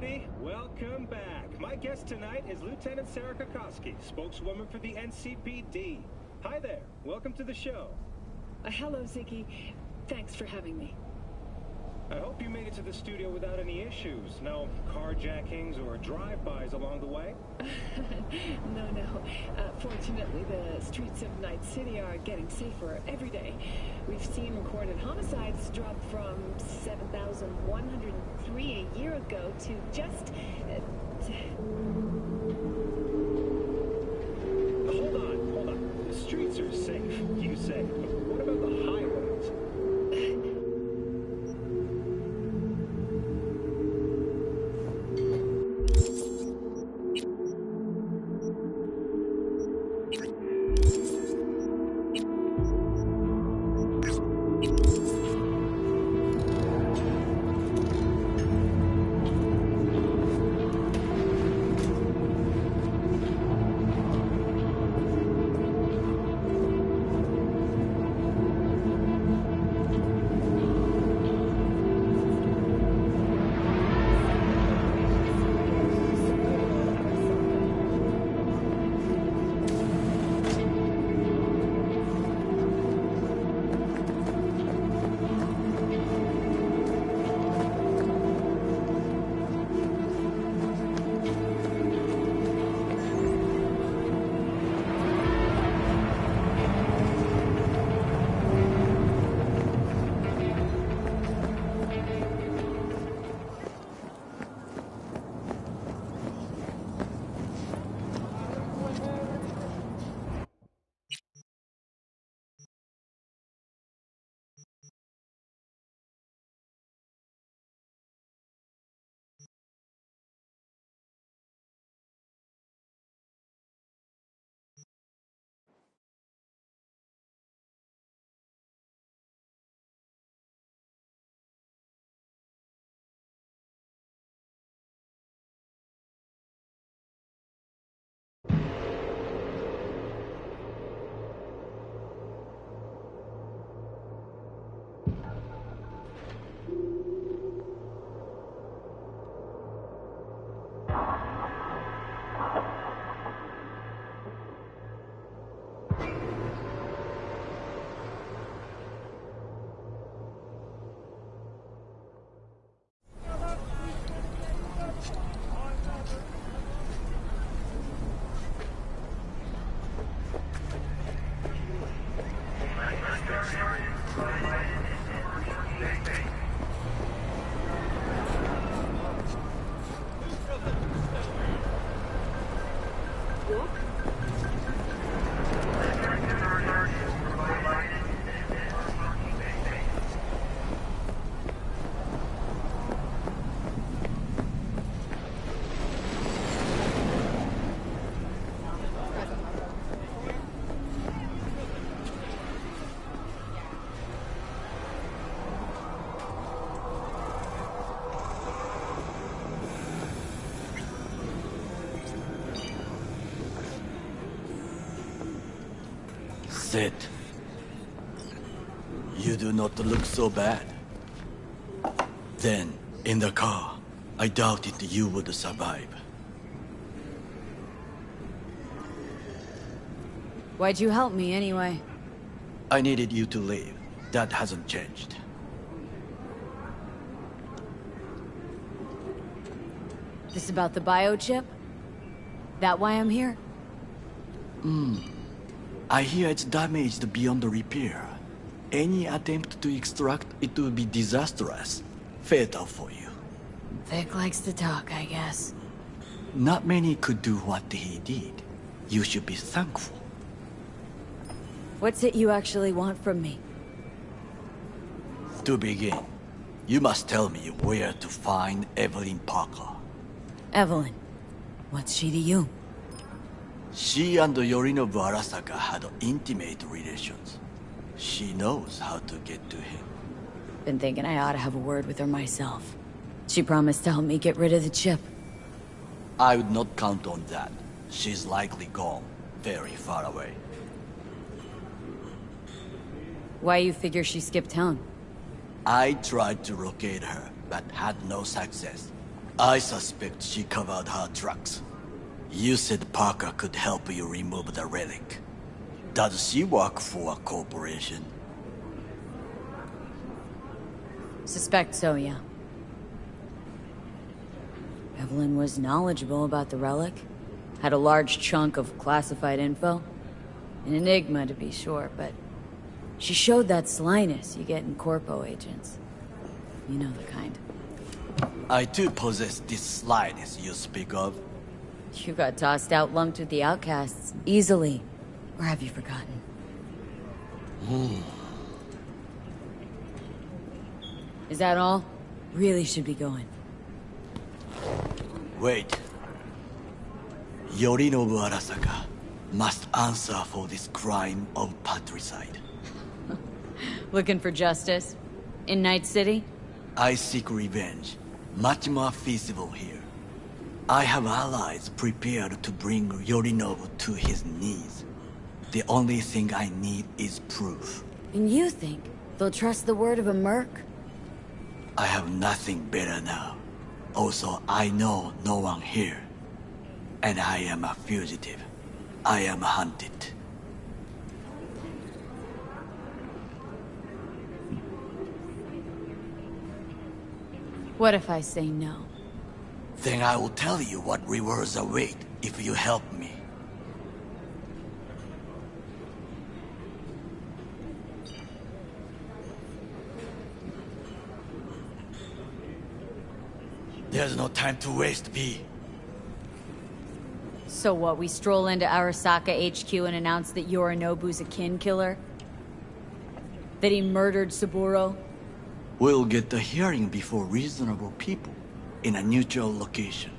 everybody. Welcome back. My guest tonight is Lieutenant Sarah Kokoski, spokeswoman for the NCPD. Hi there. Welcome to the show. Hello, Ziggy. Thanks for having me. I hope you made it to the studio without any issues. No carjackings or drive-bys along the way? No. Fortunately, the streets of Night City are getting safer every day. We've seen recorded homicides drop from 7,103 a year ago to just... Hold on. The streets are safe, you say. What about the highways? Sid, you do not look so bad. Then, in the car, I doubted you would survive. Why'd you help me anyway? I needed you to leave. That hasn't changed. This about the biochip? That why I'm here? I hear it's damaged beyond repair. Any attempt to extract it would be disastrous. Fatal for you. Vic likes to talk, I guess. Not many could do what he did. You should be thankful. What's it you actually want from me? To begin, you must tell me where to find Evelyn Parker. Evelyn. What's she to you? She and Yorinobu Arasaka had intimate relations. She knows how to get to him. Been thinking I ought to have a word with her myself. She promised to help me get rid of the chip. I would not count on that. She's likely gone, very far away. Why you figure she skipped town? I tried to locate her, but had no success. I suspect she covered her tracks. You said Parker could help you remove the relic. Does she work for a corporation? Suspect so, yeah. Evelyn was knowledgeable about the relic. Had a large chunk of classified info. An enigma, to be sure, but she showed that slyness you get in corpo agents. You know the kind. I too possess this slyness you speak of. You got tossed out lumped with the outcasts, easily. Or have you forgotten? Is that all? Really should be going. Wait. Yorinobu Arasaka must answer for this crime of patricide. Looking for justice? In Night City? I seek revenge. Much more feasible here. I have allies prepared to bring Yorinobu to his knees. The only thing I need is proof. And you think they'll trust the word of a merc? I have nothing better now. Also, I know no one here. And I am a fugitive. I am hunted. What if I say no? Then I will tell you what rewards await if you help me. There's no time to waste, V. So what, we stroll into Arasaka HQ and announce that Yorinobu's a kin killer? That he murdered Saburo? We'll get the hearing before reasonable people, in a neutral location.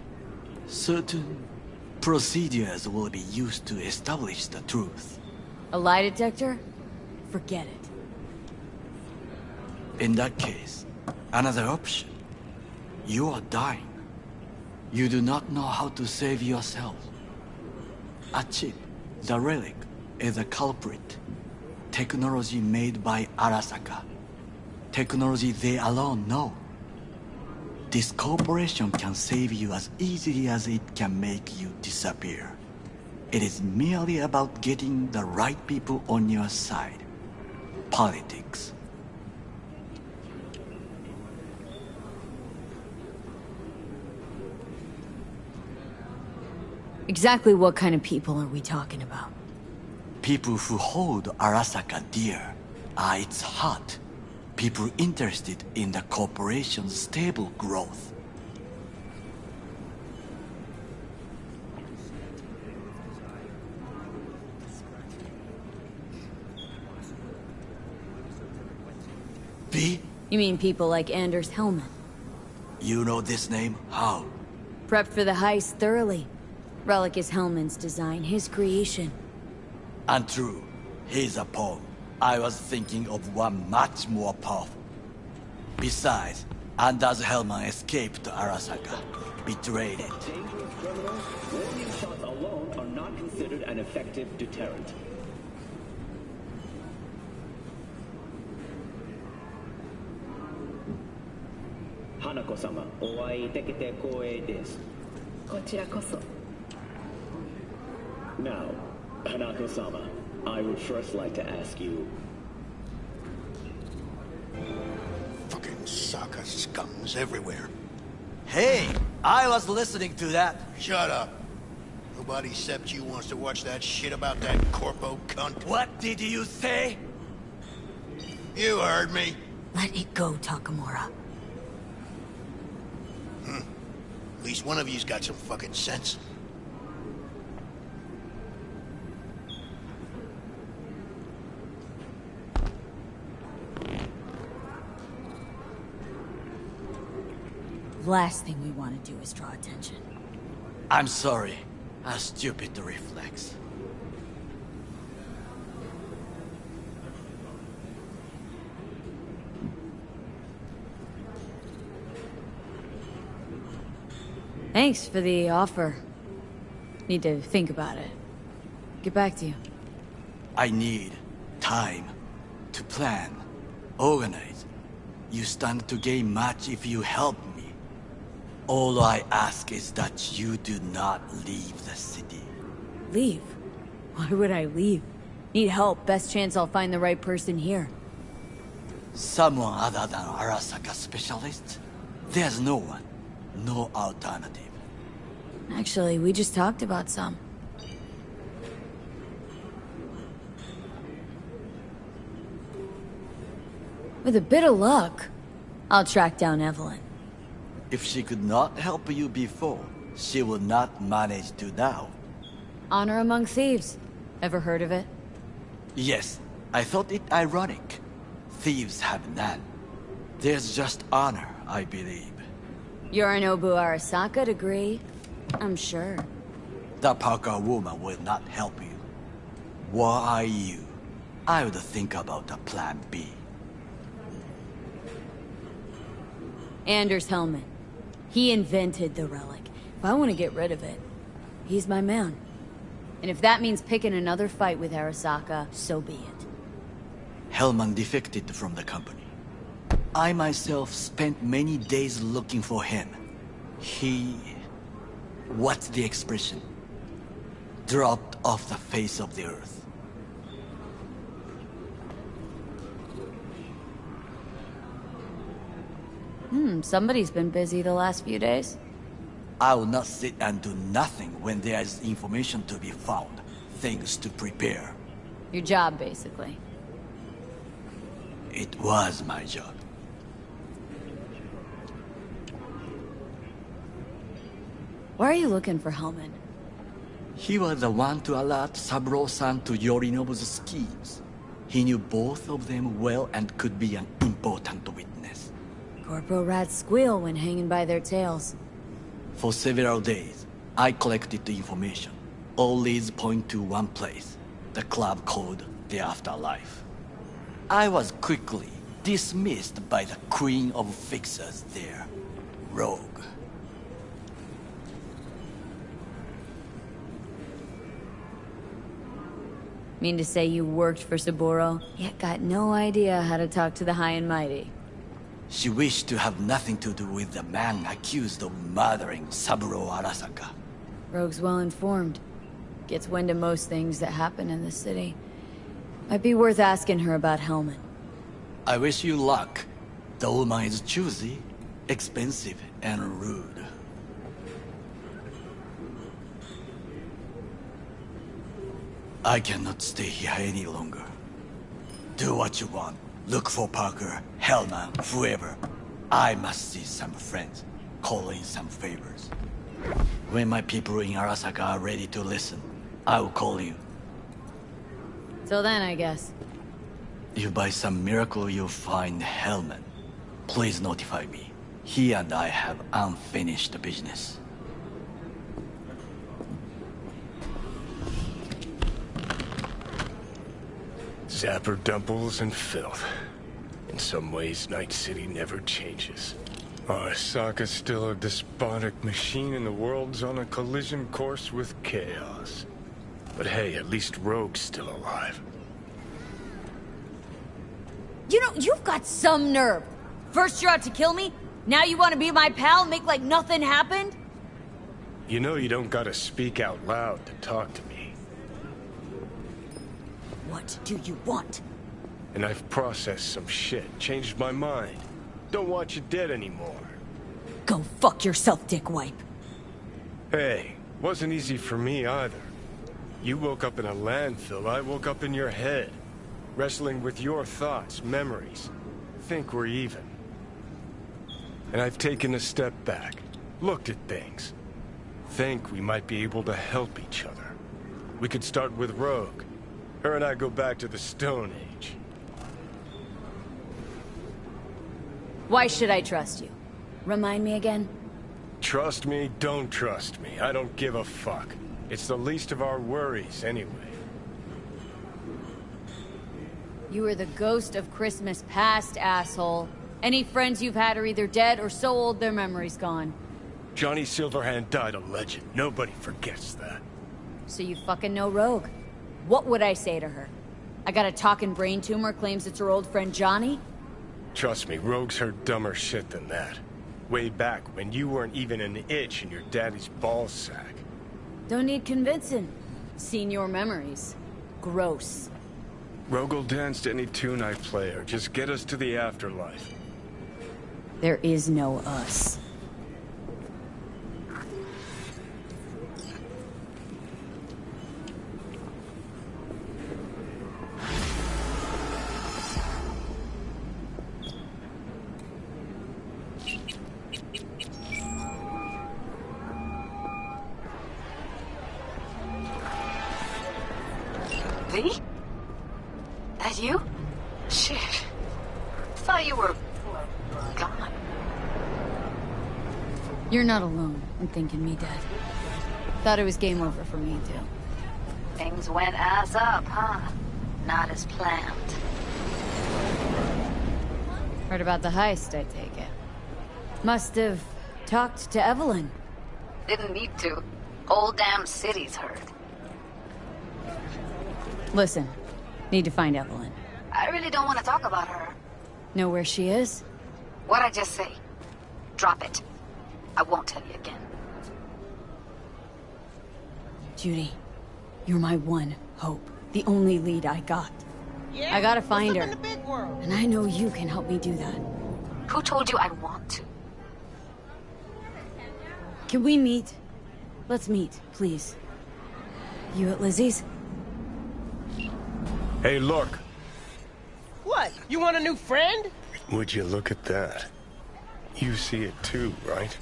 Certain procedures will be used to establish the truth. A lie detector? Forget it. In that case, another option. You are dying. You do not know how to save yourself. A chip, the relic, is a culprit. Technology made by Arasaka. Technology they alone know. This corporation can save you as easily as it can make you disappear. It is merely about getting the right people on your side. Politics. Exactly what kind of people are we talking about? People who hold Arasaka dear are its heart. People interested in the corporation's stable growth. V? You mean people like Anders Hellman? You know this name? How? Prepped for the heist thoroughly. Relic is Hellman's design, his creation. Untrue. He's a pawn. I was thinking of one much more powerful. Besides, Anders Hellman escaped to Arasaka. Betrayed it. Dangerous criminals, warning shots alone are not considered an effective deterrent. Hanako-sama, お会いできて光栄です。こちらこそ。Now, Hanako-sama, I would first like to ask you... Fucking Saka scums everywhere. Hey! I was listening to that. Shut up. Nobody except you wants to watch that shit about that corpo cunt. What did you say? You heard me. Let it go, Takamura. At least one of you's got some fucking sense. Last thing we want to do is draw attention. I'm sorry. A stupid reflex. Thanks for the offer. Need to think about it. Get back to you. I need time to plan, organize. You stand to gain much if you help me. All I ask is that you do not leave the city. Leave? Why would I leave? Need help. Best chance I'll find the right person here. Someone other than Arasaka specialist? There's no one. No alternative. Actually, we just talked about some. With a bit of luck, I'll track down Evelyn. If she could not help you before, she will not manage to now. Honor among thieves. Ever heard of it? Yes, I thought it ironic. Thieves have none. There's just honor, I believe. Yorinobu Arasaka degree, I'm sure. The Parker woman will not help you. Were I you, I would think about a plan B. Anders Hellman. He invented the relic. If I want to get rid of it, he's my man. And if that means picking another fight with Arasaka, so be it. Hellman defected from the company. I myself spent many days looking for him. He... what's the expression? Dropped off the face of the earth. Somebody's been busy the last few days. I will not sit and do nothing when there is information to be found. Things to prepare. Your job, basically. It was my job. Why are you looking for Hellman? He was the one to alert Saburo-san to Yorinobu's schemes. He knew both of them well and could be an important witness. Corporal rats squeal when hanging by their tails. For several days, I collected the information. All leads point to one place, the club called the Afterlife. I was quickly dismissed by the queen of fixers there, Rogue. Mean to say you worked for Saburo, yet got no idea how to talk to the high and mighty. She wished to have nothing to do with the man accused of murdering Saburo Arasaka. Rogue's well informed. Gets wind of most things that happen in the city. Might be worth asking her about Hellman. I wish you luck. The woman is choosy, expensive, and rude. I cannot stay here any longer. Do what you want. Look for Parker, Hellman, whoever. I must see some friends, call in some favors. When my people in Arasaka are ready to listen, I will call you. Till then, I guess. If by some miracle you find Hellman, please notify me. He and I have unfinished business. Zapper dumples and filth. In some ways, Night City never changes. Arasaka's still a despotic machine and the world's on a collision course with chaos. But hey, at least Rogue's still alive. You know, you've got some nerve. First you're out to kill me, now you want to be my pal and make like nothing happened? You know you don't gotta speak out loud to talk to me. What do you want? And I've processed some shit, changed my mind. Don't want you dead anymore. Go fuck yourself, dickwipe. Hey, wasn't easy for me either. You woke up in a landfill, I woke up in your head. Wrestling with your thoughts, memories. Think we're even. And I've taken a step back, looked at things. Think we might be able to help each other. We could start with Rogue. Her and I go back to the Stone Age. Why should I trust you? Remind me again? Trust me, don't trust me. I don't give a fuck. It's the least of our worries, anyway. You are the ghost of Christmas past, asshole. Any friends you've had are either dead or so old their memory's gone. Johnny Silverhand died a legend. Nobody forgets that. So you fucking know Rogue. What would I say to her? I got a talking brain tumor, claims it's her old friend Johnny? Trust me, Rogue's heard dumber shit than that. Way back when you weren't even an itch in your daddy's ball sack. Don't need convincing. Seen your memories. Gross. Rogel dance to any tune I play, or just get us to the afterlife. There is no us. V? That you? Shit. Thought you were... gone. You're not alone in thinking me dead. Thought it was game over for me, too. Things went ass up, huh? Not as planned. Heard about the heist, I take it. Must have talked to Evelyn. Didn't need to. Whole damn city's heard. Listen, need to find Evelyn. I really don't want to talk about her. Know where she is? What'd I just say? Drop it. I won't tell you again. Judy, you're my one hope. The only lead I got. I gotta find her. And I know you can help me do that. Who told you I want to? Can we meet? Let's meet, please. You at Lizzie's? Hey, look. What? You want a new friend? Would you look at that? You see it too, right?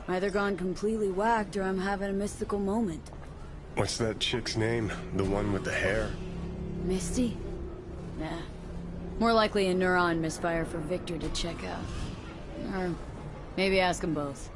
Either gone completely whacked or I'm having a mystical moment. What's that chick's name? The one with the hair? Misty? Nah. More likely a neuron misfire for Victor to check out. Or maybe ask them both.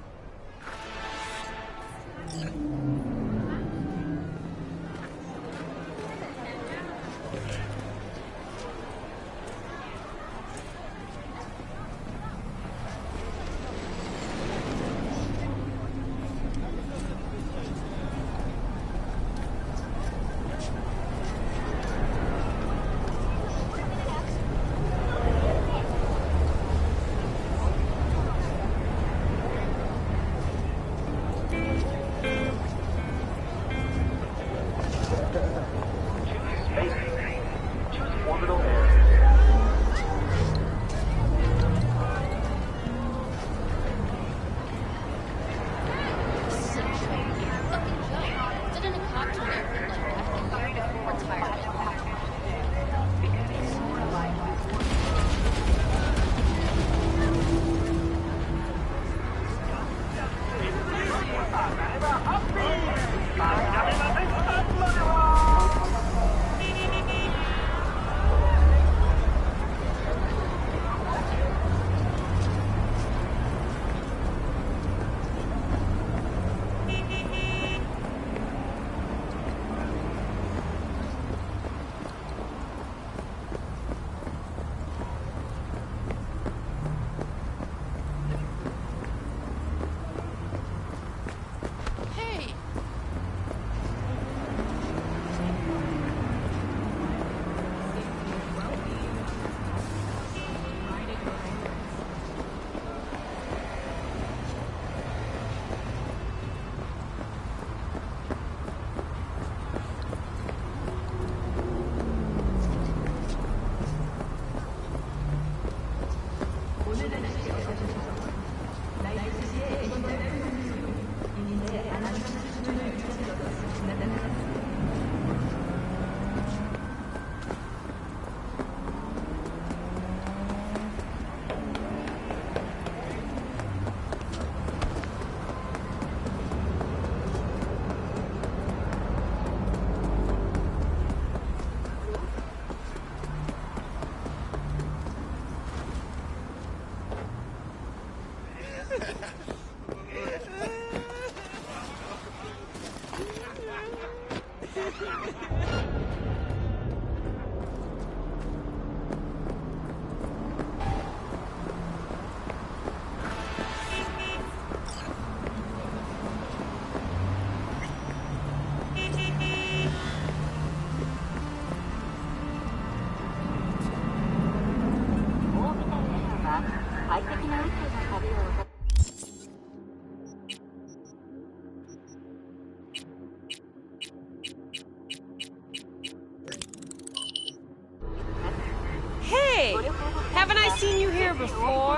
Haven't I seen you here before?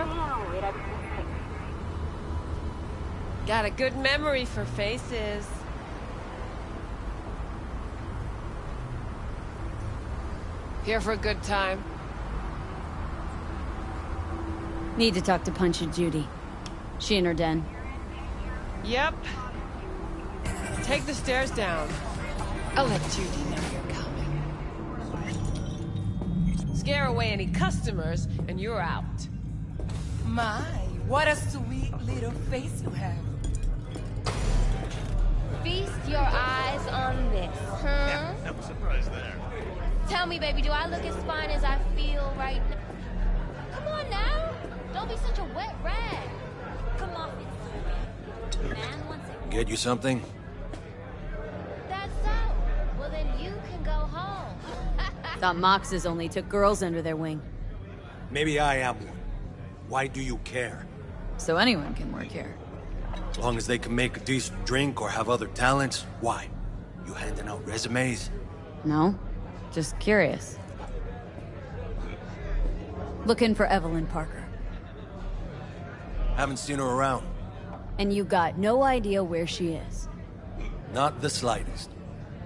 Got a good memory for faces. Here for a good time. Need to talk to Punch and Judy. She in her den. Yep. Take the stairs down. I'll let Judy know you're coming. Scare away any customers, and you're out. My, what a sweet little face you have. Feast your eyes on this, huh? No surprise there. Tell me, baby, do I look as fine as I feel right now? Come on now. Don't be such a wet rag. Come off it, Sylvia. Man wants it. Get you something? That's so. Well, then you can go home. Thought Moxes only took girls under their wing. Maybe I am one. Why do you care? So anyone can work here. As long as they can make a decent drink or have other talents, why? You handing out resumes? No? Just curious. Looking for Evelyn Parker. Haven't seen her around. And you got no idea where she is. Not the slightest.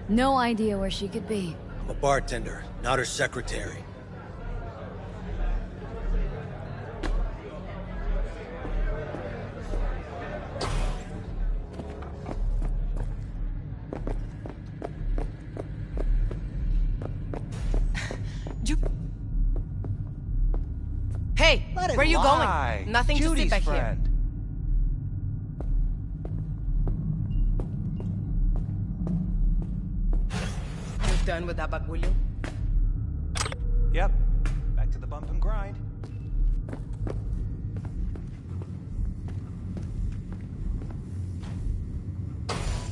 No idea where she could be. I'm a bartender, not her secretary. Hey, where you going? Nothing to sit back here. You done with that bagulho? Yep. Back to the bump and grind.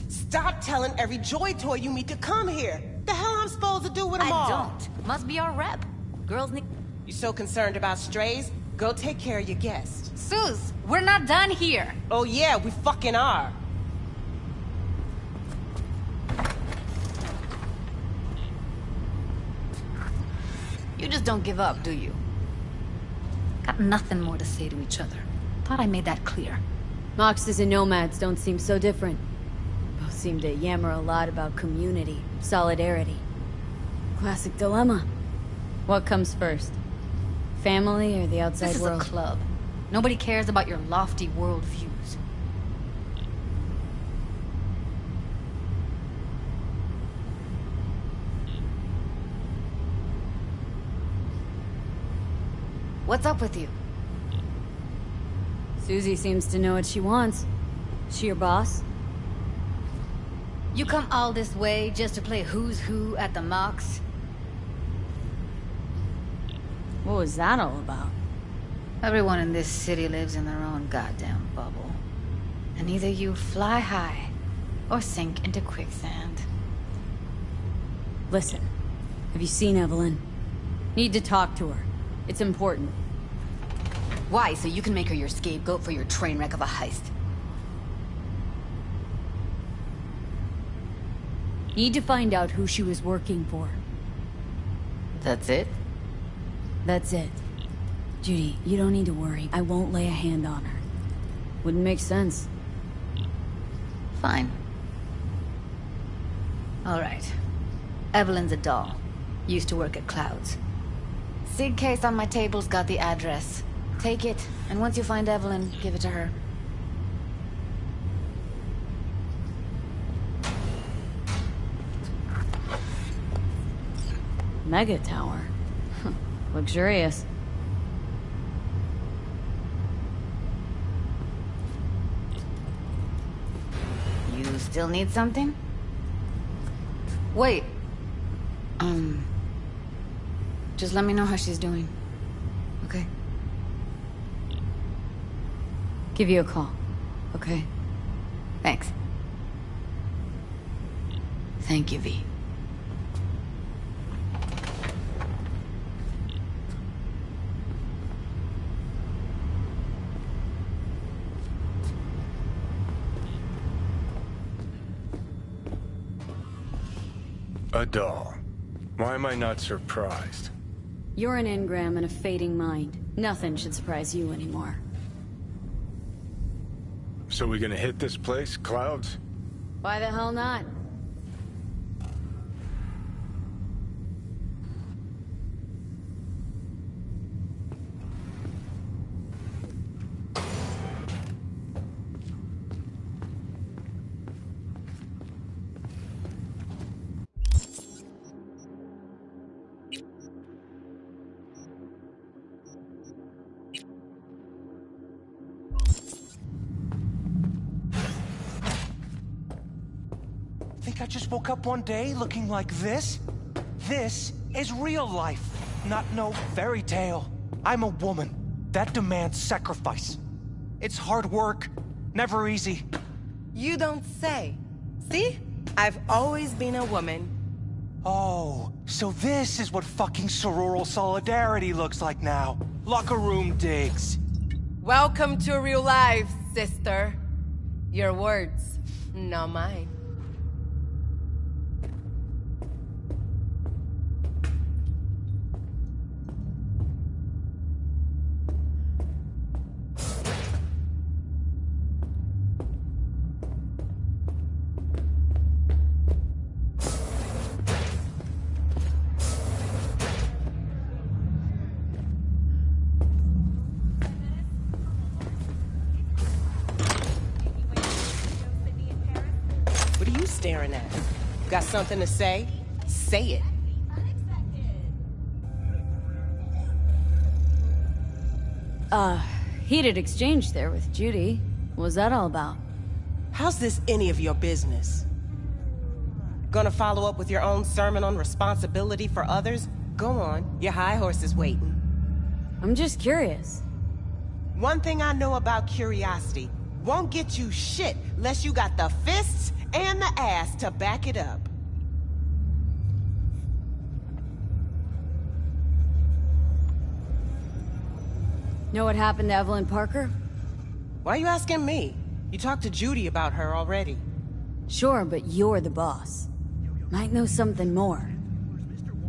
Stop telling every Joy Toy you meet to come here. The hell I'm supposed to do with them all? I don't. Must be our rep. Girls need... You so concerned about strays? Go take care of your guests. Sus, we're not done here. Oh yeah, we fucking are. You just don't give up, do you? Got nothing more to say to each other. Thought I made that clear. Moxes and nomads don't seem so different. Both seem to yammer a lot about community, solidarity. Classic dilemma. What comes first? Family or the outside world? This is a club. Nobody cares about your lofty world views. What's up with you? Susie seems to know what she wants. She your boss? You come all this way just to play who's who at the Mox? What was that all about? Everyone in this city lives in their own goddamn bubble. And either you fly high, or sink into quicksand. Listen, have you seen Evelyn? Need to talk to her. It's important. Why? So you can make her your scapegoat for your train wreck of a heist? Need to find out who she was working for. That's it? That's it. Judy, you don't need to worry. I won't lay a hand on her. Wouldn't make sense. Fine. All right. Evelyn's a doll. Used to work at Clouds. Sig case on my table's got the address. Take it, and once you find Evelyn, give it to her. Mega tower. Luxurious. You still need something? Wait. Just let me know how she's doing. Okay? Give you a call. Okay? Thanks. Thank you, V. A doll. Why am I not surprised? You're an engram and a fading mind. Nothing should surprise you anymore. So we gonna hit this place, Clouds? Why the hell not? Think I just woke up one day looking like this? This is real life, not no fairy tale. I'm a woman. That demands sacrifice. It's hard work, never easy. You don't say. See? I've always been a woman. Oh, so this is what fucking sororal solidarity looks like now. Locker room digs. Welcome to real life, sister. Your words, not mine. What are you staring at? Got something to say? Say it. Heated exchange there with Judy. What was that all about? How's this any of your business? Gonna follow up with your own sermon on responsibility for others? Go on, your high horse is waiting. I'm just curious. One thing I know about curiosity, won't get you shit unless you got the fists and the ass to back it up. Know what happened to Evelyn Parker? Why are you asking me? You talked to Judy about her already. Sure, but you're the boss. Might know something more.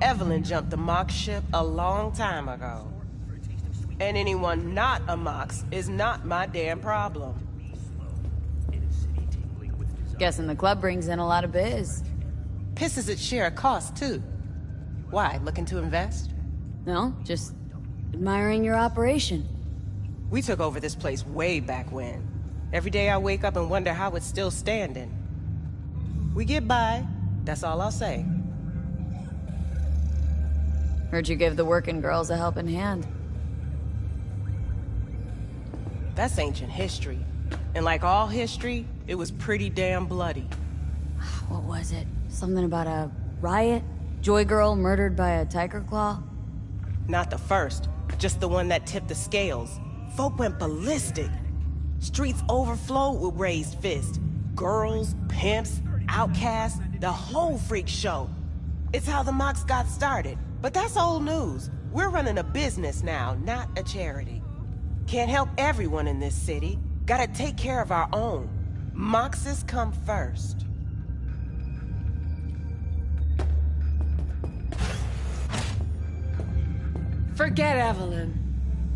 Evelyn jumped the Mox ship a long time ago. And anyone not a Mox is not my damn problem. Guessing the club brings in a lot of biz. Pisses its share of cost, too. Why, looking to invest? No, just admiring your operation. We took over this place way back when. Every day I wake up and wonder how it's still standing. We get by, that's all I'll say. Heard you give the working girls a helping hand. That's ancient history. And like all history, it was pretty damn bloody. What was it? Something about a riot? Joy girl murdered by a tiger claw? Not the first, just the one that tipped the scales. Folk went ballistic. Streets overflowed with raised fists. Girls, pimps, outcasts, the whole freak show. It's how the Mox got started. But that's old news. We're running a business now, not a charity. Can't help everyone in this city. Gotta take care of our own. Moxes come first. Forget Evelyn.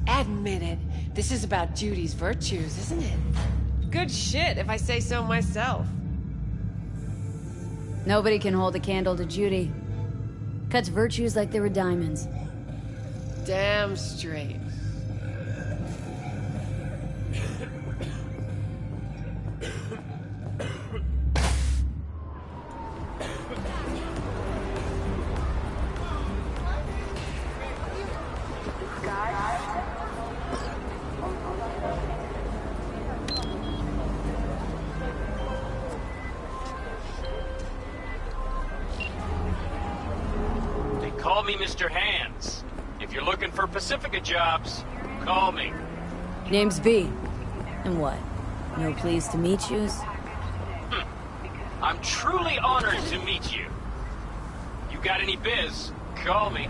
Admit it. This is about Judy's virtues, isn't it? Good shit, if I say so myself. Nobody can hold a candle to Judy. Cuts virtues like they were diamonds. Damn straight. Call me Mr. Hands. If you're looking for Pacifica jobs, call me. Name's B. And what? No pleased to meet yous? I'm truly honored to meet you. You got any biz, call me.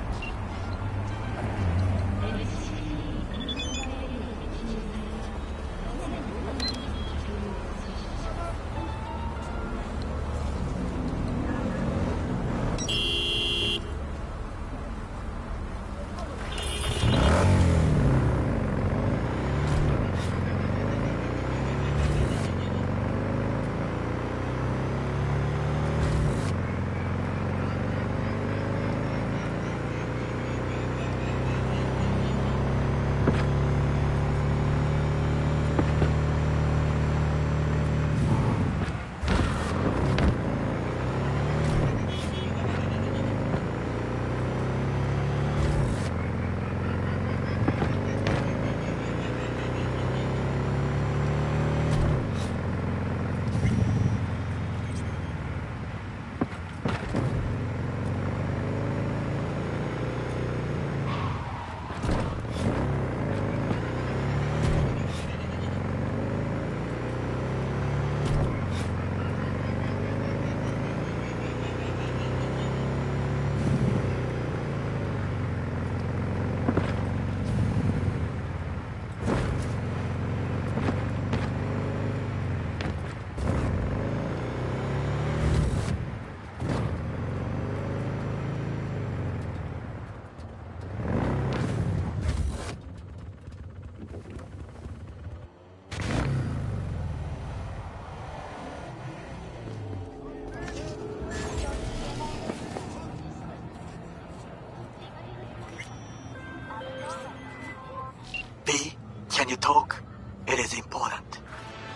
Can you talk? It is important.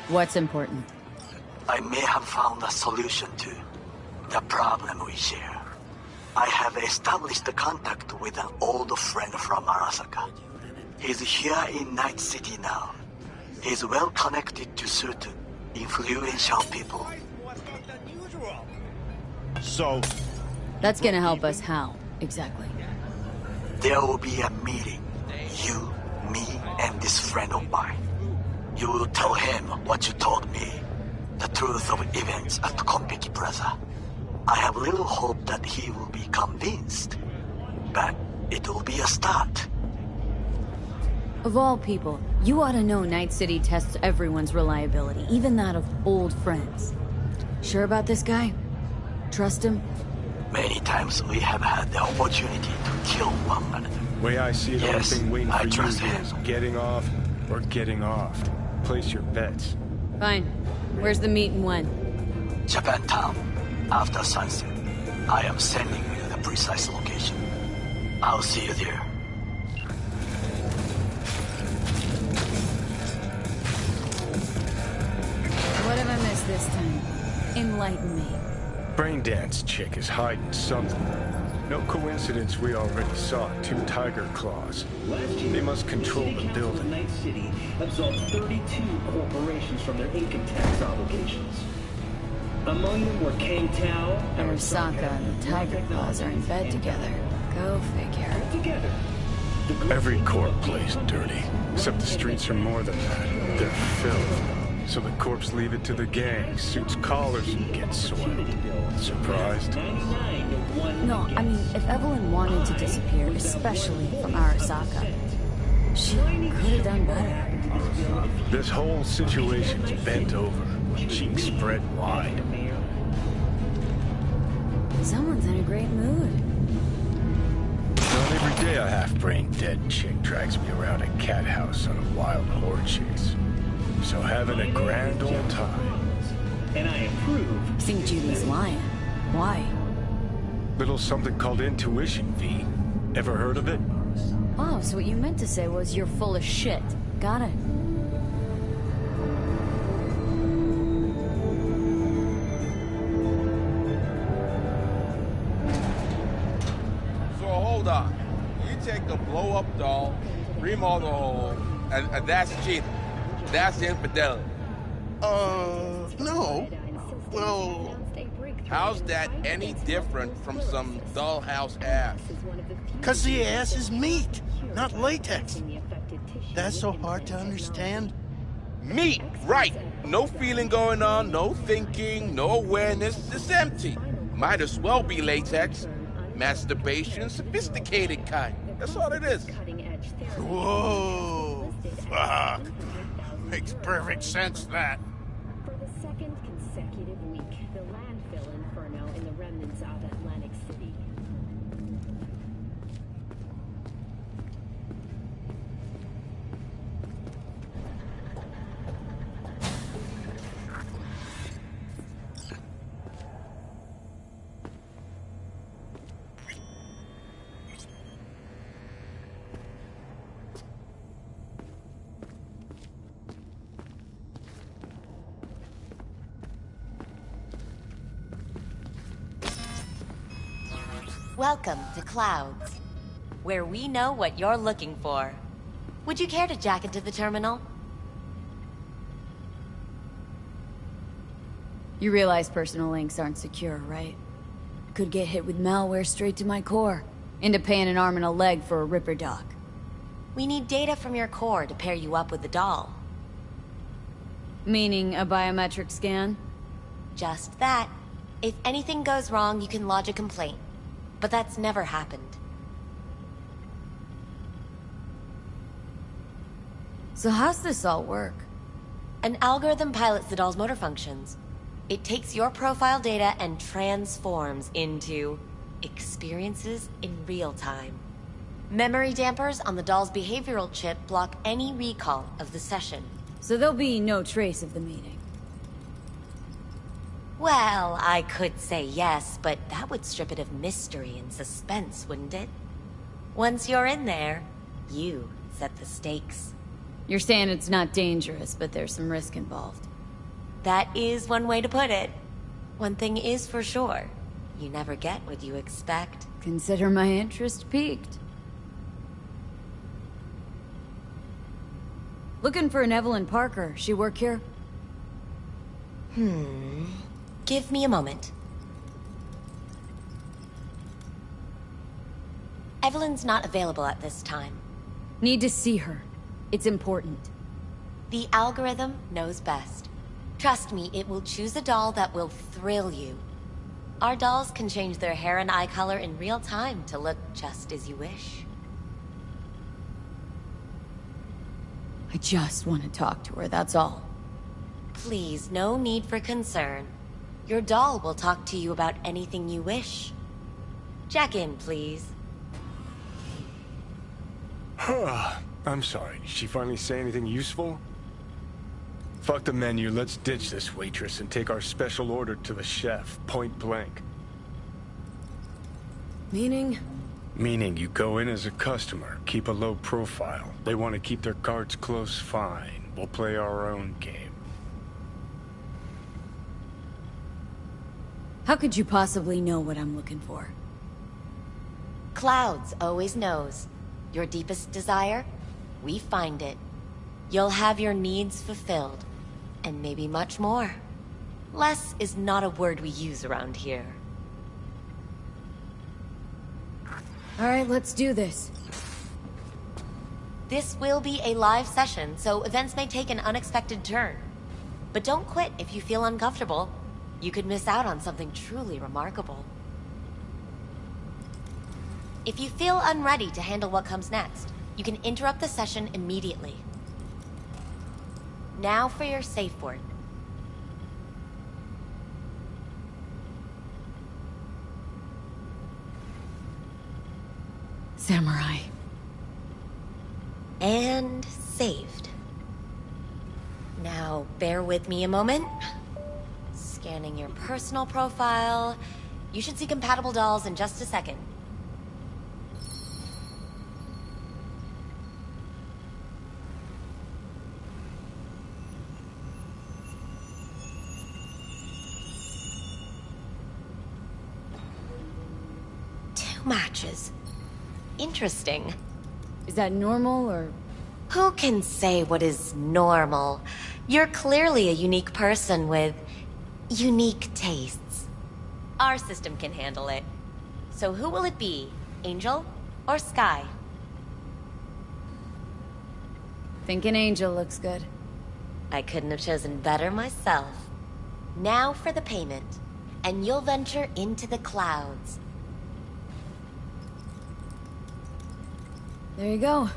What's important? I may have found a solution to the problem we share. I have established a contact with an old friend from Arasaka. He's here in Night City now. He's well connected to certain influential people. So... That's gonna help us how, exactly? There will be a meeting. You, me, and this friend of mine. You will tell him what you told me. The truth of events at Konpeki Plaza. I have little hope that he will be convinced. But it will be a start. Of all people, you ought to know Night City tests everyone's reliability, even that of old friends. Sure about this guy? Trust him? Many times we have had the opportunity to kill one another. Way I see it, the only thing waiting for you him. is getting off or getting offed. Place your bets. Fine. Where's the meet and when? Japantown. After sunset. I am sending you the precise location. I'll see you there. What have I missed this time? Enlighten me. Braindance chick is hiding something. No coincidence we already saw 2 tiger claws. They must control the building. Night City absolved 32 corporations from their income tax obligations. Among them were Kang Tao, Arasaka and the Tiger Claws are in bed together. Go figure. Together. Every corp plays dirty. Except the streets are more than that. They're filth. So the corps leave it to the gang, suits collars, and get soiled. Surprised? No, I mean, if Evelyn wanted to disappear, especially from Arasaka, she could have done better. This whole situation's bent over, cheeks spread wide. Someone's in a great mood. Not every day a half-brain dead chick drags me around a cat house on a wild whore chase. So having a grand old time. And I approve. Think Judy's lying. Why? Little something called intuition, V. Ever heard of it? Oh, so what you meant to say was you're full of shit. Got it. So hold on. You take a blow-up doll, remodel the hole, and that's cheating. That's infidelity. No. Well... How's that any different from some dollhouse ass? 'Cause the ass is meat, not latex. That's so hard to understand. Meat, right. No feeling going on, no thinking, no awareness. It's empty. Might as well be latex. Masturbation, sophisticated kind. That's all it is. Whoa. Fuck. Makes perfect sense, that. For the second consecutive week, the landfill inferno in the remnants of Atlantic City. Welcome to Clouds, where we know what you're looking for. Would you care to jack into the terminal? You realize personal links aren't secure, right? Could get hit with malware straight to my core. Into paying an arm and a leg for a Ripper doc. We need data from your core to pair you up with the doll. Meaning a biometric scan? Just that. If anything goes wrong, you can lodge a complaint. But that's never happened. So how's this all work? An algorithm pilots the doll's motor functions. It takes your profile data and transforms into experiences in real time. Memory dampers on the doll's behavioral chip block any recall of the session. So there'll be no trace of the meeting. Well, I could say yes, but that would strip it of mystery and suspense, wouldn't it? Once you're in there, you set the stakes. You're saying it's not dangerous, but there's some risk involved. That is one way to put it. One thing is for sure. You never get what you expect. Consider my interest piqued. Looking for an Evelyn Parker. She work here? Give me a moment. Evelyn's not available at this time. Need to see her. It's important. The algorithm knows best. Trust me, it will choose a doll that will thrill you. Our dolls can change their hair and eye color in real time to look just as you wish. I just want to talk to her, that's all. Please, no need for concern. Your doll will talk to you about anything you wish. Jack in, please. I'm sorry, did she finally say anything useful? Fuck the menu, let's ditch this waitress and take our special order to the chef, point blank. Meaning? Meaning you go in as a customer, keep a low profile. They want to keep their cards close, fine. We'll play our own game. How could you possibly know what I'm looking for? Clouds always knows. Your deepest desire, we find it. You'll have your needs fulfilled, and maybe much more. Less is not a word we use around here. All right, let's do this. This will be a live session, so events may take an unexpected turn. But don't quit if you feel uncomfortable. You could miss out on something truly remarkable. If you feel unready to handle what comes next, you can interrupt the session immediately. Now for your safe word. Samurai. And saved. Now, bear with me a moment. Scanning your personal profile. You should see compatible dolls in just a second. Two matches. Interesting. Is that normal, or...? Who can say what is normal? You're clearly a unique person with unique tastes. Our system can handle it. So who will it be? Angel or Sky? Thinking Angel looks good. I couldn't have chosen better myself. Now for the payment, and you'll venture into the clouds. There you go.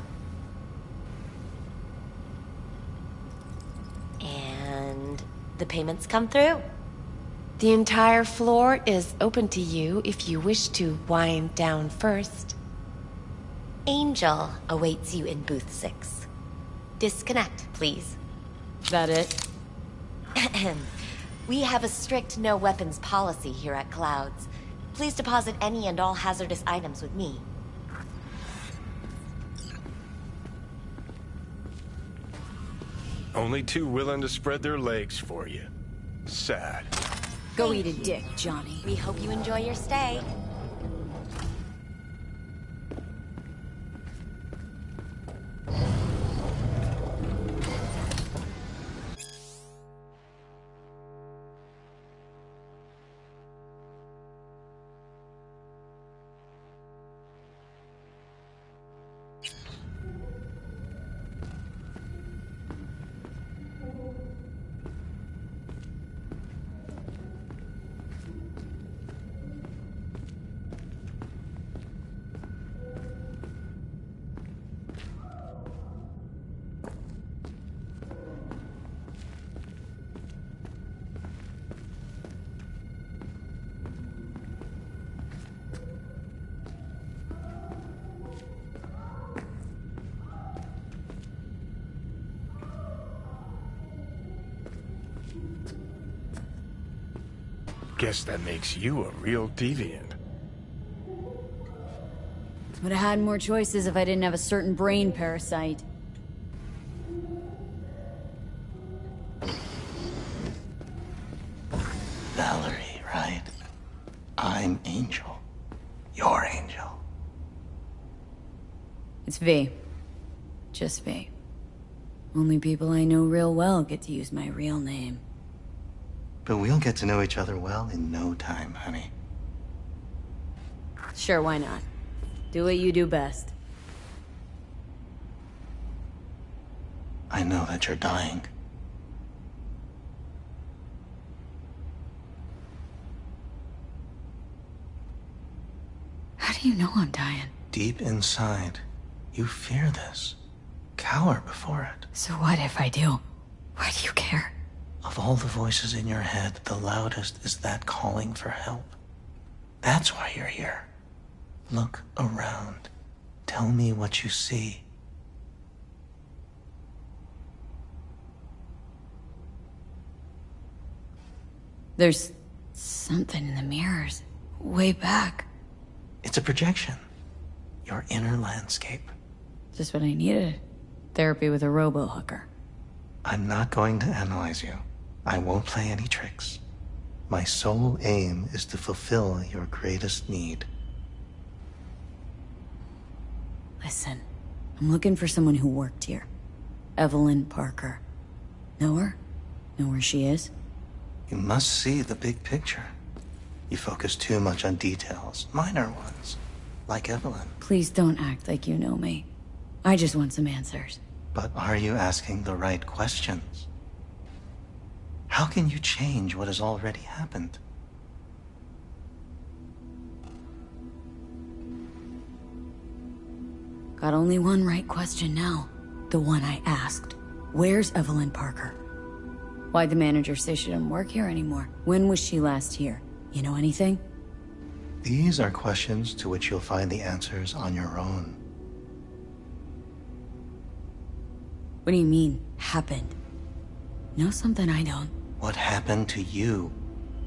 And the payments come through. The entire floor is open to you if you wish to wind down first. Angel awaits you in booth 6. Disconnect, please. That it? We have a strict no weapons policy here at Clouds. Please deposit any and all hazardous items with me. Only two willing to spread their legs for you. Sad. Go eat a dick, Johnny. We hope you enjoy your stay. Guess that makes you a real deviant. Would have had more choices if I didn't have a certain brain parasite. It's V. Just V. Only people I know real well get to use my real name. But we'll get to know each other well in no time, honey. Sure, why not? Do what you do best. I know that you're dying. How do you know I'm dying? Deep inside, you fear this. Cower before it. So what if I do? Why do you care? Of all the voices in your head, the loudest is that calling for help. That's why you're here. Look around. Tell me what you see. There's something in the mirrors. Way back. It's a projection. Your inner landscape. Just what I needed. Therapy with a robo-hooker. I'm not going to analyze you. I won't play any tricks. My sole aim is to fulfill your greatest need. Listen, I'm looking for someone who worked here. Evelyn Parker. Know her? Know where she is? You must see the big picture. You focus too much on details, minor ones, like Evelyn. Please don't act like you know me. I just want some answers. But are you asking the right questions? How can you change what has already happened? Got only one right question now. The one I asked. Where's Evelyn Parker? Why'd the manager say she didn't work here anymore? When was she last here? You know anything? These are questions to which you'll find the answers on your own. What do you mean, happened? Know something I don't? What happened to you?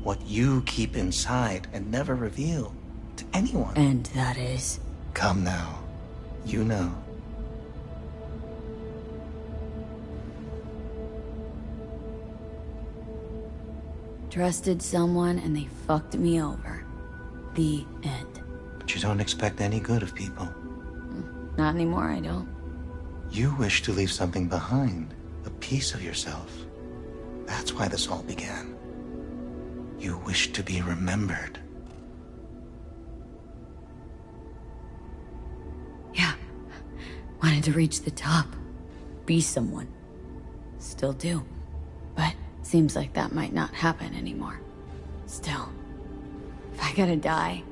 What you keep inside and never reveal to anyone? And that is? Come now. You know. Trusted someone and they fucked me over. The end. But you don't expect any good of people. Not anymore, I don't. You wish to leave something behind, a piece of yourself. That's why this all began. You wish to be remembered. Yeah. Wanted to reach the top. Be someone. Still do. But seems like that might not happen anymore. Still, if I gotta die,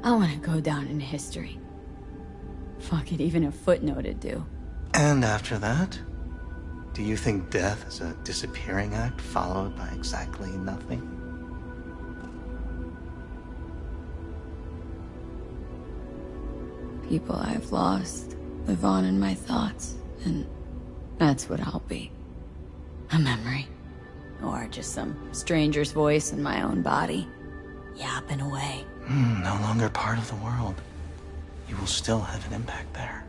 I want to go down in history. Fuck it, even a footnote'd do. And after that? Do you think death is a disappearing act followed by exactly nothing? People I've lost live on in my thoughts, and that's what I'll be. A memory. Or just some stranger's voice in my own body, yapping away. No longer part of the world. You will still have an impact there.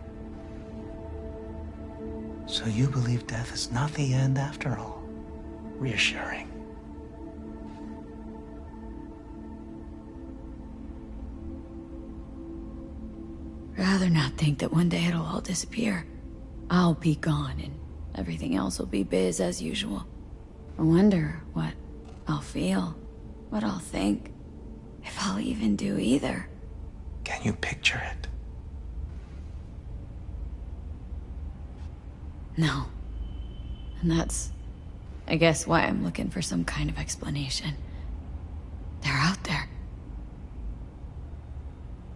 So you believe death is not the end after all. Reassuring. Rather not think that one day it'll all disappear. I'll be gone and everything else will be biz as usual. I wonder what I'll feel, what I'll think, if I'll even do either. Can you picture it? No. And that's, I guess, why I'm looking for some kind of explanation. They're out there.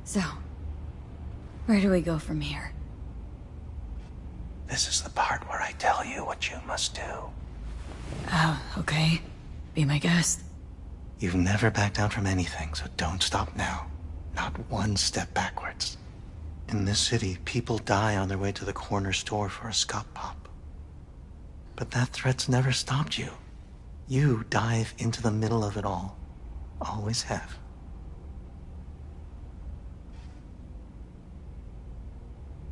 So, where do we go from here? This is the part where I tell you what you must do. Oh, okay. Be my guest. You've never backed down from anything, so don't stop now. Not one step backwards. In this city, people die on their way to the corner store for a scot pop. But that threat's never stopped you. You dive into the middle of it all. Always have.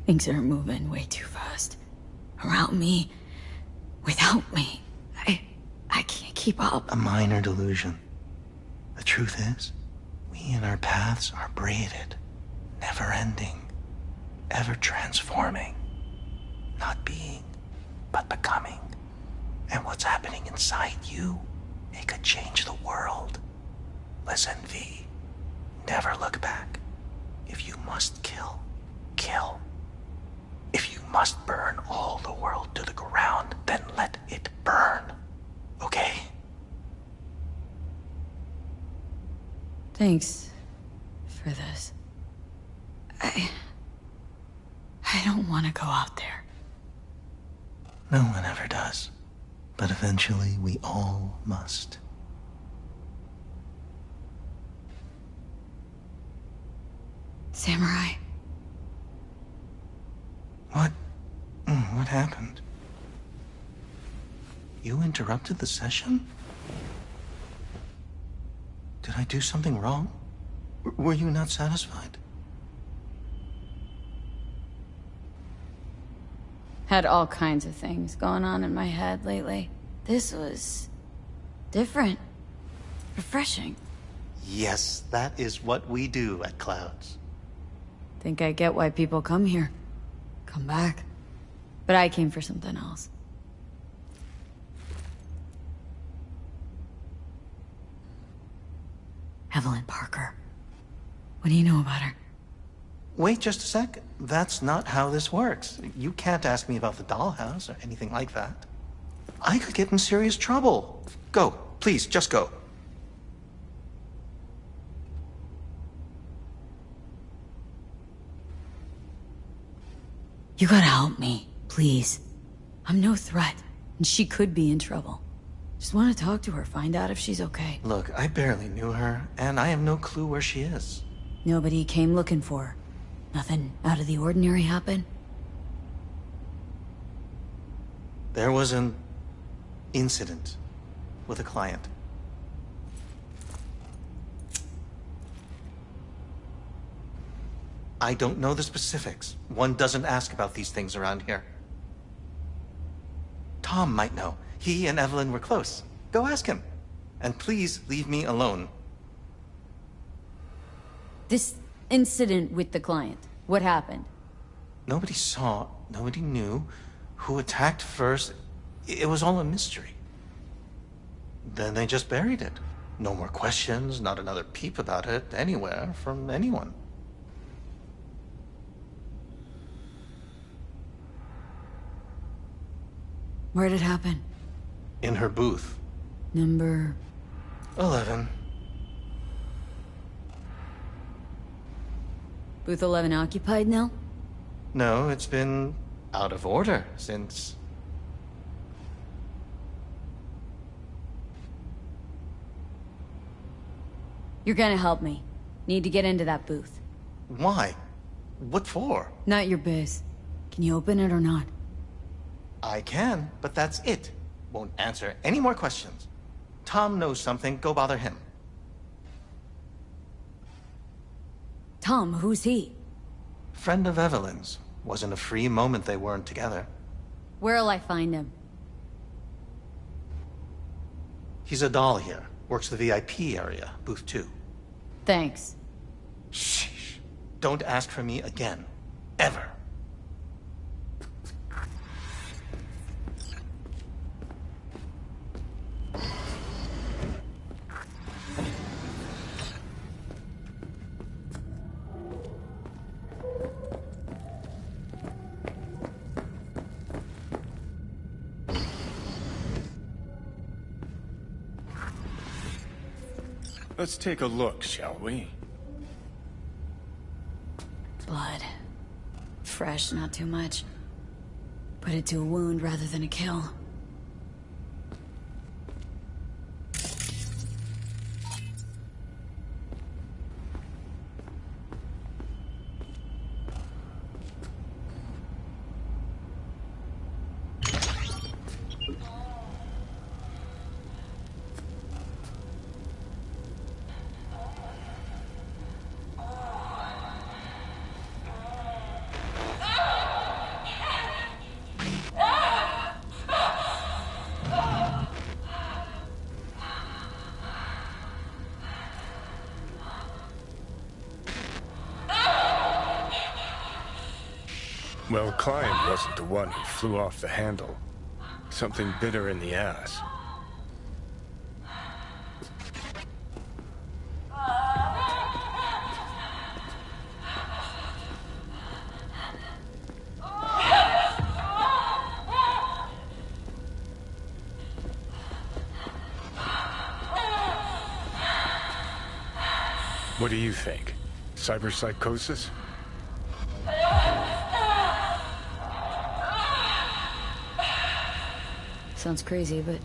Things are moving way too fast. Around me. Without me. I can't keep up. A minor delusion. The truth is, we and our paths are braided, never ending. ever transforming. Not being, but becoming. And what's happening inside you, it could change the world. Listen, V. Never look back. If you must kill, kill. If you must burn all the world to the ground, then let it burn. Okay? Thanks for this. I don't want to go out there. No one ever does. But eventually we all must. Samurai. What? What happened? You interrupted the session? Did I do something wrong? Were you not satisfied? Had all kinds of things going on in my head lately. This was different. Refreshing. Yes, that is what we do at Clouds. Think I get why people come here. Come back. But I came for something else. Evelyn Parker. What do you know about her? Wait just a sec. That's not how this works. You can't ask me about the dollhouse or anything like that. I could get in serious trouble. Go. Please, just go. You gotta help me, please. I'm no threat, and she could be in trouble. Just want to talk to her, find out if she's okay. Look, I barely knew her, and I have no clue where she is. Nobody came looking for her. Nothing out of the ordinary happened? There was an incident with a client. I don't know the specifics. One doesn't ask about these things around here. Tom might know. He and Evelyn were close. Go ask him. And please leave me alone. This incident with the client, what happened? Nobody saw, nobody knew who attacked first. It was all a mystery. Then they just buried it. No more questions, not another peep about it anywhere from anyone. Where'd it happen? In her booth. Number... 11. Booth 11 occupied now? No, it's been out of order since... You're gonna help me. Need to get into that booth. Why? What for? Not your biz. Can you open it or not? I can, but that's it. Won't answer any more questions. Tom knows something, go bother him. Tom, who's he? Friend of Evelyn's. Wasn't a free moment they weren't together. Where'll I find him? He's a doll here. Works the VIP area, booth 2. Thanks. Sheesh. Don't ask for me again. Ever. Let's take a look, shall we? Blood. Fresh, not too much. Put it to a wound rather than a kill. Well, Klein wasn't the one who flew off the handle. Something bit her in the ass. What do you think? Cyberpsychosis? Sounds crazy, but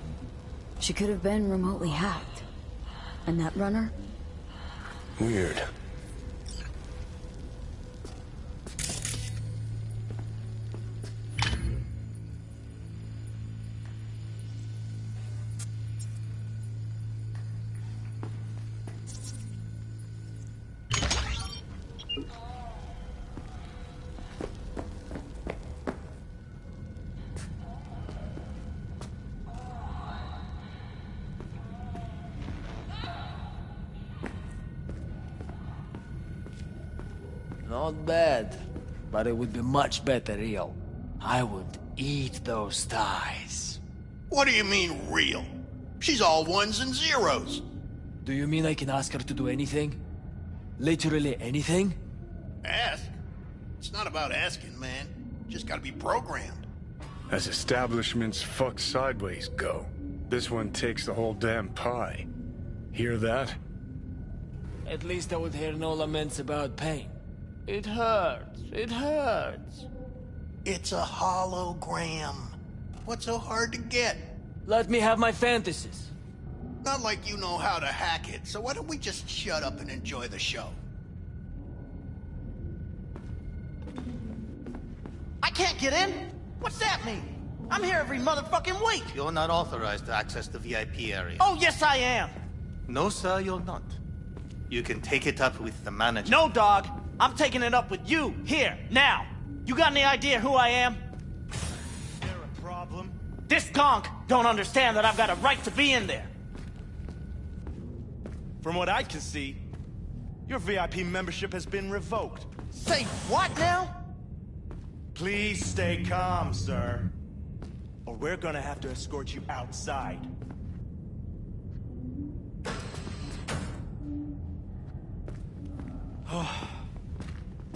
she could have been remotely hacked. And that runner? Weird. Not bad, but it would be much better real. I would eat those thighs. What do you mean, real? She's all ones and zeros. Do you mean I can ask her to do anything? Literally anything? Ask? It's not about asking, man. Just gotta be programmed. As establishments fuck sideways go, this one takes the whole damn pie. Hear that? At least I would hear no laments about pain. It hurts. It hurts. It's a hologram. What's so hard to get? Let me have my fantasies. Not like you know how to hack it, so why don't we just shut up and enjoy the show? I can't get in? What's that mean? I'm here every motherfucking week. You're not authorized to access the VIP area. Oh, yes I am. No, sir, you're not. You can take it up with the manager. No, dog. I'm taking it up with you, here, now. You got any idea who I am? Is there a problem? This conk don't understand that I've got a right to be in there. From what I can see, your VIP membership has been revoked. Say what now? Please stay calm, sir. Or we're gonna have to escort you outside.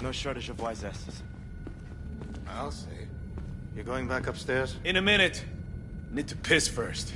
No shortage of wise asses. I'll see. You're going back upstairs? In a minute. Need to piss first.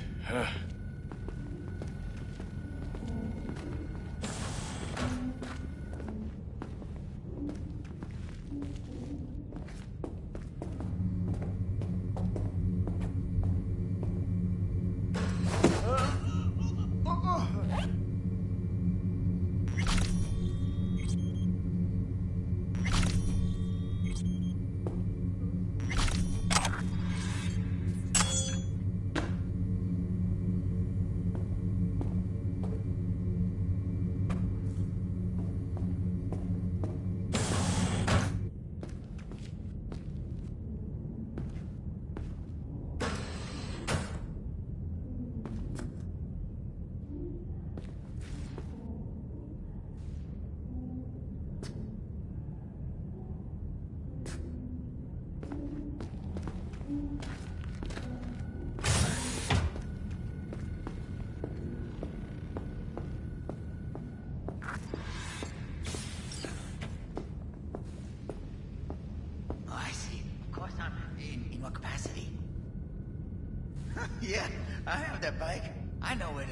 Yeah, I have that bike. I know it.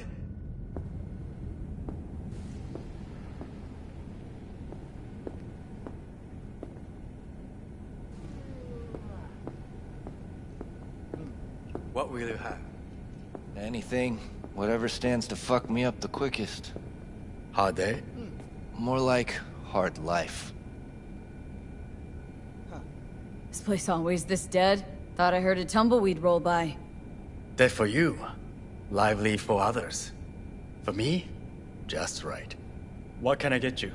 What will you have? Anything. Whatever stands to fuck me up the quickest. Hard day? More like hard life. This place always this dead? Thought I heard a tumbleweed roll by. Dead for you. Lively for others. For me, just right. What can I get you?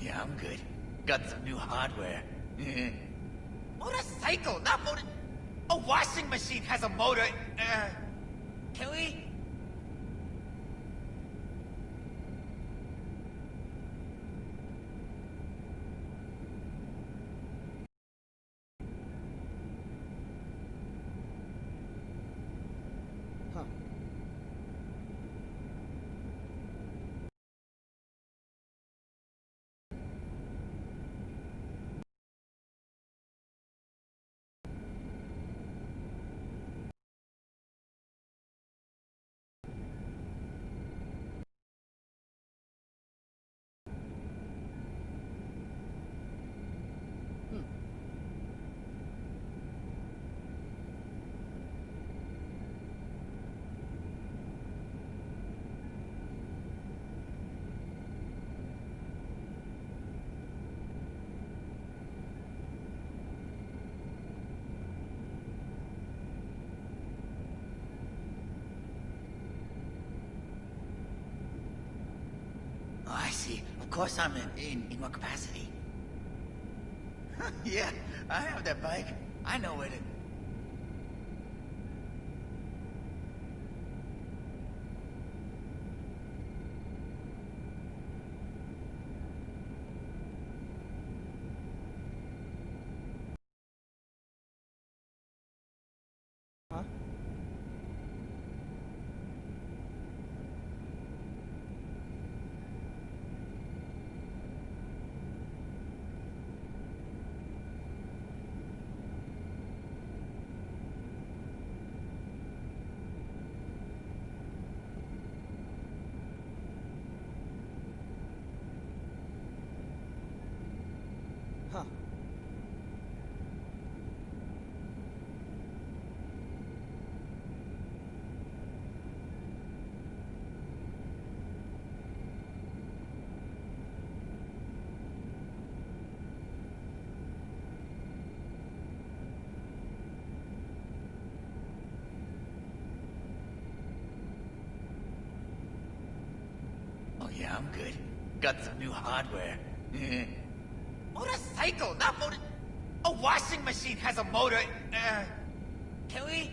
yeah, I'm good. Got some new hardware. Motorcycle, not motor... A washing machine has a motor. Can we? Oh, I see. Of course I'm in what capacity? Yeah, I have that bike. I know where to... Oh yeah, I'm good. Got some new hardware. Motorcycle, not motor... A washing machine has a motor. Can we?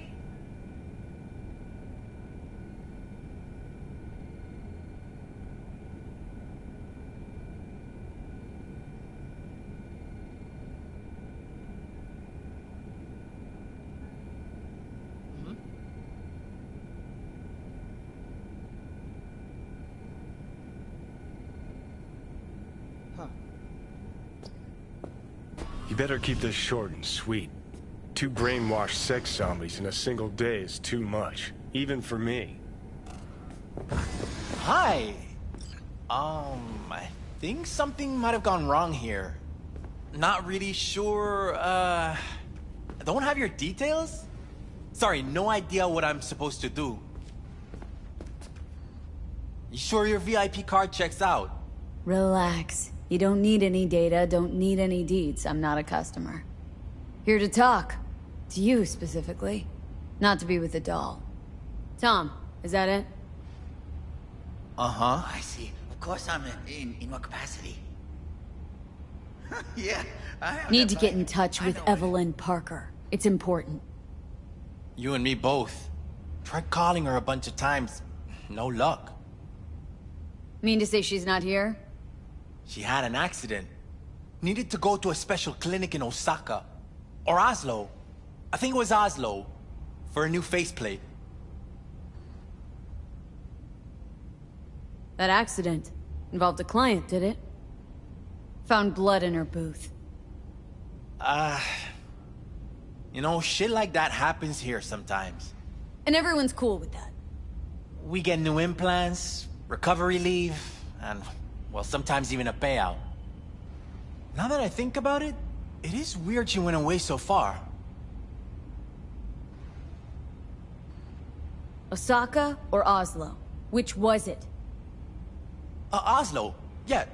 You better keep this short and sweet. 2 brainwashed sex zombies in a single day is too much, even for me. Hi. I think something might have gone wrong here. Not really sure, don't have your details? Sorry, no idea what I'm supposed to do. You sure your VIP card checks out? Relax. You don't need any data, don't need any deeds. I'm not a customer. Here to talk. To you, specifically. Not to be with a doll. Tom, is that it? Uh-huh. I see. Of course I'm in what capacity? Yeah, I have Need that to get bike. in touch with Evelyn Parker. It's important. You and me both. Tried calling her a bunch of times. No luck. Mean to say she's not here? She had an accident. Needed to go to a special clinic in Osaka. Or Oslo. I think it was Oslo. For a new faceplate. That accident involved a client, did it? Found blood in her booth. You know, shit like that happens here sometimes. And everyone's cool with that. We get new implants, recovery leave, and, well, sometimes even a payout. Now that I think about it, it is weird she went away so far. Osaka or Oslo? Which was it? Oslo. Yeah,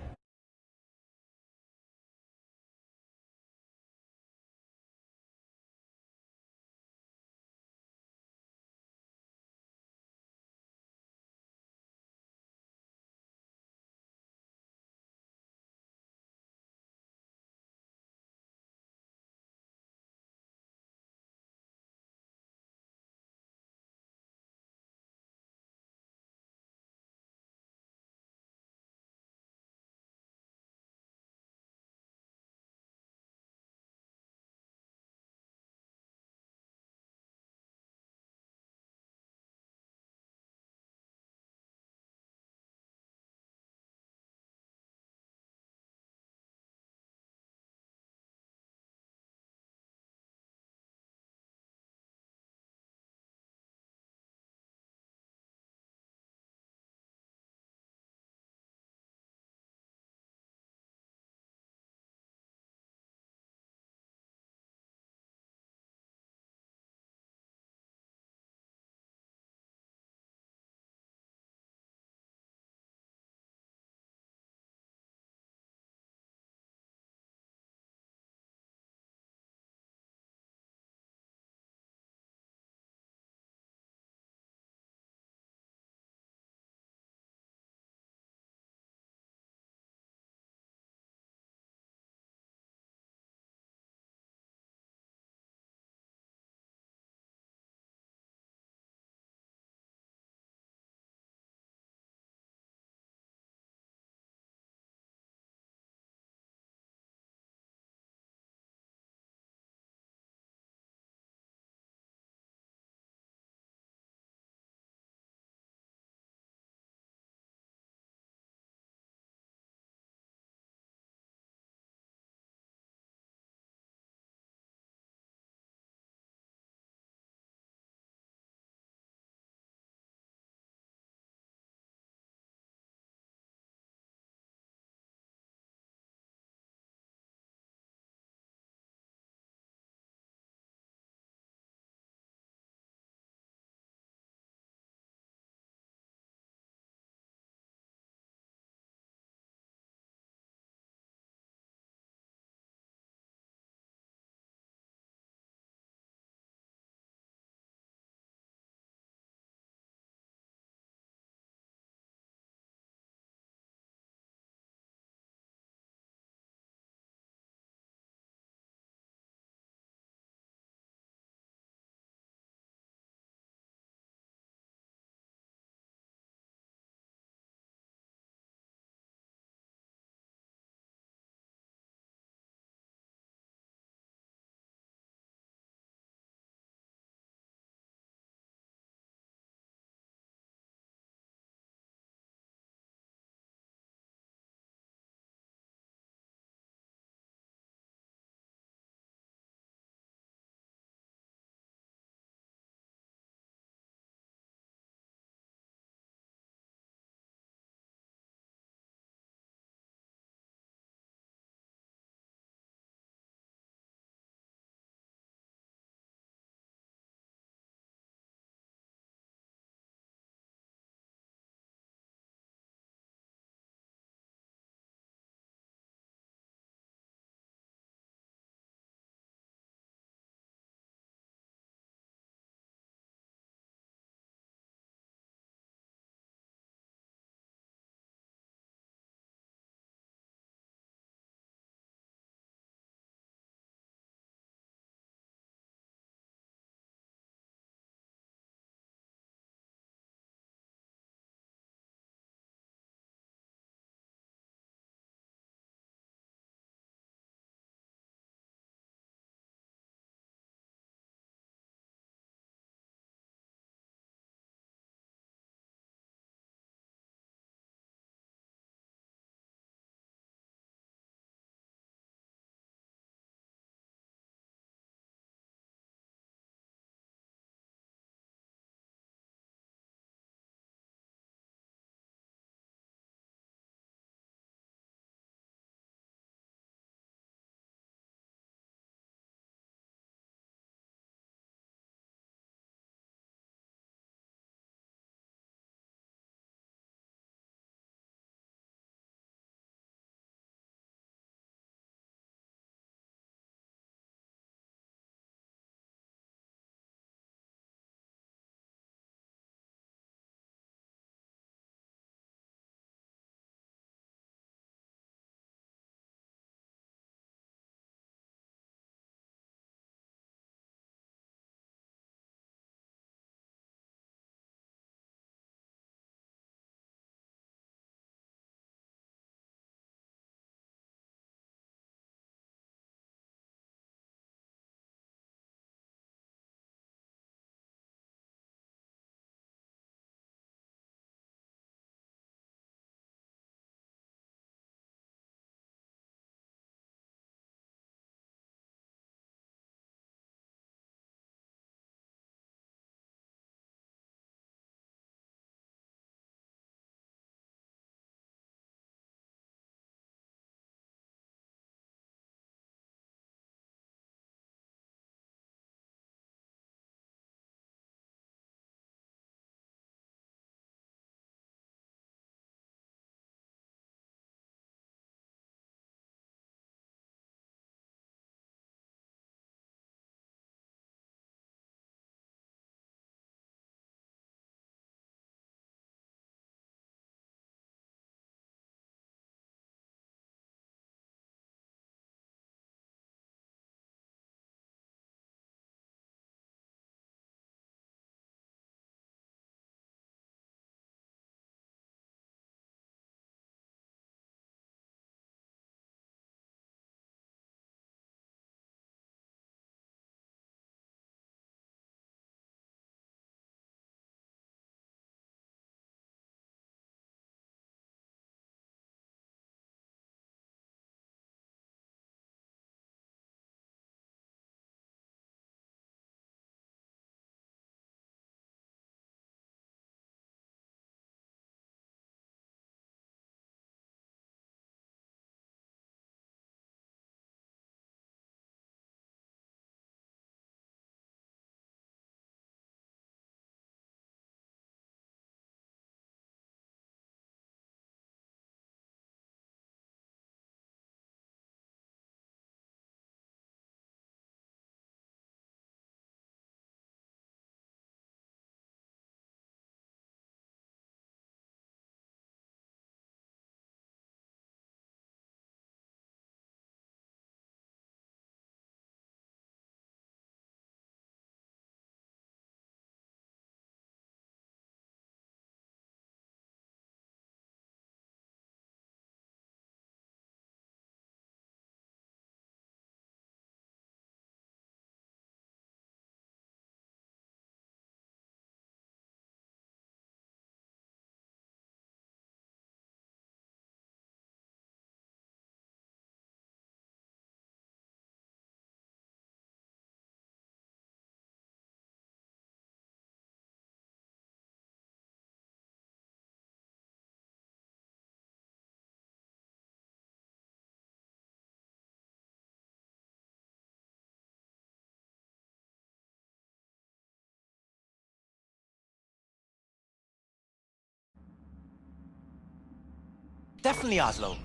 Definitely Oslo.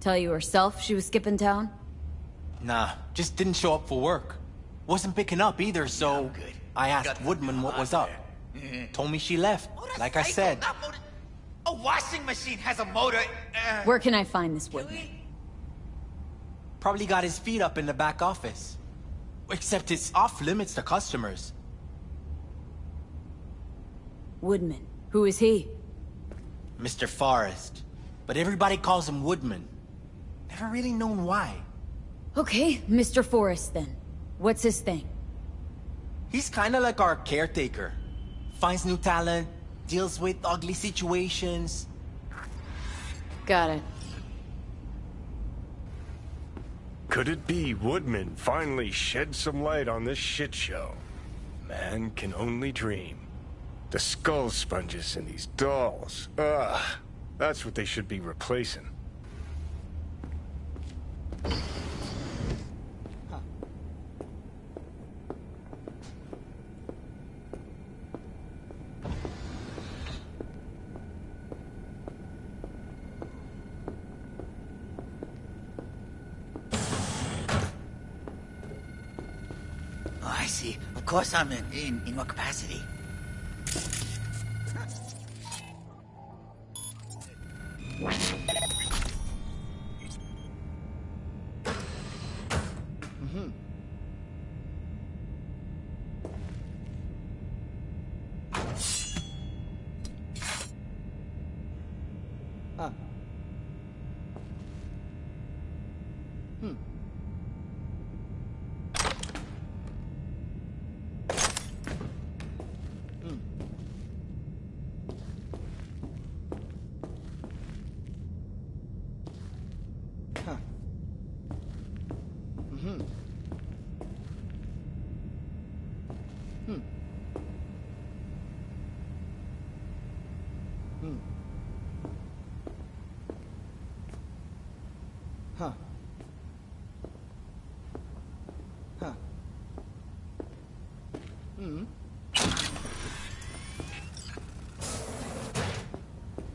Tell you herself she was skipping town? Nah, just didn't show up for work. Wasn't picking up either, so I asked Woodman what was up. Told me she left, like I said. A washing machine has a motor. Where can I find this Woodman? Probably got his feet up in the back office. Except it's off limits to customers. Woodman. Who is he? Mr. Forrest. But everybody calls him Woodman. Never really known why. Okay, Mr. Forrest then. What's his thing? He's kinda like our caretaker. Finds new talent, deals with ugly situations. Got it. Could it be Woodman finally shed some light on this shit show? Man can only dream. The skull sponges in these dolls. Ugh. That's what they should be replacing. Oh, I see. Of course I'm in what capacity?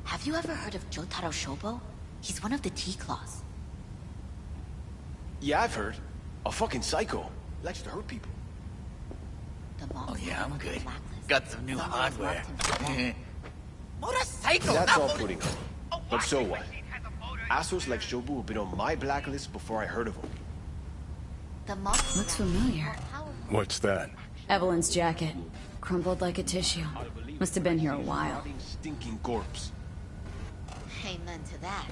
Have you ever heard of Jotaro Shobo? He's one of the T-Claws. Yeah, I've heard. A fucking psycho. Likes to hurt people. Oh yeah, I'm good. Got some new hardware. Motorcycle! That's all putting on. But so what? Assholes like Shobu have been on my blacklist before I heard of them. Looks familiar. What's that? Evelyn's jacket. Crumpled like a tissue. Must have been here a while. Stinking corpse. Amen to that.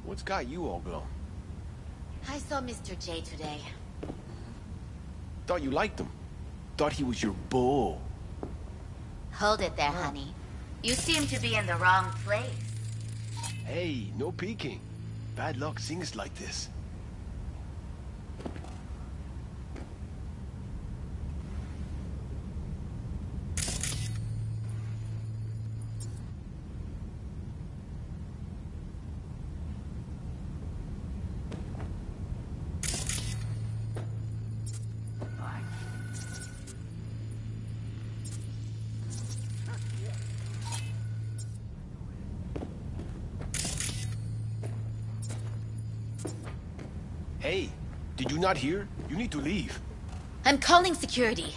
What's got you all glow? I saw Mr. J today. Thought you liked him. Thought he was your beau. Hold it there, honey. You seem to be in the wrong place. Hey, no peeking. Bad luck sings like this. Hey, did you not hear? You need to leave. I'm calling security.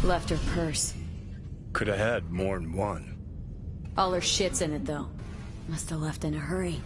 Left her purse. Could have had more than one. All her shit's in it, though. Must have left in a hurry.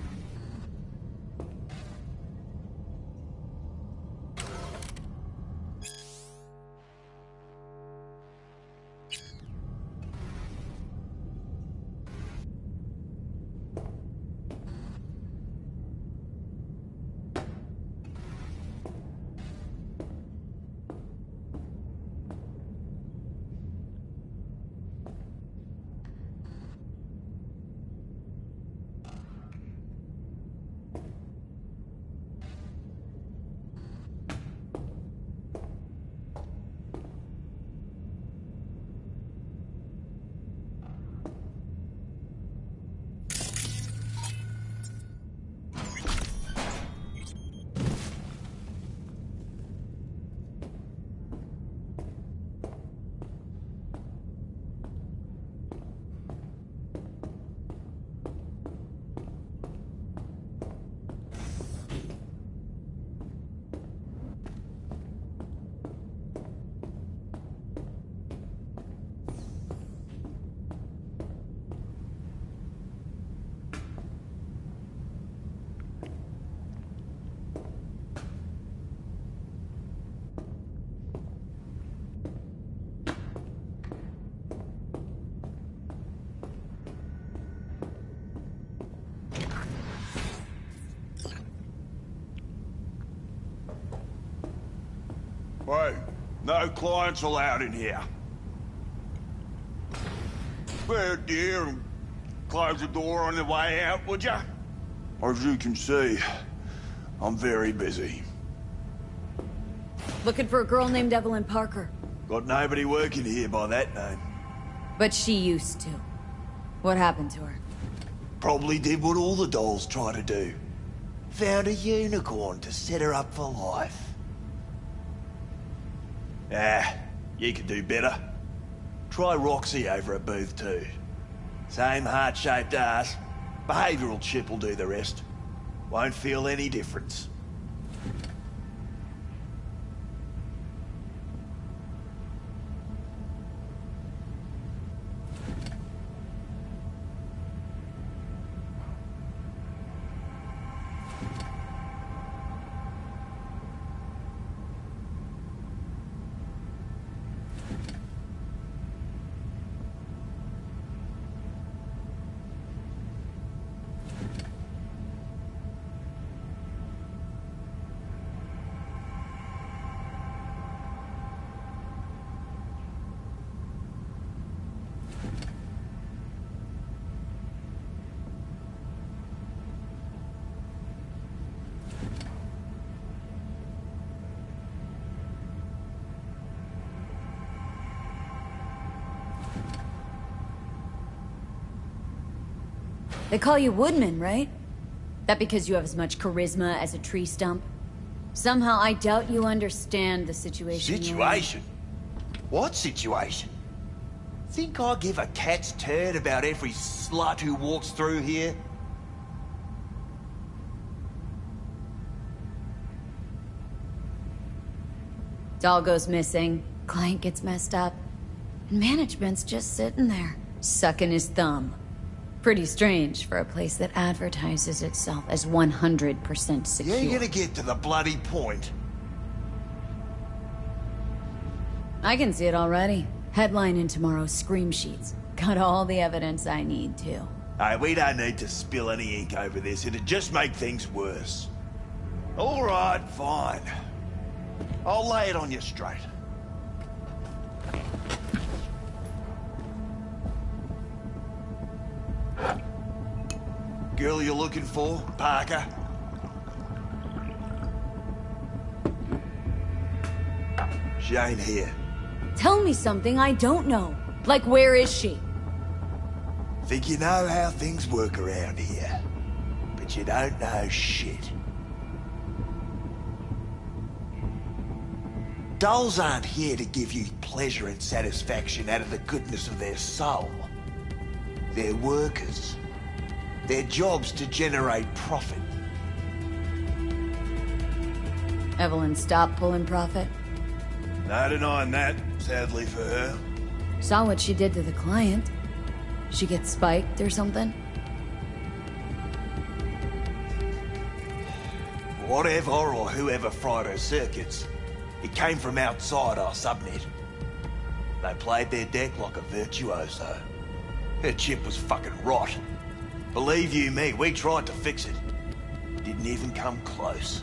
Hey, no clients allowed in here. Fair dear, and close the door on the way out, would ya? As you can see, I'm very busy. Looking for a girl named Evelyn Parker. Got nobody working here by that name. But she used to. What happened to her? Probably did what all the dolls try to do. Found a unicorn to set her up for life. Ah, you could do better. Try Roxy over at Booth 2. Same heart-shaped ass. Behavioural chip will do the rest. Won't feel any difference. They call you Woodman, right? That because you have as much charisma as a tree stump? Somehow I doubt you understand the situation. Situation? What situation? Think I give a cat's turd about every slut who walks through here? Doll goes missing, client gets messed up, and management's just sitting there, sucking his thumb. Pretty strange for a place that advertises itself as 100% secure. You're gonna get to the bloody point. I can see it already. Headline in tomorrow's scream sheets. Got all the evidence I need to. Hey, we don't need to spill any ink over this. It'd just make things worse. All right, fine. I'll lay it on you straight. Girl you're looking for, Parker? She ain't here. Tell me something I don't know. Like, where is she? Think you know how things work around here. But you don't know shit. Dolls aren't here to give you pleasure and satisfaction out of the goodness of their soul. They're workers. Their job's to generate profit. Evelyn stopped pulling profit? No denying that. Sadly for her. Saw what she did to the client. She gets spiked or something? Whatever or whoever fried her circuits, it came from outside our subnet. They played their deck like a virtuoso. Her chip was fucking rot. Believe you me, we tried to fix it. Didn't even come close.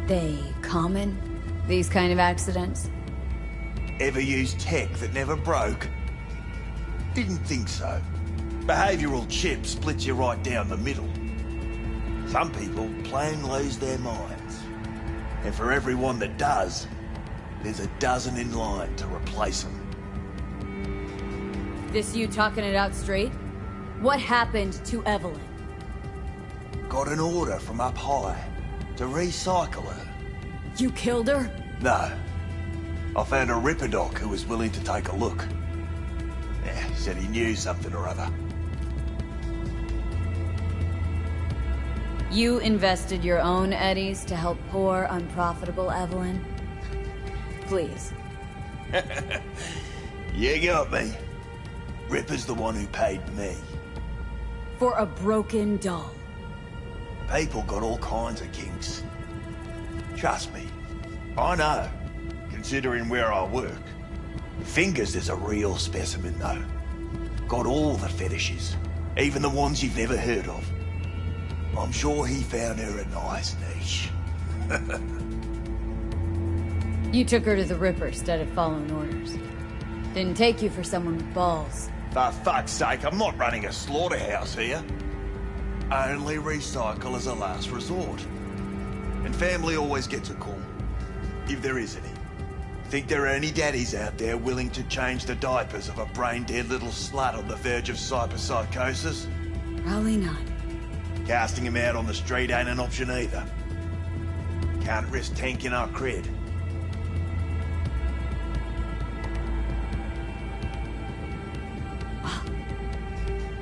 They common? These kind of accidents? Ever used tech that never broke? Didn't think so. Behavioral chip splits you right down the middle. Some people plain lose their minds. And for everyone that does, there's a dozen in line to replace them. This you talking it out straight? What happened to Evelyn? Got an order from up high to recycle her. You killed her? No. I found a Ripper doc who was willing to take a look. Yeah, said he knew something or other. You invested your own eddies to help poor, unprofitable Evelyn? Please. You got me. Ripper's the one who paid me. For a broken doll. People got all kinds of kinks. Trust me. I know, considering where I work. Fingers is a real specimen, though. Got all the fetishes, even the ones you've never heard of. I'm sure he found her a nice niche. You took her to the Ripper instead of following orders. Didn't take you for someone with balls. For fuck's sake, I'm not running a slaughterhouse here. Only recycle as a last resort. And family always gets a call. If there is any. Think there are any daddies out there willing to change the diapers of a brain-dead little slut on the verge of cyberpsychosis? Probably not. Casting him out on the street ain't an option either. Can't risk tanking our cred.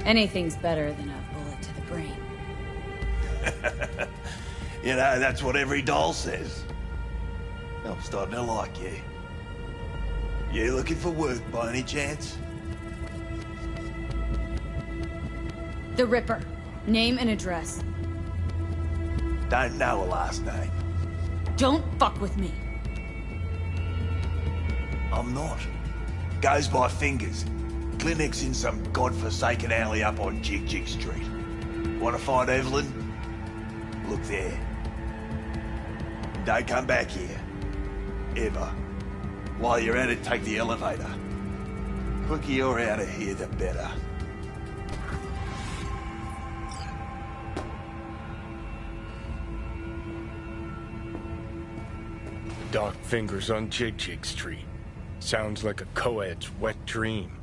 Anything's better than a bullet to the brain. You know, that's what every doll says. I'm starting to like you. You looking for work by any chance? The Ripper. Name and address. Don't know a last name. Don't fuck with me. I'm not. Goes by Fingers. Clinic's in some godforsaken alley up on Jig Jig Street. Want to find Evelyn? Look there. Don't come back here. Ever. While you're at it, take the elevator. Quicker you're out of here, the better. Dark fingers on Jig Jig Street. Sounds like a co-ed's wet dream.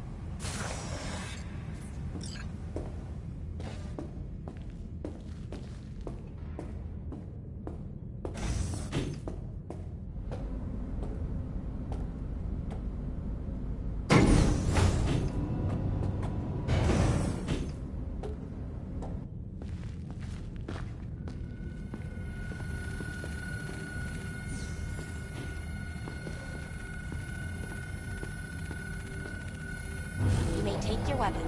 You may take your weapons.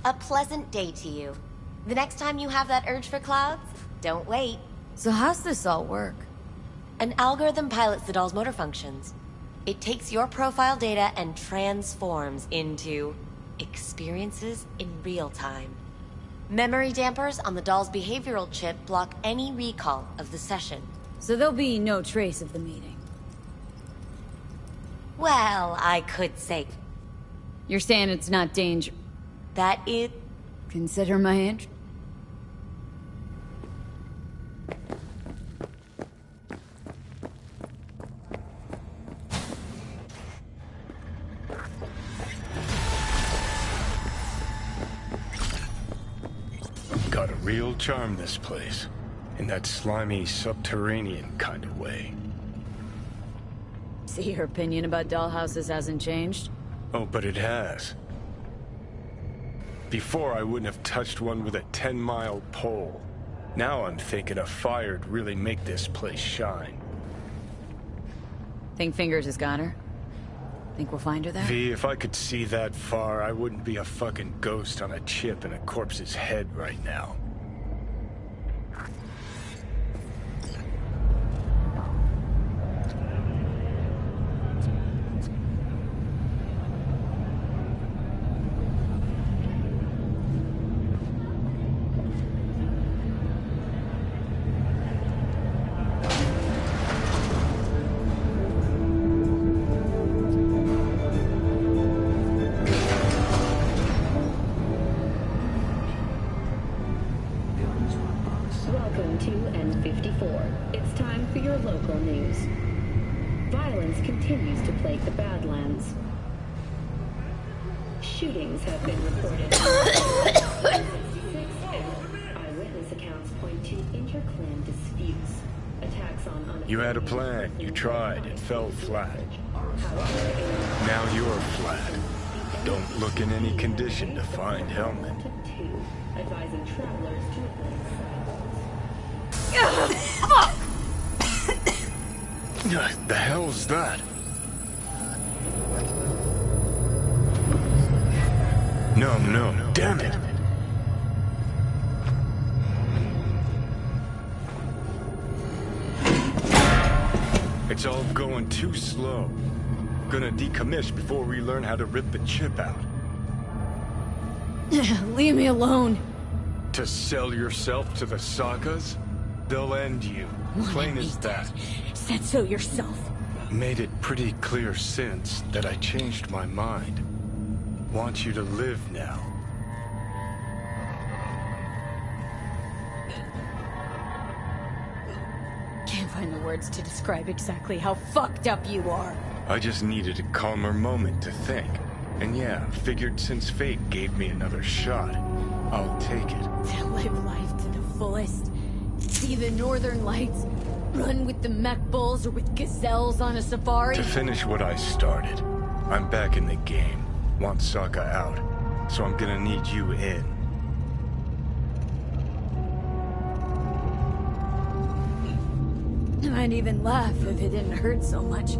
A pleasant day to you. The next time you have that urge for clouds, don't wait. So how's this all work? An algorithm pilots the doll's motor functions. It takes your profile data and transforms into experiences in real time. Memory dampers on the doll's behavioral chip block any recall of the session. So there'll be no trace of the meeting. Well, I could say. You're saying it's not danger. That is... Consider my entry. Got a real charm, this place. In that slimy, subterranean kind of way. See, your opinion about dollhouses hasn't changed? Oh, but it has. Before, I wouldn't have touched one with a 10-mile pole. Now I'm thinking a fire'd really make this place shine. Think Fingers has got her? Think we'll find her there? V, if I could see that far, I wouldn't be a fucking ghost on a chip in a corpse's head right now. Welcome to N54. It's time for your local news. Violence continues to plague the Badlands. Shootings have been reported. Eyewitness accounts point to inter-clan disputes. Attacks on You had a plan, you tried, it fell flat. Now you're flat. Don't look in any condition to find Hellman. Advising travelers to avoid The hell's that? No, damn it. It's all going too slow. Gonna decommiss before we learn how to rip the chip out. Leave me alone. To sell yourself to the Sagas? They'll end you. Plain as that. Said so yourself. Made it pretty clear since that I changed my mind. Want you to live now. Can't find the words to describe exactly how fucked up you are. I just needed a calmer moment to think. And yeah, figured since fate gave me another shot, I'll take it. To live life to the fullest. See the northern lights. Run with the mech bulls or with gazelles on a safari. To finish what I started, I'm back in the game. Want Sokka out, so I'm gonna need you in. I might even laugh if it didn't hurt so much.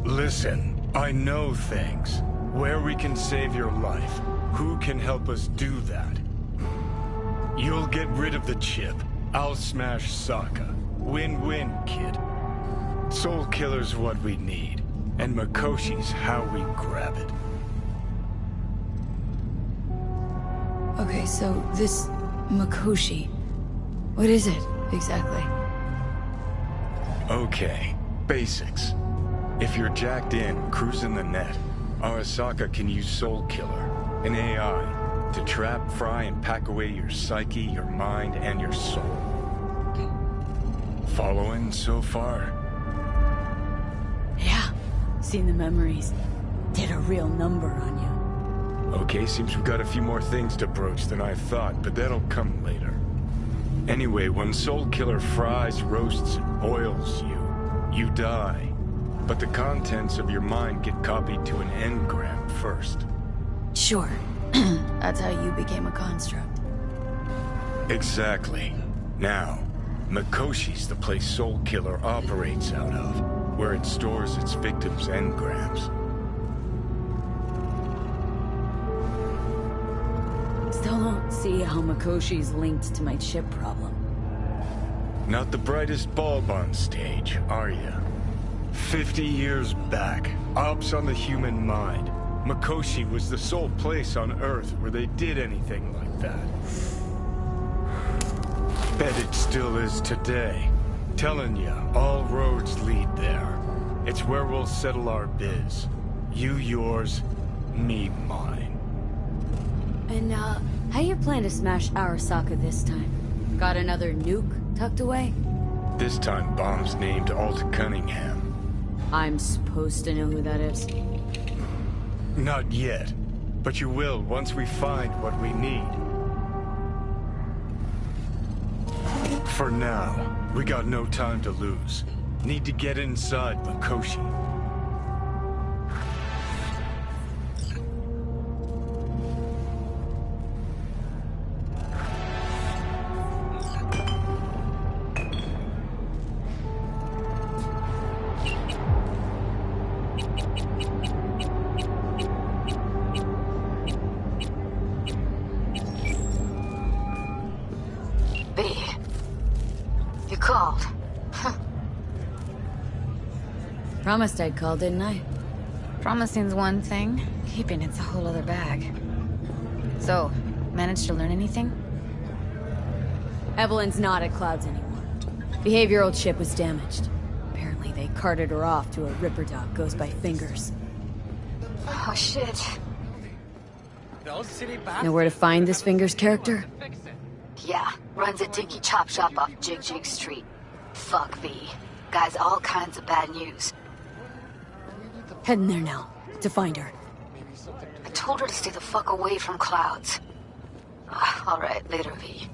Listen, I know things. Where we can save your life. Who can help us do that? You'll get rid of the chip. I'll smash Sokka. Win-win, kid. Soul Killer's what we need. And Mikoshi's how we grab it. Okay, so this Mikoshi, what is it exactly? Okay, basics. If you're jacked in, cruising the net, Arasaka can use Soul Killer, an AI, to trap, fry, and pack away your psyche, your mind, and your soul. Following so far? Yeah, seen the memories. Did a real number on you. Okay, seems we've got a few more things to broach than I thought, but that'll come later. Anyway, when Soul Killer fries, roasts, and boils you, you die. But the contents of your mind get copied to an engram first. Sure. That's how you became a construct. Exactly. Now, Mikoshi's the place Soul Killer operates out of, where it stores its victims' engrams. Still don't see how Mikoshi's linked to my chip problem. Not the brightest bulb on stage, are you? 50 years back, ops on the human mind. Mikoshi was the sole place on Earth where they did anything like that. Bet it still is today. Telling ya, all roads lead there. It's where we'll settle our biz. You yours, me mine. And, how you plan to smash Arasaka this time? Got another nuke tucked away? This time bomb's named Alt Cunningham. I'm supposed to know who that is. Not yet, but you will once we find what we need. For now, we got no time to lose. Need to get inside Mikoshi. B. You called. Promised I'd call, didn't I? Promising's one thing, keeping it's a whole other bag. So, managed to learn anything? Evelyn's not at Clouds anymore. Behavioral chip was damaged. Apparently they carted her off to a Ripper doc goes by Fingers. Oh, shit. Know where to find this Fingers character? Yeah, runs a dinky chop shop off Jig Jig Street. Fuck V. Guy's all kinds of bad news. Heading there now, to find her. I told her to stay the fuck away from Clouds. Alright, later, V.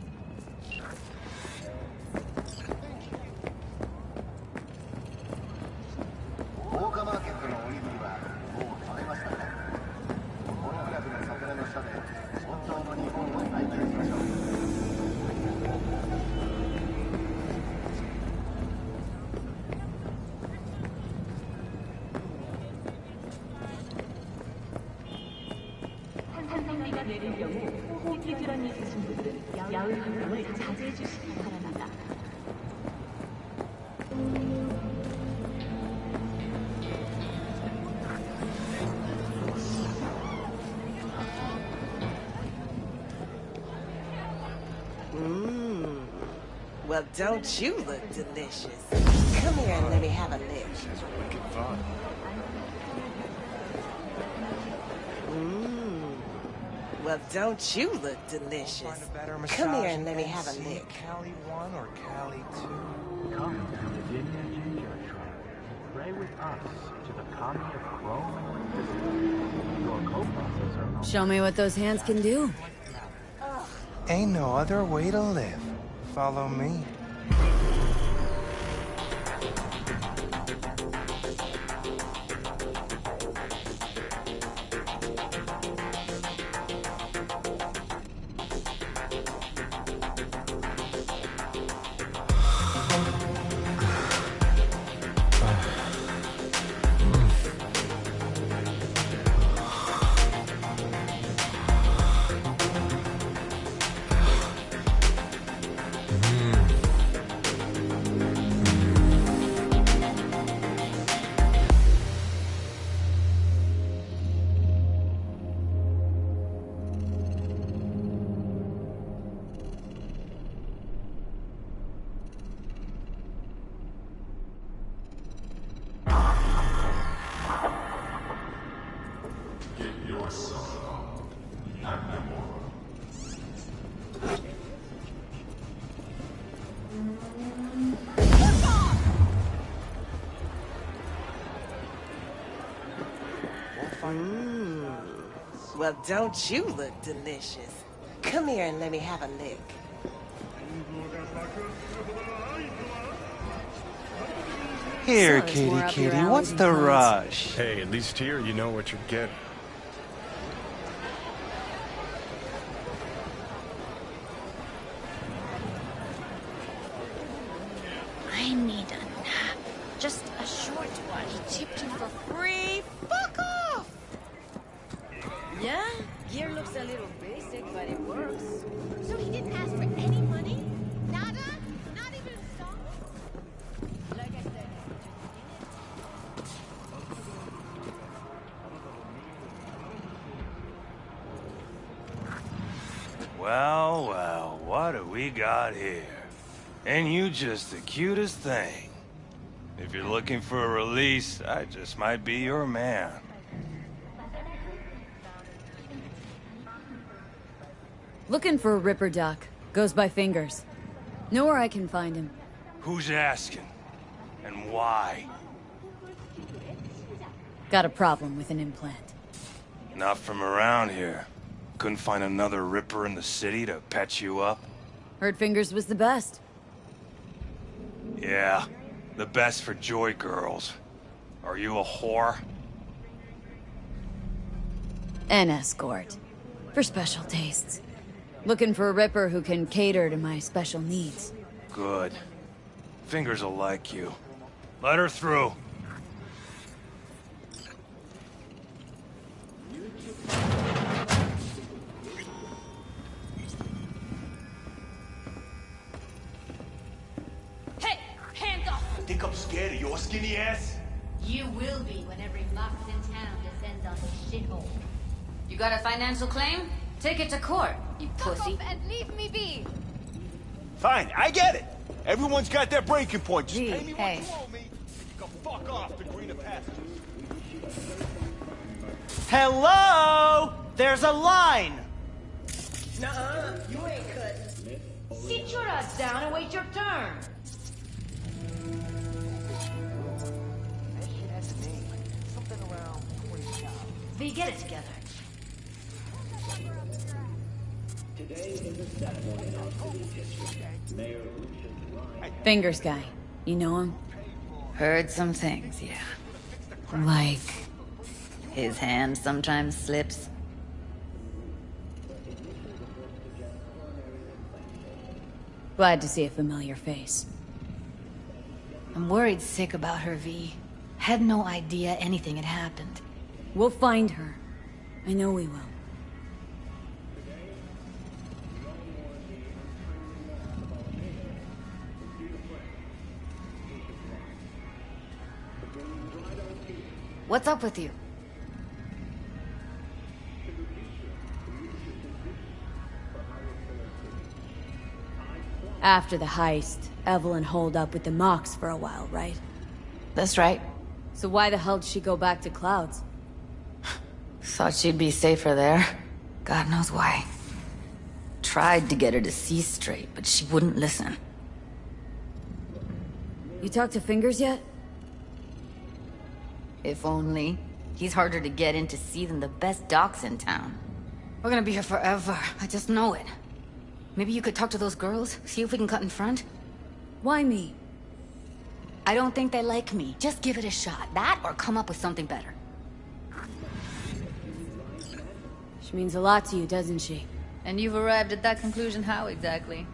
Well, don't you look delicious? Come here and let me have a lick. Well, don't you look delicious? Come here and let me have a lick. Cali 1 or Cali 2? Come to Virginia Ginger Shrine. Pray with us to the coming of Chrome and electricity. Your co-processor. Show me what those hands can do. Ain't no other way to live. Follow me. Well, don't you look delicious? Come here and let me have a lick. Here, kitty, what's the rush? Hey, at least here you know what you're getting. I need a nap. Just a short one. He tipped you for free. Fuck off! Yeah, gear looks a little basic, but it works. So he didn't ask for any money? Nada? Not even a song? Like I said. Well, what do we got here? Ain't you just the cutest thing? If you're looking for a release, I just might be your man. Looking for a Ripper doc. Goes by Fingers. Know where I can find him. Who's asking? And why? Got a problem with an implant. Not from around here. Couldn't find another Ripper in the city to patch you up? Heard Fingers was the best. Yeah, the best for Joy girls. Are you a whore? An escort. For special tastes. Looking for a Ripper who can cater to my special needs. Good. Fingers will like you. Let her through. Think I'm scared of your skinny ass? You will be when every mox in town descends on this shithole. You got a financial claim? Take it to court, you pussy. And leave me be. Fine, I get it. Everyone's got their breaking point. Just pay me hey. what you owe me. You can fuck off to greener pastures. Hello? There's a line. Nuh-uh, you ain't cutting. Sit your ass down and wait your turn. That shit has a name. Something around Queen. V, get it together. Fingers guy. You know him? Heard some things, yeah. Like, his hand sometimes slips. Glad to see a familiar face. I'm worried sick about her, V. Had no idea anything had happened. We'll find her. I know we will. What's up with you? After the heist, Evelyn holed up with the Mox for a while, right? That's right. So why the hell did she go back to Clouds? Thought she'd be safer there. God knows why. Tried to get her to see straight, but she wouldn't listen. You talked to Fingers yet? If only. He's harder to get in to see than the best docs in town. We're gonna be here forever. I just know it. Maybe you could talk to those girls, see if we can cut in front? Why me? I don't think they like me. Just give it a shot. That or come up with something better. She means a lot to you, doesn't she? And you've arrived at that conclusion how exactly?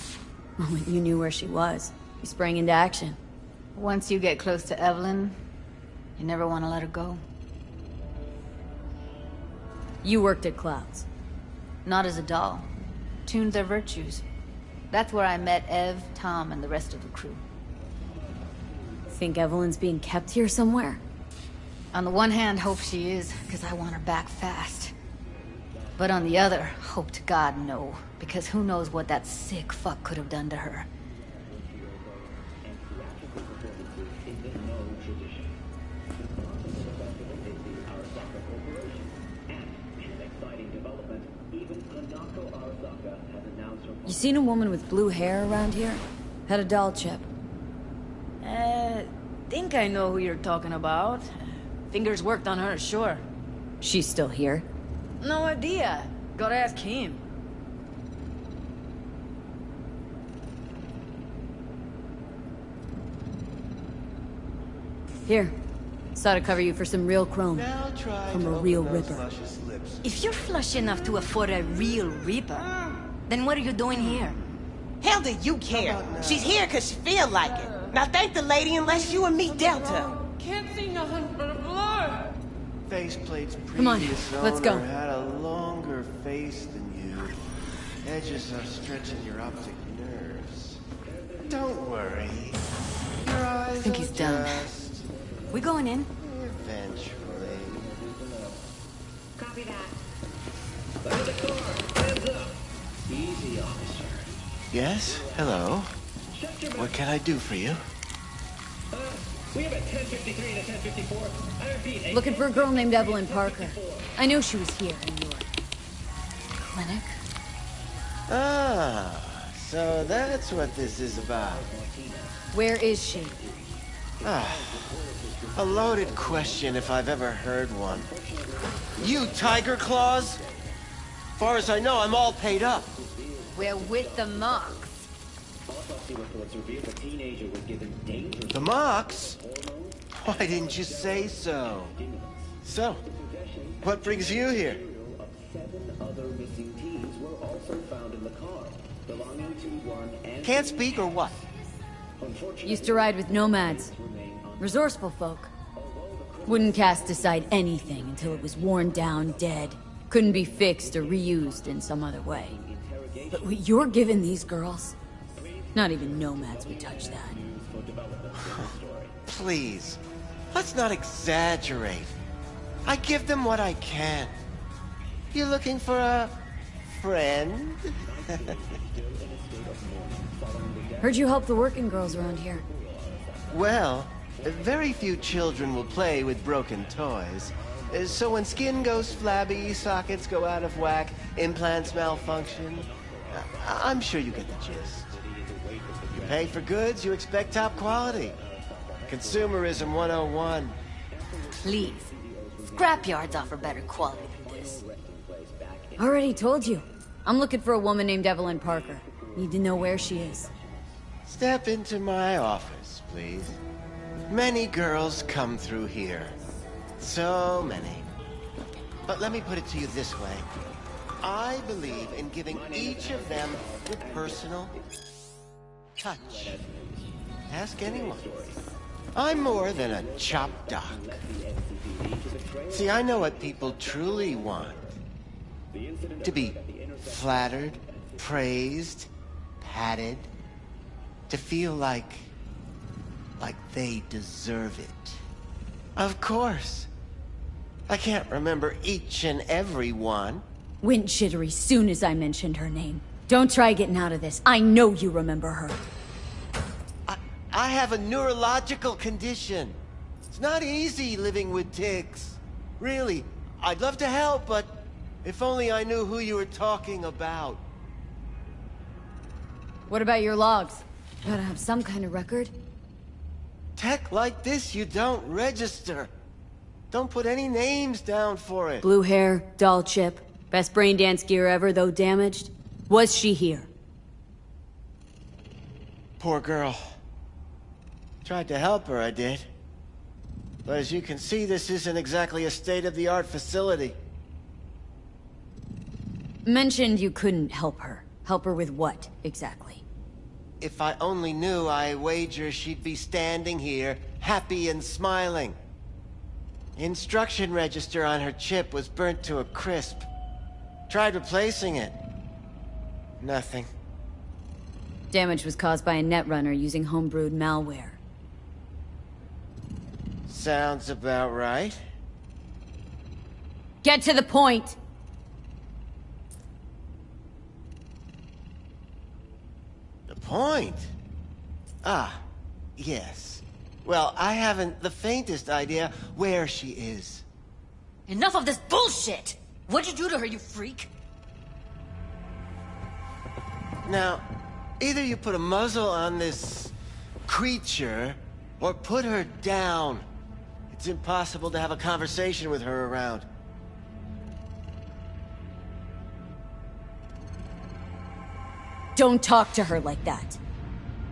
When you knew where she was, you sprang into action. Once you get close to Evelyn, you never want to let her go. You worked at Clouds. Not as a doll. Tuned their virtues. That's where I met Ev, Tom, and the rest of the crew. Think Evelyn's being kept here somewhere? On the one hand, hope she is, because I want her back fast. But on the other, hope to God no, because who knows what that sick fuck could have done to her. You seen a woman with blue hair around here? Had a doll chip. Think I know who you're talking about. Fingers worked on her, sure. She's still here? No idea. Gotta ask him. Here. Saw to cover you for some real chrome. From a real ripper. If you're flush enough to afford a real reaper, then what are you doing here? Hell do you care? She's here because she feel like it. Now thank the lady unless you and me dealt her. Can't see nothing but a blur. Faceplate's Come on, previous let's go. owner had a longer face than you. Edges are stretching your optic nerves. Don't worry. Your eyes I think he's done. We going in? Eventually. Copy that. Clear the car. Hands up. Easy, officer. Yes? Hello? What can I do for you? We have a 1053 and a 1054. I repeat, Looking for a girl named Evelyn Parker. I know she was here in your clinic. Ah, so that's what this is about. Where is she? Ah, a loaded question if I've ever heard one. You Tiger Claws? Far as I know, I'm all paid up. We're with the Mox. The Mox? Why didn't you say so? So, what brings you here? 7 other missing teens were also found in the car, belonging to one and... Can't speak or what? Used to ride with nomads. Resourceful folk. Wouldn't cast aside anything until it was worn down, dead. Couldn't be fixed or reused in some other way. But what you're giving these girls... Not even nomads would touch that. Please, let's not exaggerate. I give them what I can. You looking for a friend? Heard you help the working girls around here. Well, very few children will play with broken toys. So when skin goes flabby, sockets go out of whack, implants malfunction, I'm sure you get the gist. You pay for goods, you expect top quality. Consumerism 101. Please. Scrapyards offer better quality than this. Already told you. I'm looking for a woman named Evelyn Parker. Need to know where she is. Step into my office, please. Many girls come through here. So many. But let me put it to you this way. I believe in giving each of them the personal touch. Ask anyone. I'm more than a chop doc. See, I know what people truly want. To be flattered, praised, patted. To feel like they deserve it. Of course. I can't remember each and every one. Went jittery soon as I mentioned her name. Don't try getting out of this. I know you remember her. I have a neurological condition. It's not easy living with tics. Really, I'd love to help, but if only I knew who you were talking about. What about your logs? Gotta have some kind of record. Tech like this, you don't register. Don't put any names down for it. Blue hair, doll chip, best brain dance gear ever, though damaged. Was she here? Poor girl. Tried to help her, I did. But as you can see, this isn't exactly a state-of-the-art facility. Mentioned you couldn't help her. Help her with what, exactly? If I only knew, I wager she'd be standing here, happy and smiling. Instruction register on her chip was burnt to a crisp. Tried replacing it. Nothing. Damage was caused by a netrunner using homebrewed malware. Sounds about right. Get to the point! The point? Ah, yes. Well, I haven't the faintest idea where she is. Enough of this bullshit! What'd you do to her, you freak? Now, either you put a muzzle on this creature, or put her down. It's impossible to have a conversation with her around. Don't talk to her like that.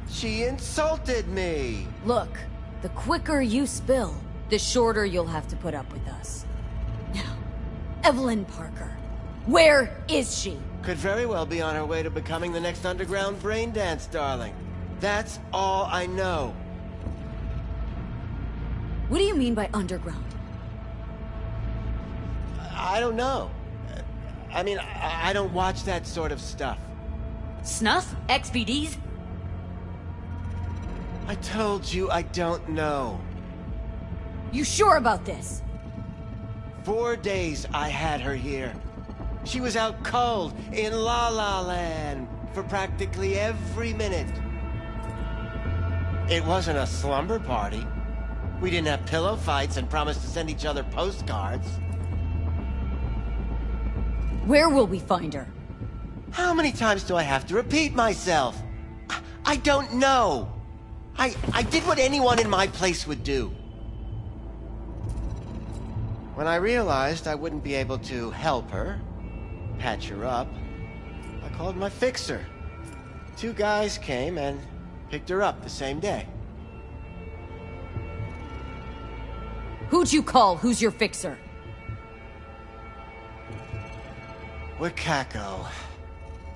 She insulted me! Look, the quicker you spill, the shorter you'll have to put up with us. Now, Evelyn Parker. Where is she? Could very well be on her way to becoming the next underground brain dance darling. That's all I know. What do you mean by underground? I don't know. I mean, I don't watch that sort of stuff. Snuff? XBDs? I told you I don't know. You sure about this? 4 days I had her here. She was out cold in La La Land for practically every minute. It wasn't a slumber party. We didn't have pillow fights and promised to send each other postcards. Where will we find her? How many times do I have to repeat myself? I don't know. I did what anyone in my place would do. When I realized I wouldn't be able to help her, patch her up, I called my fixer. 2 guys came and picked her up the same day. Who'd you call? Who's your fixer? Wakako.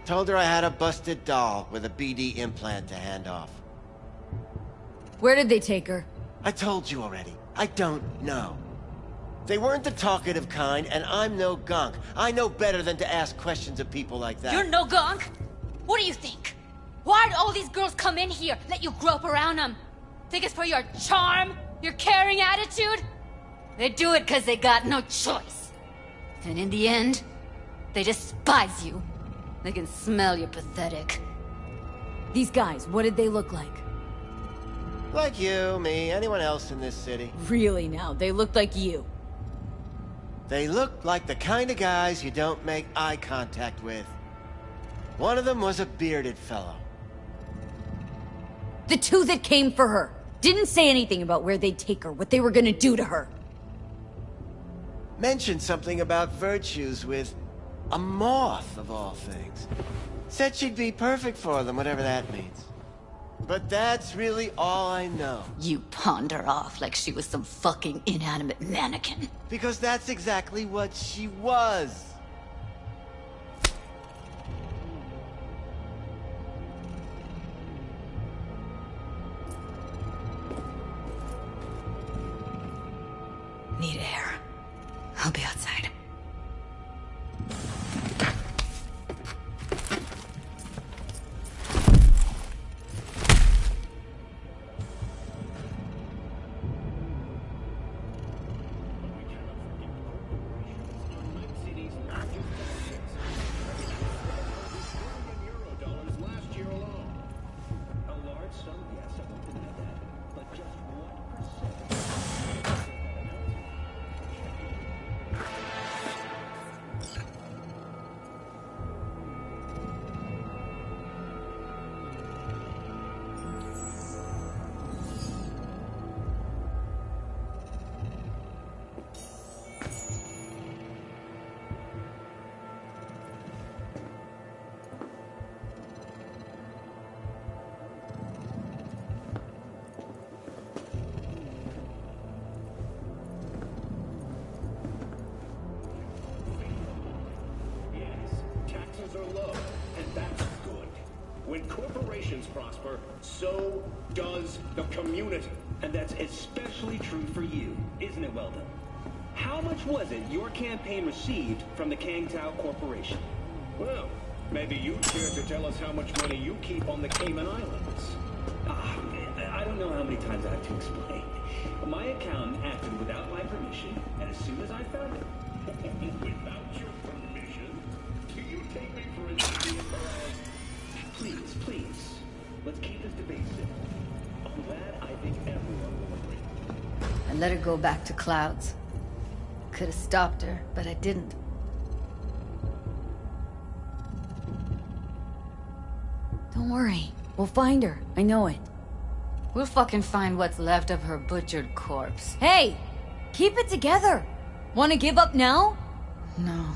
Told her I had a busted doll with a BD implant to hand off. Where did they take her? I told you already. I don't know. They weren't the talkative kind, and I'm no gunk. I know better than to ask questions of people like that. You're no gunk? What do you think? Why'd all these girls come in here, let you grope around them? Think it's for your charm? Your caring attitude? They do it because they got no choice. And in the end, they despise you. They can smell you're pathetic. These guys, what did they look like? Like you, me, anyone else in this city. Really now, they looked like you. They looked like the kind of guys you don't make eye contact with. One of them was a bearded fellow. The two that came for her didn't say anything about where they'd take her, what they were gonna do to her. Mentioned something about virtues with a moth, of all things. Said she'd be perfect for them, whatever that means. But that's really all I know. You pawned her off like she was some fucking inanimate mannequin. Because that's exactly what she was. Need air. I'll be outside. When corporations prosper, so does the community. And that's especially true for you, isn't it, Weldon? How much was it your campaign received from the Kangtao Corporation? Well, maybe you'd care to tell us how much money you keep on the Cayman Islands. I don't know how many times I have to explain. My accountant acted without my permission, and as soon as I found it... Without your permission? Do you take me for an idiot? Please, please. Let's keep this debate simple. On that, I think everyone will agree. I let her go back to Clouds. Could have stopped her, but I didn't. Don't worry. We'll find her. I know it. We'll fucking find what's left of her butchered corpse. Hey! Keep it together! Wanna give up now? No.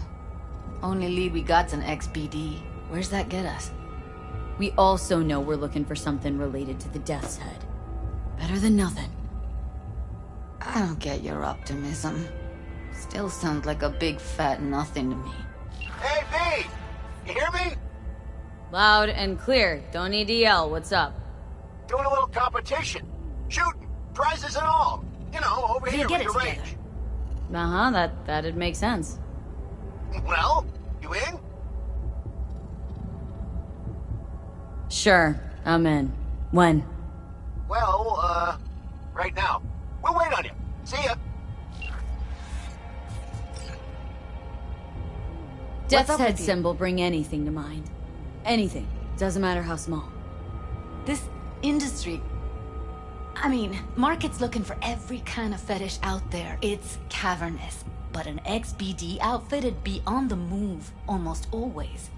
Only lead we got's an XBD. Where's that get us? We also know we're looking for something related to the Death's Head. Better than nothing. I don't get your optimism. Still sounds like a big fat nothing to me. Hey, V! You hear me? Loud and clear. Don't need to yell. What's up? Doing a little competition. Shooting. Prizes and all. You know, over here in the range. Uh-huh, that'd make sense. Well, you in? Sure, I'm in. When? Well, right now. We'll wait on you. See ya. Death's Head symbol bring anything to mind. Anything. Doesn't matter how small. This industry... I mean, market's looking for every kind of fetish out there. It's cavernous. But an XBD outfit'd be on the move, almost always.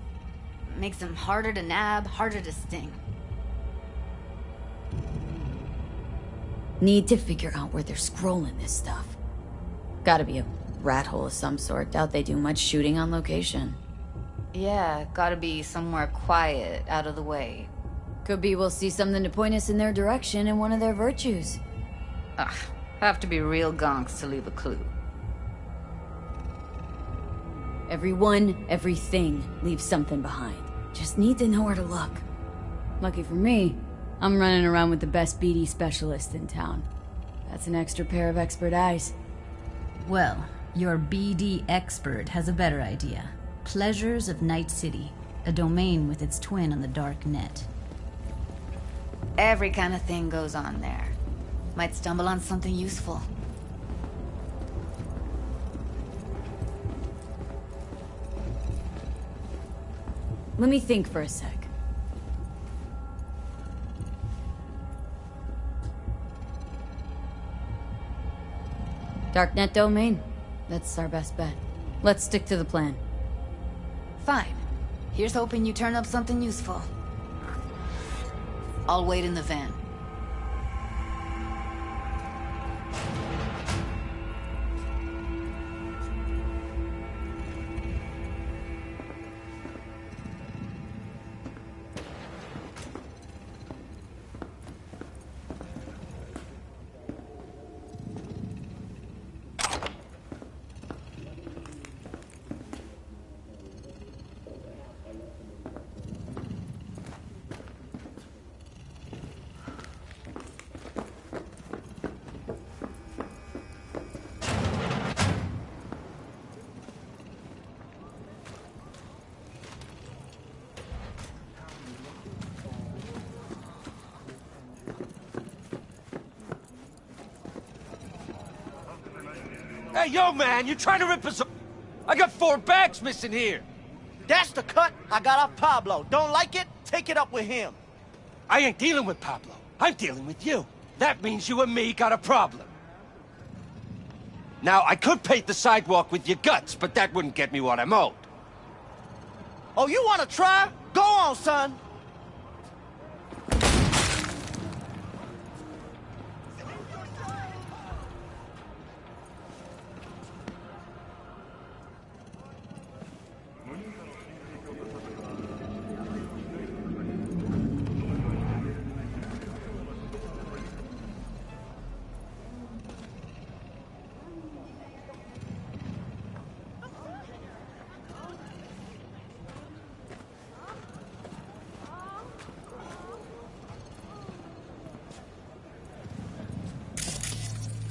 Makes them harder to nab, harder to sting. Need to figure out where they're scrolling this stuff. Gotta be a rat hole of some sort. Doubt they do much shooting on location. Yeah, gotta be somewhere quiet, out of the way. Could be we'll see something to point us in their direction in one of their virtues. Ugh, have to be real gonks to leave a clue. Everyone, everything leaves something behind. Just need to know where to look. Lucky for me, I'm running around with the best BD specialist in town. That's an extra pair of expert eyes. Well, your BD expert has a better idea. Pleasures of Night City, a domain with its twin on the dark net. Every kind of thing goes on there. Might stumble on something useful. Let me think for a sec. Darknet domain? That's our best bet. Let's stick to the plan. Fine. Here's hoping you turn up something useful. I'll wait in the van. Hey, yo, man, you trying to rip us up? I got 4 bags missing here. That's the cut I got off Pablo. Don't like it? Take it up with him. I ain't dealing with Pablo. I'm dealing with you. That means you and me got a problem. Now, I could paint the sidewalk with your guts, but that wouldn't get me what I'm owed. Oh, you want to try? Go on, son.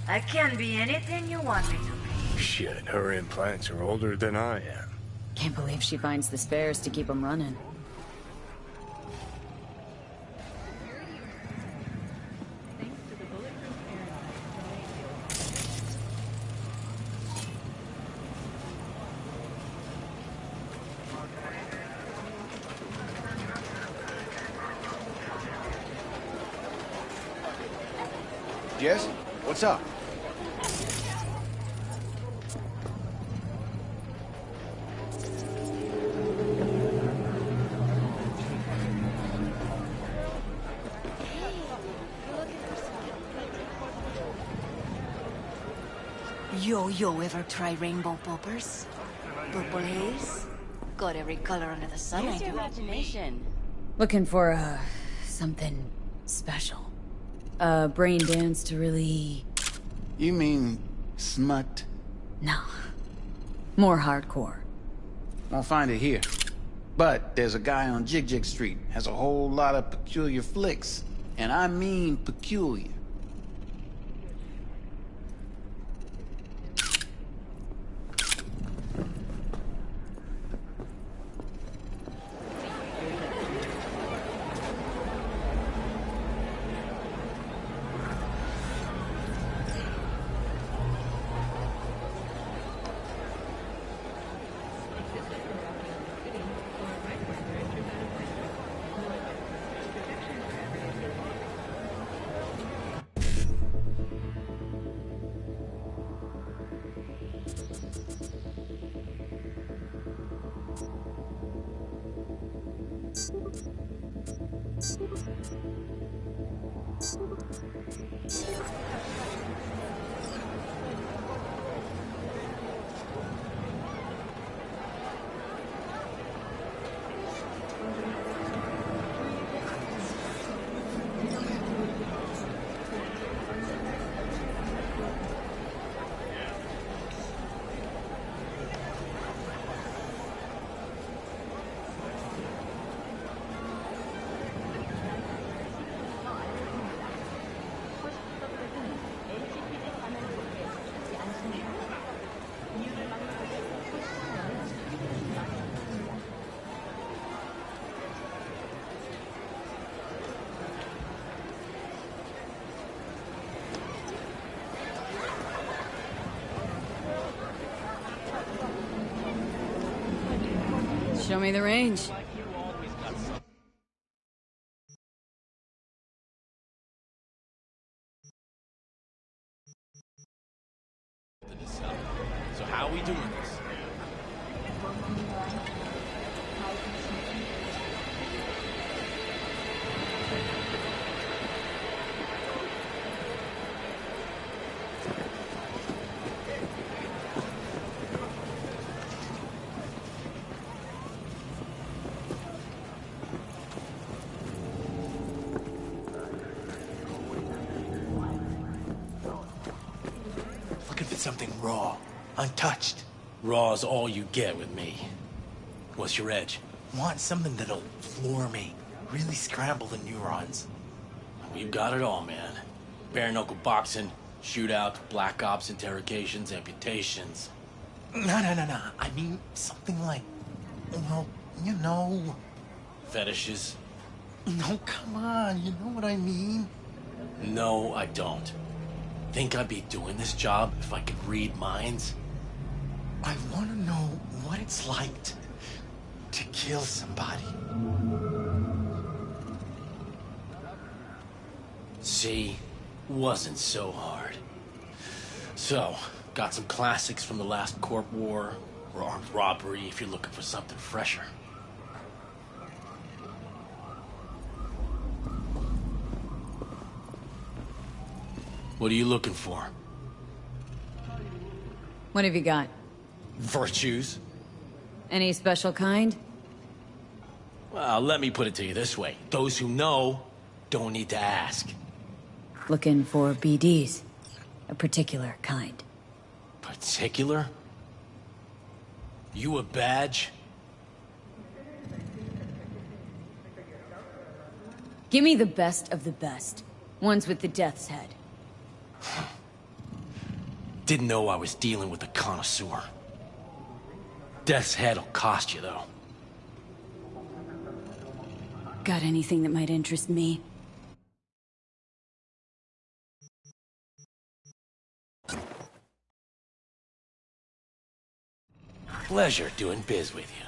I can be anything you want me to be. Shit, her implants are older than I am. Can't believe she finds the spares to keep them running. Jess, what's up? Yo, ever try rainbow poppers? Purple haze? Got every color under the sun. Use your imagination. Looking for, something special. A brain dance to really... You mean smut? No. More hardcore. Won't find it here. But there's a guy on Jig Street, has a whole lot of peculiar flicks. And I mean peculiar. me the range. So how are we doing this? Looking for something raw, untouched. Raw's all you get with me. What's your edge? Want something that'll floor me, really scramble the neurons. We've got it all, man. Bare knuckle boxing, shootout, black ops, interrogations, amputations. No. I mean, something like, well, you know. Fetishes? No, come on, you know what I mean? No, I don't. Think I'd be doing this job if I could read minds? I want to know what it's like to kill somebody. See, wasn't so hard. So, got some classics from the last Corp War, or armed robbery if you're looking for something fresher. What are you looking for? What have you got? Virtues? Any special kind? Well, let me put it to you this way. Those who know don't need to ask. Looking for BDs. A particular kind. Particular? You a badge? Give me the best of the best. Ones with the death's head. Didn't know I was dealing with a connoisseur. Death's head'll cost you, though. Got anything that might interest me? Pleasure doing biz with you.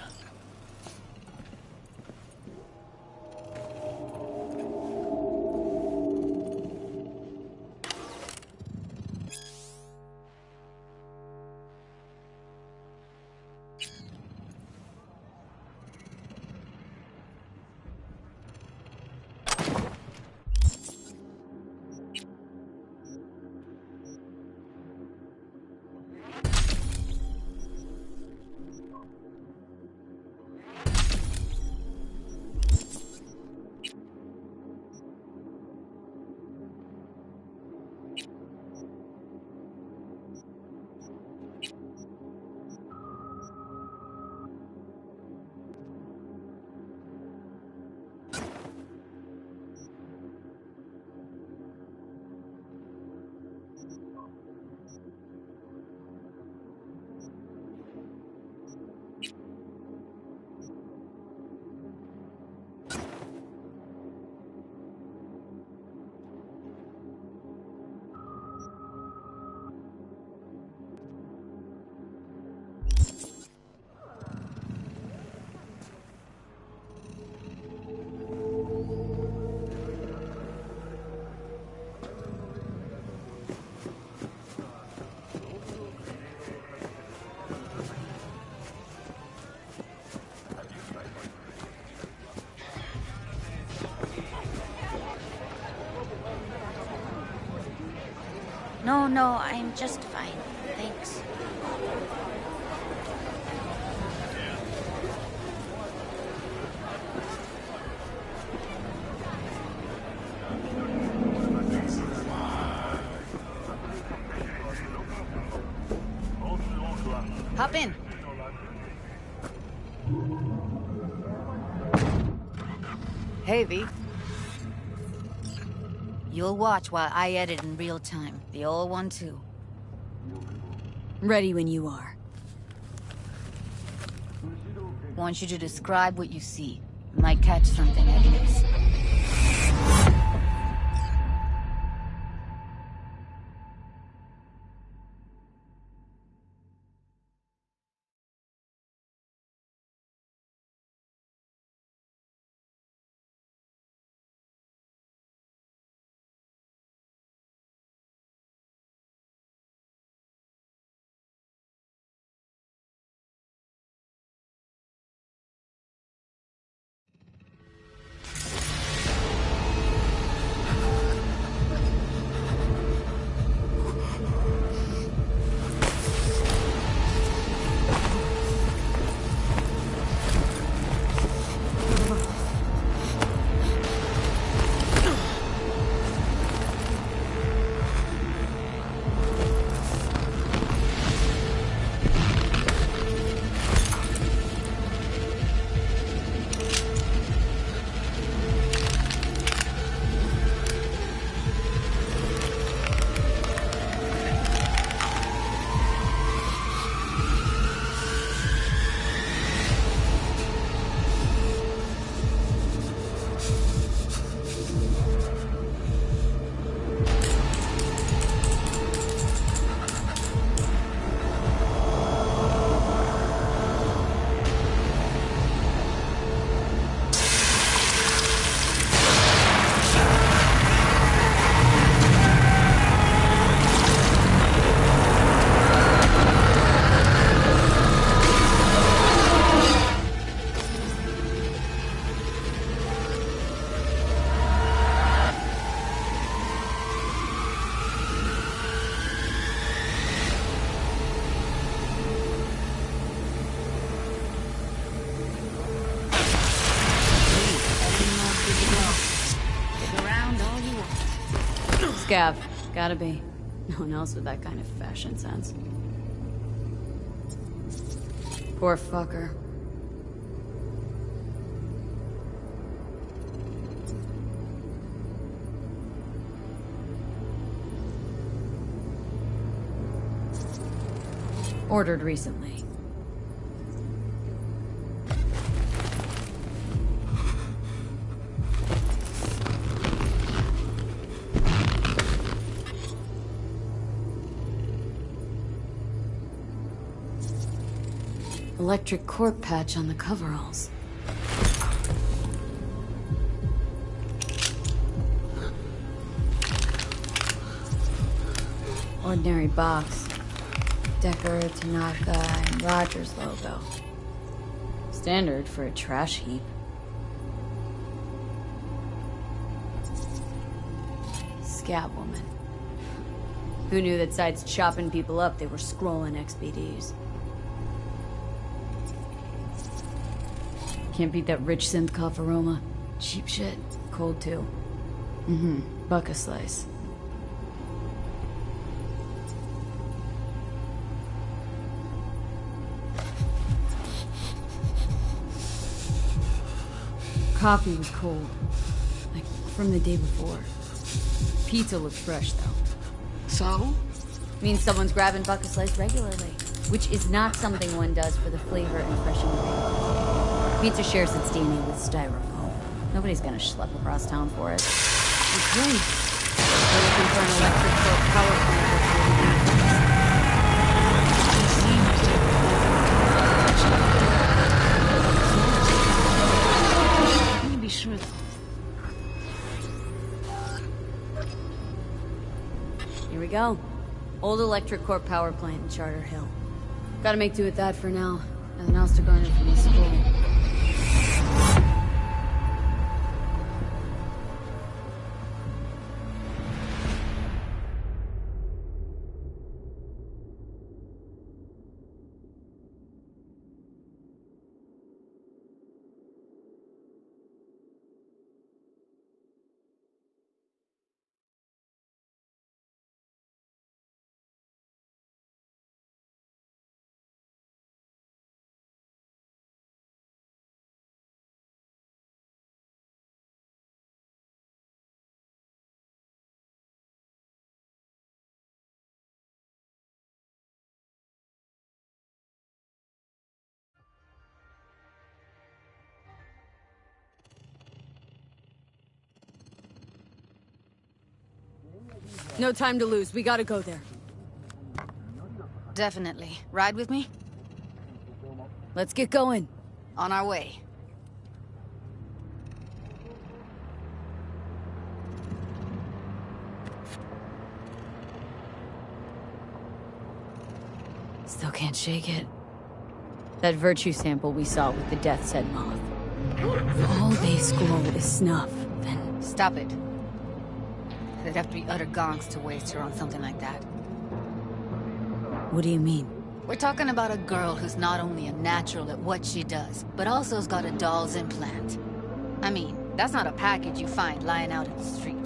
No, I'm just fine. Thanks. Hop in. Hey, V. You'll watch while I edit in real time. The old one, too. Ready when you are. Want you to describe what you see. Might catch something at least. Scav. Gotta be. No one else with that kind of fashion sense. Poor fucker. Ordered recently. Electric corp patch on the coveralls. Ordinary box. Decker, Tanaka, and Rogers logo. Standard for a trash heap. Scab woman. Who knew that sites chopping people up, they were scrolling XBDs. Can't beat that rich synth cough aroma. Cheap shit. Cold too. Buck a slice. Coffee was cold. Like, from the day before. Pizza looked fresh, though. So? Means someone's grabbing buck a slice regularly. Which is not something one does for the flavor and fresh ingredients. Pizza shares its DNA with styrofoam. Nobody's gonna schlep across town for it. It's great. We're looking for an electric boat power plant. Let me be sure. Here we go. Old electric corp power plant in Charter Hill. Gotta make do with that for now. Nothing else to garner from the school. No time to lose. We gotta go there. Definitely. Ride with me? Let's get going. On our way. Still can't shake it. That virtue sample we saw with the death's head moth. If all they scroll is snuff, then... Stop it. They'd have to be utter gonks to waste her on something like that. What do you mean? We're talking about a girl who's not only a natural at what she does, but also's got a doll's implant. I mean, that's not a package you find lying out in the street.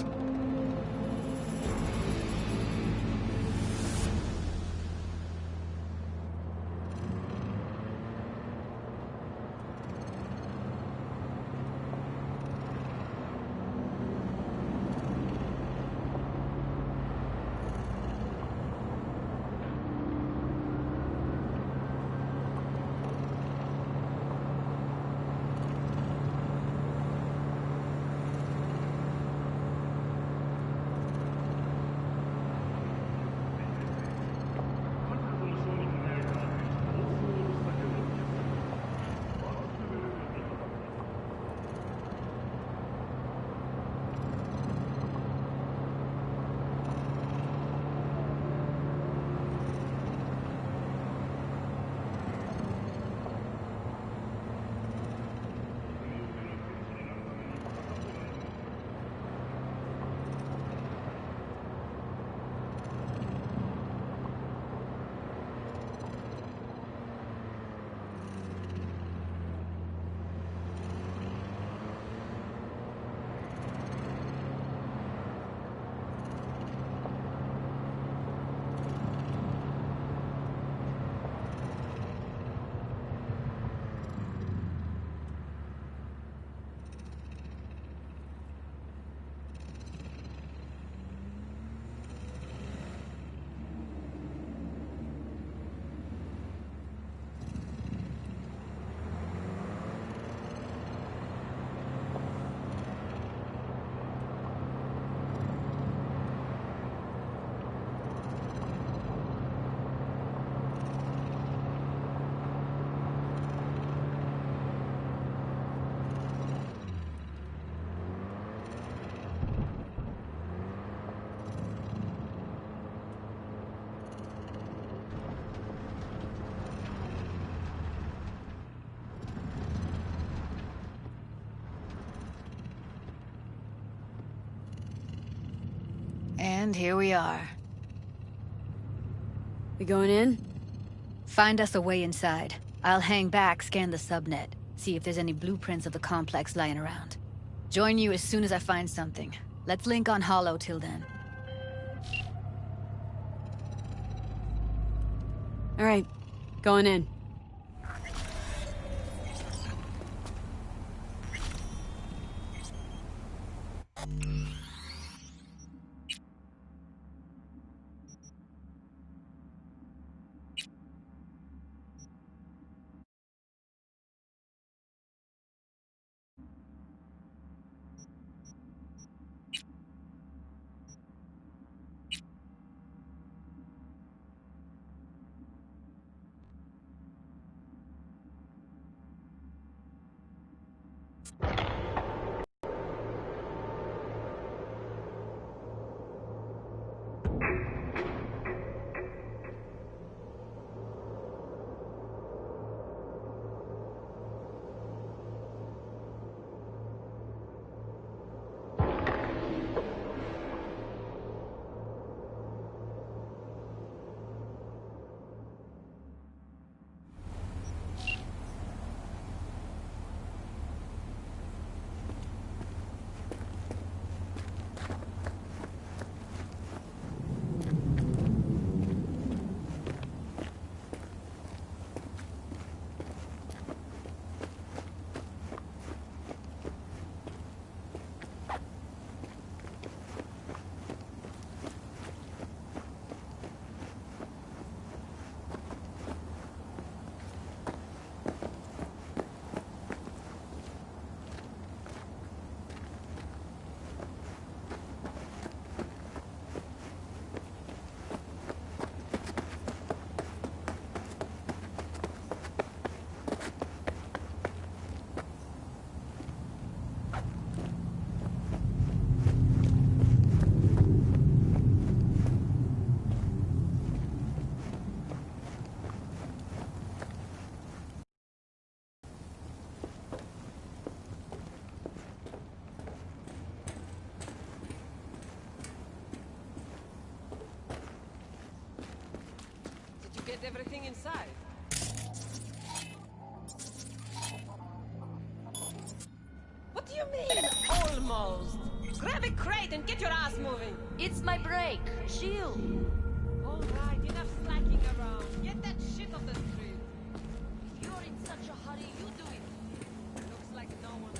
And here we are. We going in? Find us a way inside. I'll hang back, scan the subnet, see if there's any blueprints of the complex lying around. Join you as soon as I find something. Let's link on Hollow till then. All right, going in. Get everything inside. What do you mean, almost? Grab a crate and get your ass moving. It's my break. Chill. All right, enough slacking around. Get that shit off the street. If you're in such a hurry, you do it. Looks like no one.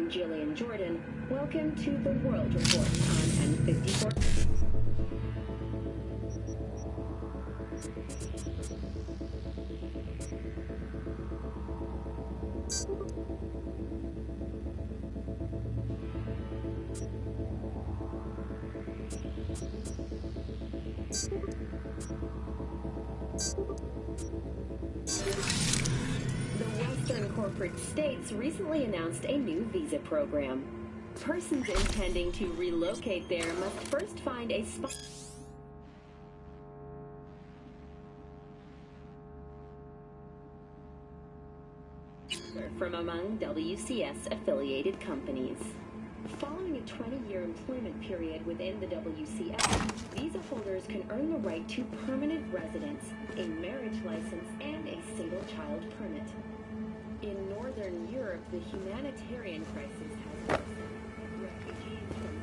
I'm Jillian Jordan. Welcome to the World Report on N54. The Western corporate states recently announced a new visa program. Persons intending to relocate there must first find a spot from among WCS-affiliated companies. Following a 20-year employment period within the WCS, visa holders can earn the right to permanent residence, a marriage license, and a single-child permit. In Northern Europe, the humanitarian crisis has worsened. Refugees from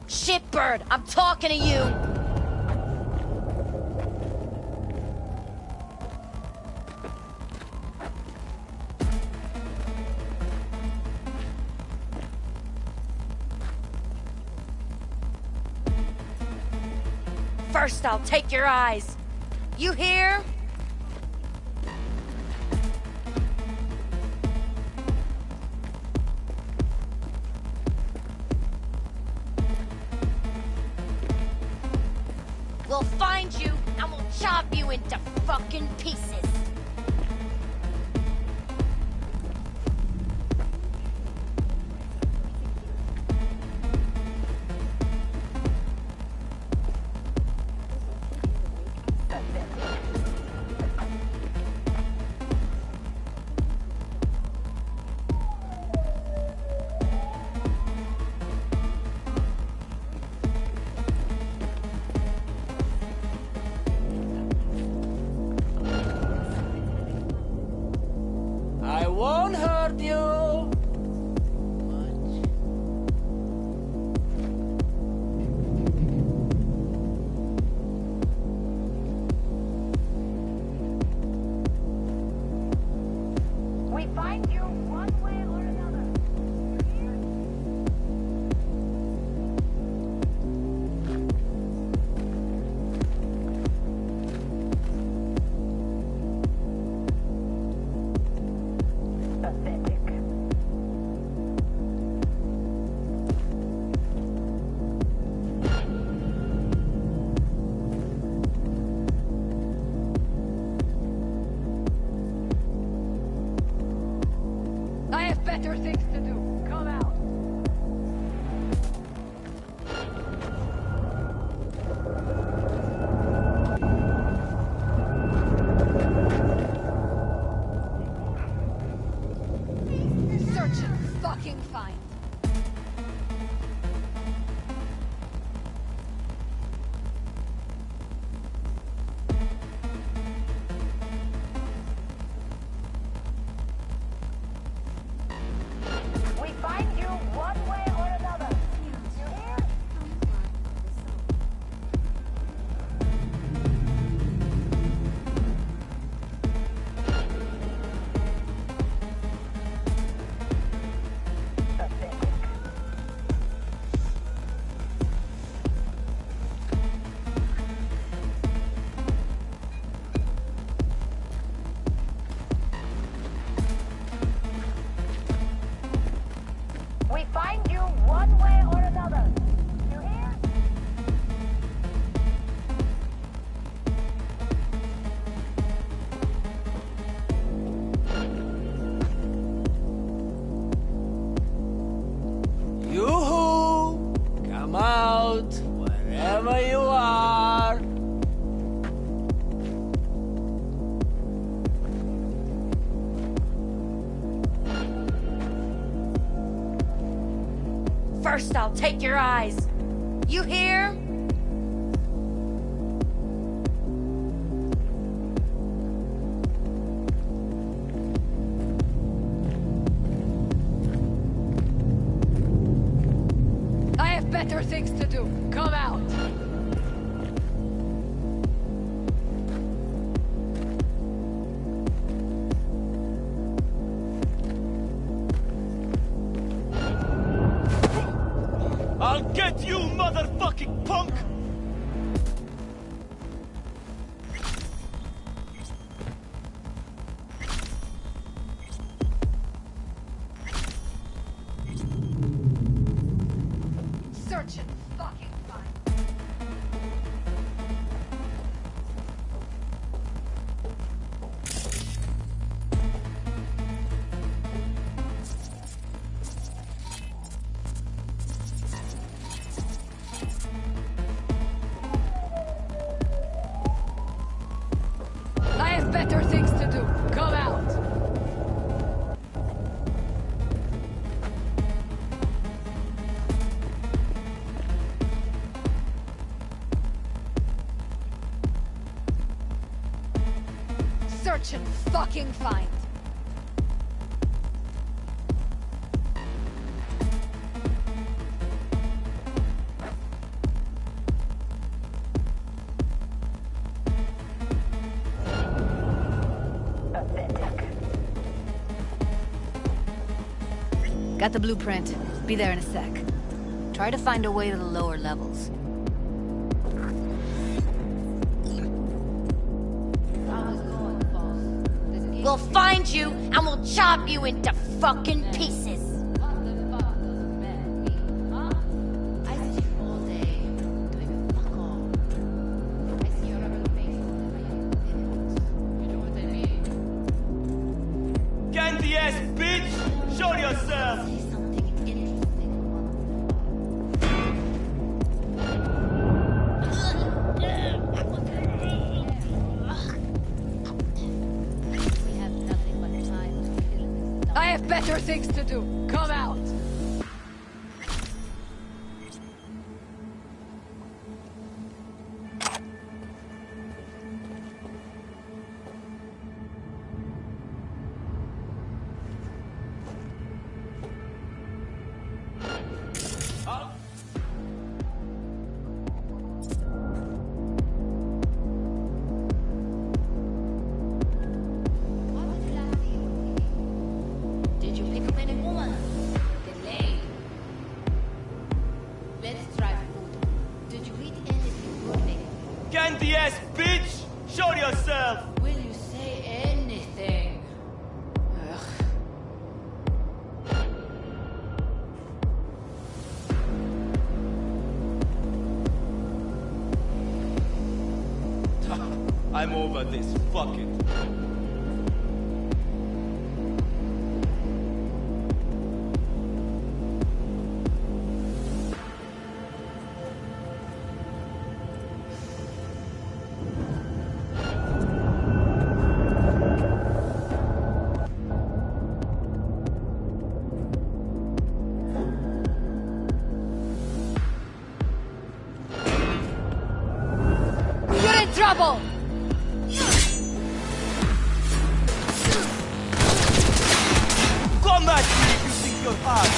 Shitbird, I'm talking to you! First, I'll take your eyes. You hear? We'll find you, and we'll chop you into fucking pieces. I won't hurt you. We find you one way or another. I have better things to do. Come out. Search and fucking find. We find you one way or another. You hear? We find you one way or another. You hear? Yoo-hoo! Come out, wherever you are. First, I'll take your eyes. You hear? I have better things to do. Come out. I'll get you, motherfucking punk! Search and fucking find. I have better things to do. Come out. Search and fucking find. Got the blueprint. Be there in a sec. Try to find a way to the lower levels. We'll find you and we'll chop you into fucking pieces. Candy ass bitch! Show yourself! I have better things to do. Come out. Did you pick up any woman? Delayed. Let's try food. Did you eat anything good lately? Candy ass bitch! Show yourself! Will you say anything? I'm over this. Fuck it. You're in trouble! Come at me if you think you're hard!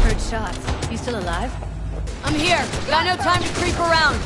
Heard shots. You still alive? I'm here. Got no time to creep around.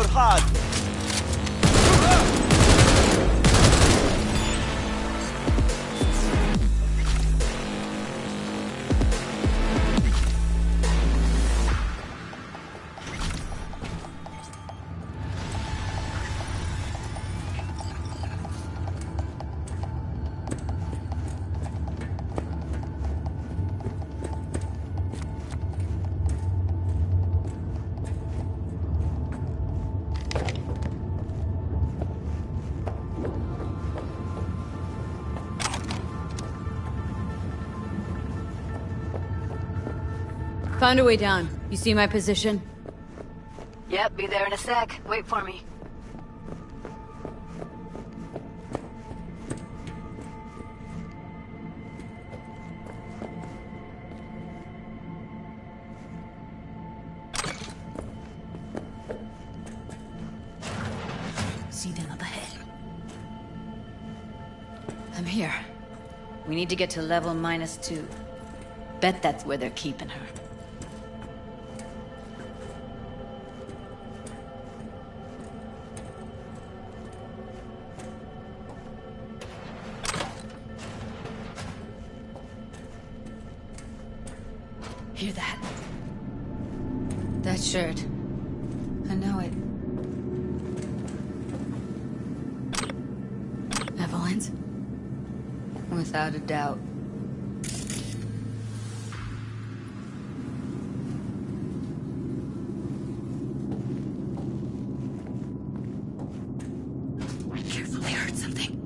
hard. Found a way down. You see my position? Yep, be there in a sec. Wait for me. See them up ahead. I'm here. We need to get to level -2. Bet that's where they're keeping her. Hear that? That shirt. I know it. Evelyn's? Without a doubt. Careful, I heard something.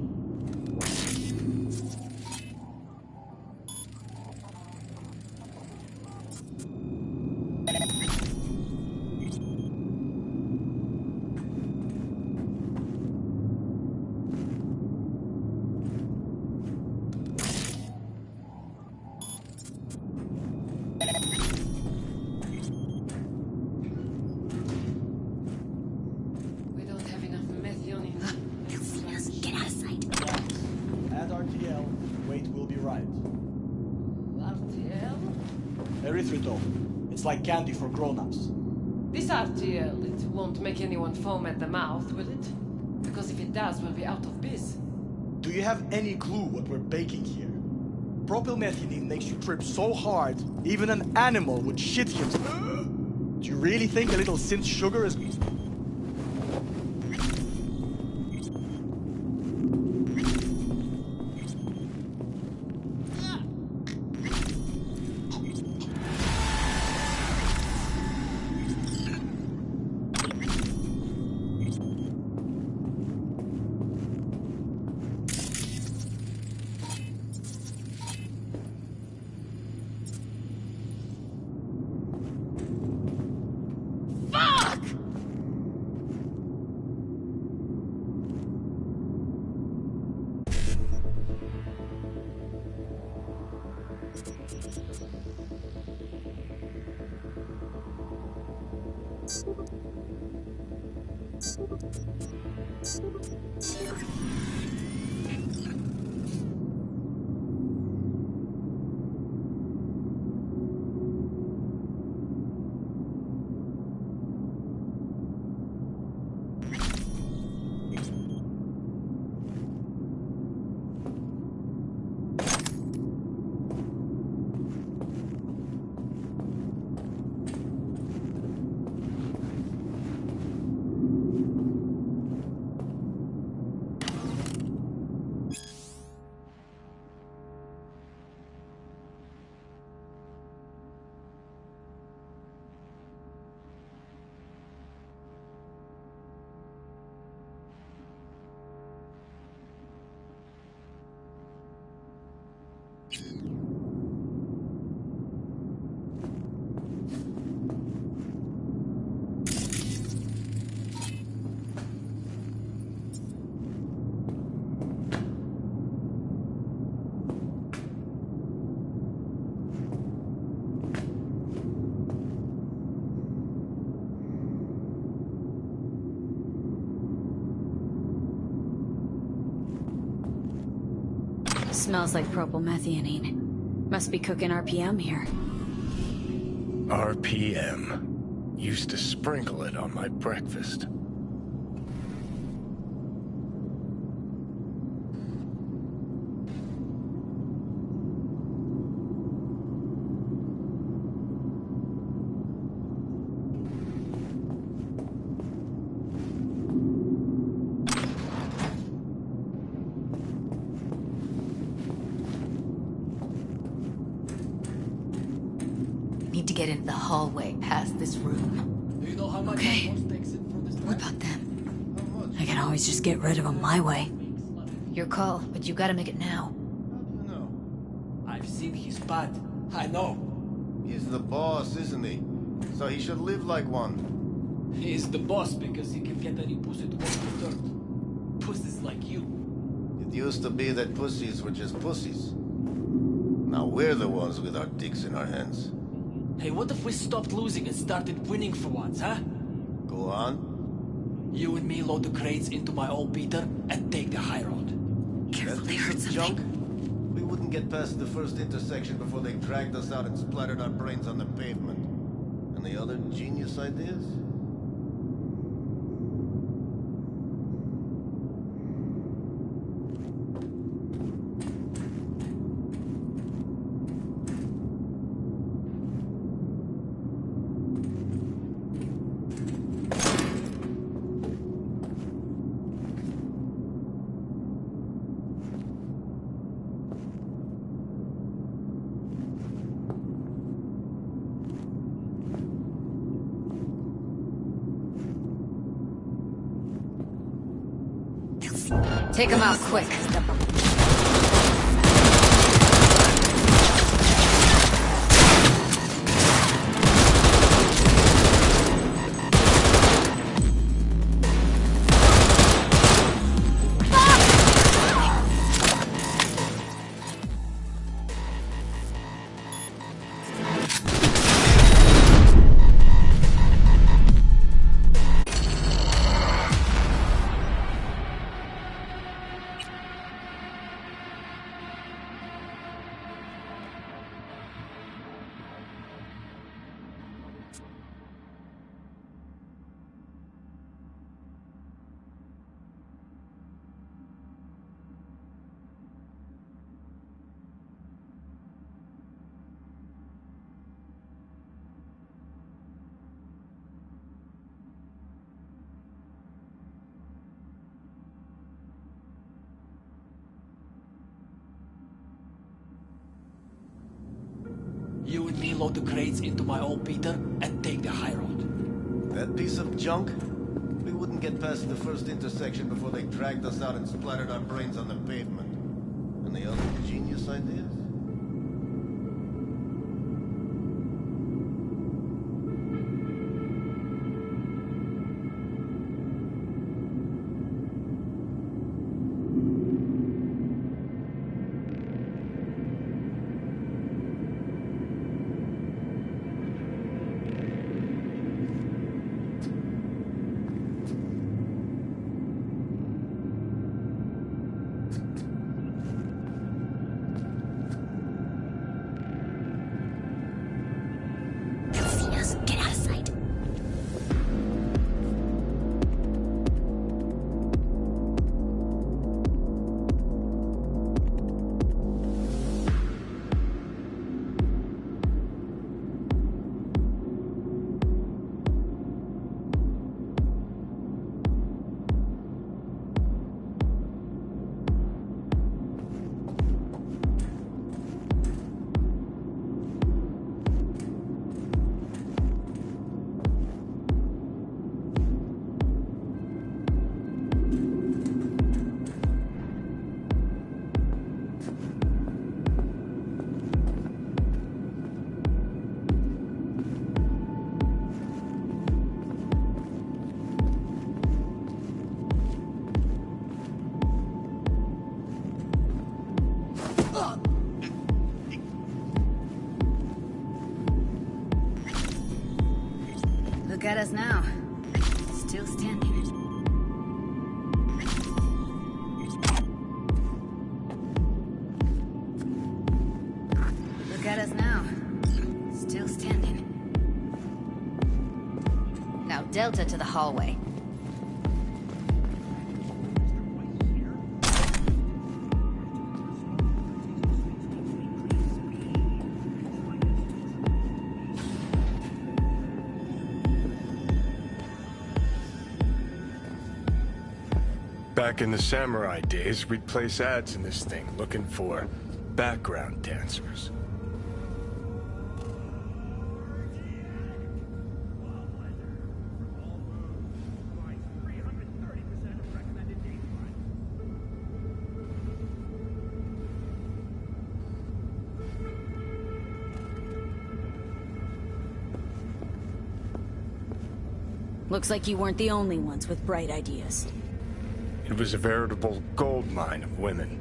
It's like candy for grown-ups. This RTL, it won't make anyone foam at the mouth, will it? Because if it does, we'll be out of biz. Do you have any clue what we're baking here? Propylmethylene makes you trip so hard, even an animal would shit himself. Do you really think a little synth sugar is... Smells like propylmethionine. Must be cooking RPM here. RPM. Used to sprinkle it on my breakfast. Need to get into the hallway past this room. Do you know how much Okay. my boss takes in for this? What about them? I can always just get rid of them my way. Your call, but you gotta make it now. I've seen his pad. I know. He's the boss, isn't he? So he should live like one. He's the boss because he can get any pussy to walk the dirt. Pussies like you. It used to be that pussies were just pussies. Now we're the ones with our dicks in our hands. Hey, what if we stopped losing and started winning for once, huh? Go on. You and me load the crates into my old beater and take the high road. Careful, they heard something. Junk? We wouldn't get past the first intersection before they dragged us out and splattered our brains on the pavement. And the other genius ideas? Take him out quick. You and me load the crates into my old beater and take the high road. That piece of junk? We wouldn't get past the first intersection before they dragged us out and splattered our brains on the pavement. And the other genius ideas? Look at us now. Still standing. Look at us now. Still standing. Now Delta to the hallway. Back in the samurai days, we'd place ads in this thing looking for background dancers. Looks like you weren't the only ones with bright ideas. It was a veritable gold mine of women.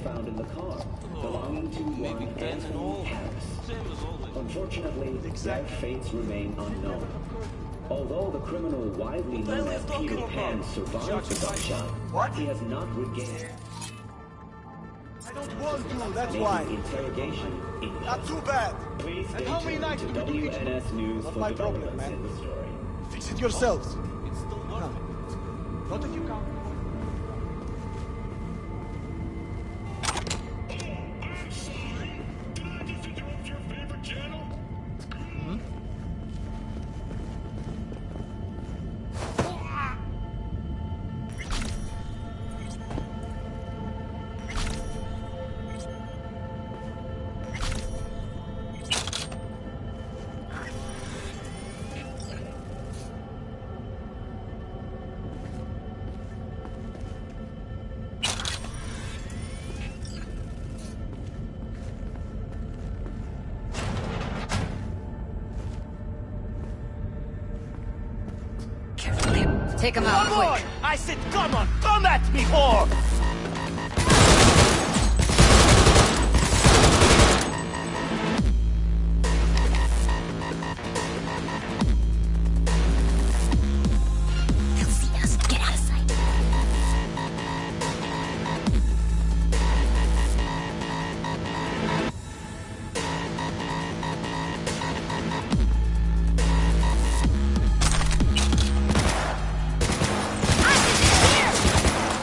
Found in the car, belonging to one Anthony Harris. Unfortunately, their fates remain unknown. Although the criminal widely known as Peter Pan survived the gunshot, he has not regained. I don't want to, that's Making why. interrogation in Not too bad. Please stay And how many tuned nights to do we do each WNS News Not for my problem, developments man. in the story. Fix it yourselves. Come. Not if you come. Take him out, Come on! quick. I said, come on, come at me, whore! They'll see us. Get out of sight.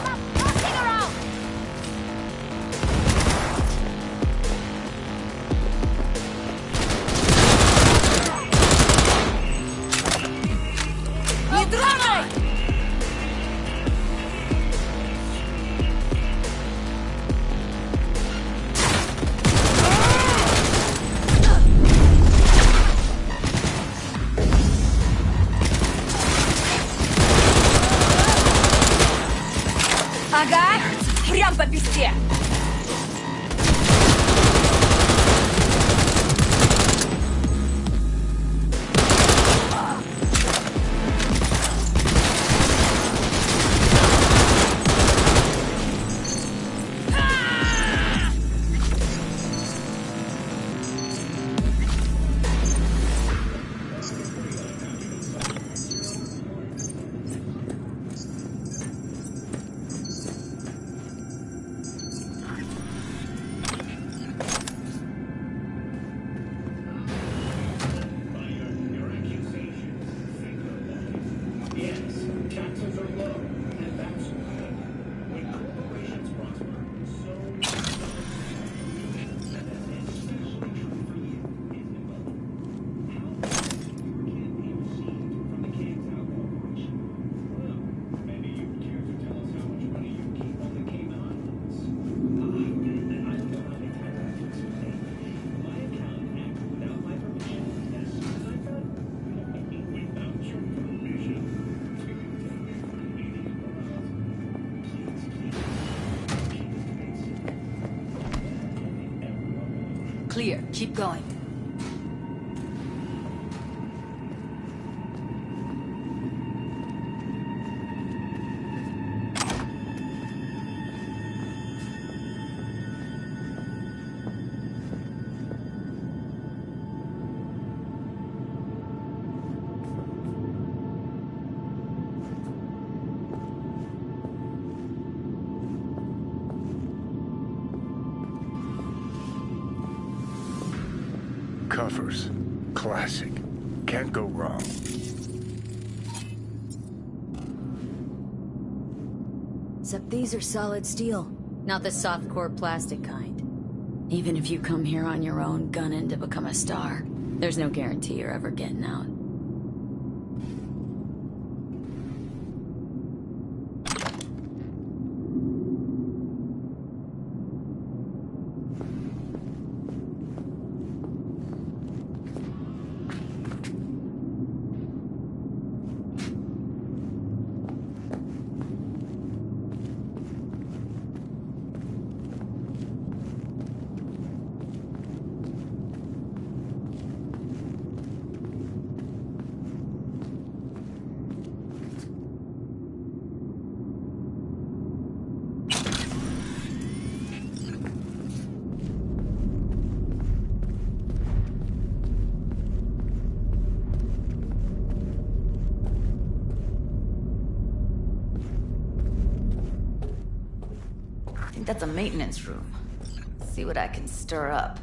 Stop fucking around! Clear. Keep going. Covers. Classic. Can't go wrong. Except these are solid steel, not the soft-core plastic kind. Even if you come here on your own, gunning to become a star, there's no guarantee you're ever getting out. I think that's a maintenance room. See what I can stir up.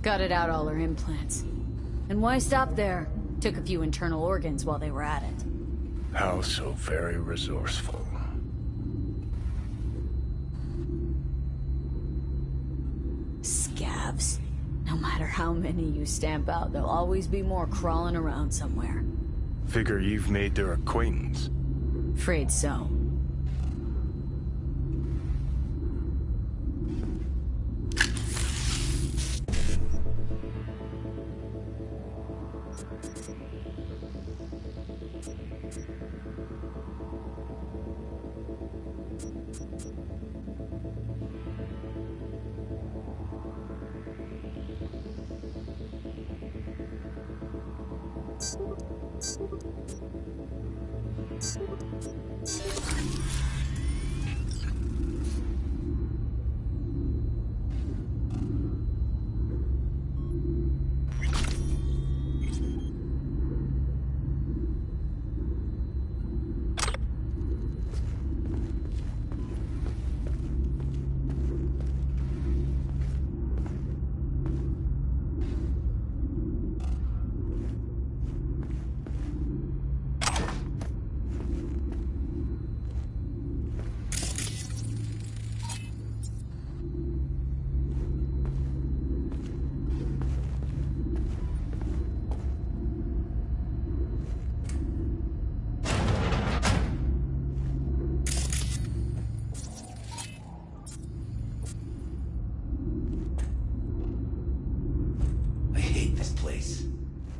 Gutted out all her implants. And why stop there? Took a few internal organs while they were at it. How so very resourceful. Scabs. No matter how many you stamp out, there'll always be more crawling around somewhere. Figure you've made their acquaintance. Afraid so.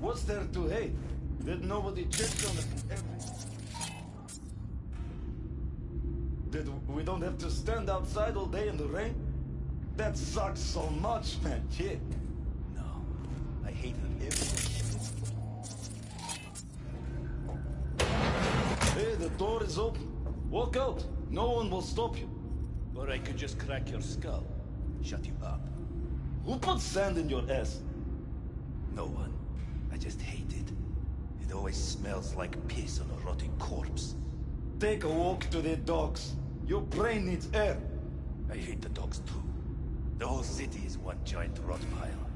What's there to hate? Did nobody check on it? Did we don't have to stand outside all day in the rain? That sucks so much, man. Shit. No, I hated everything. Hey, the door is open. Walk out. No one will stop you. Or I could just crack your skull. Shut you up. Who put sand in your ass? No one. I just hate it. It always smells like piss on a rotting corpse. Take a walk to the dogs. Your brain needs air. I hate the dogs too. The whole city is one giant rot pile.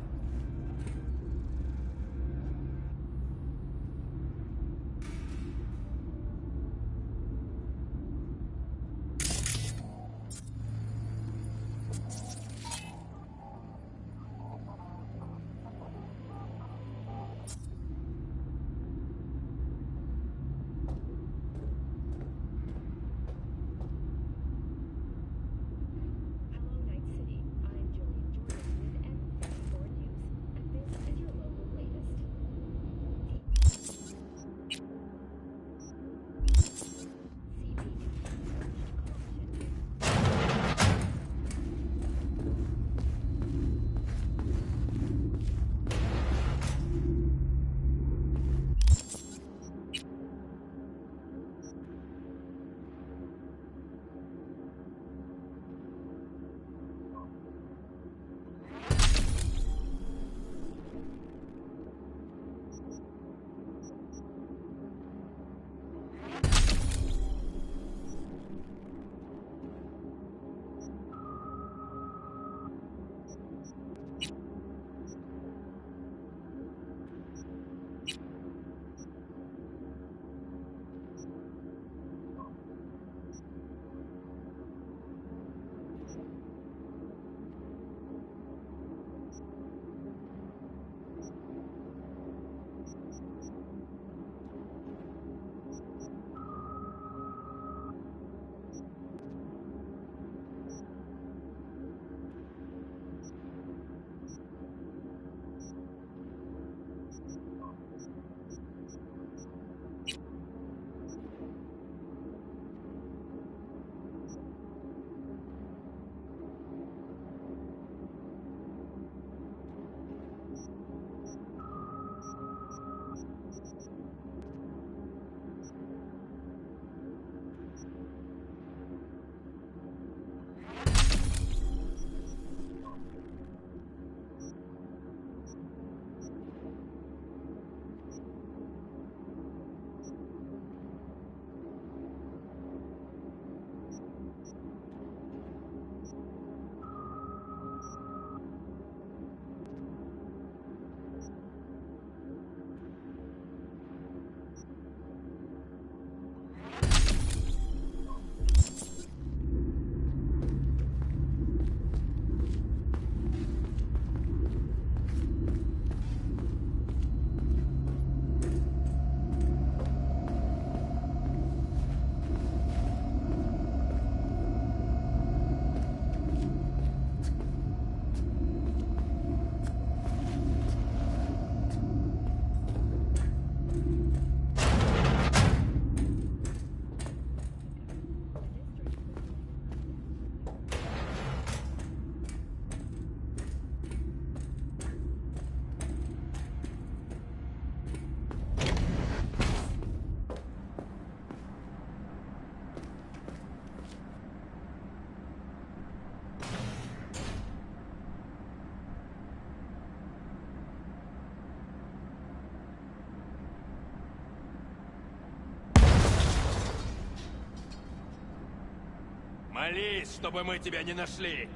Молись, чтобы мы тебя не нашли.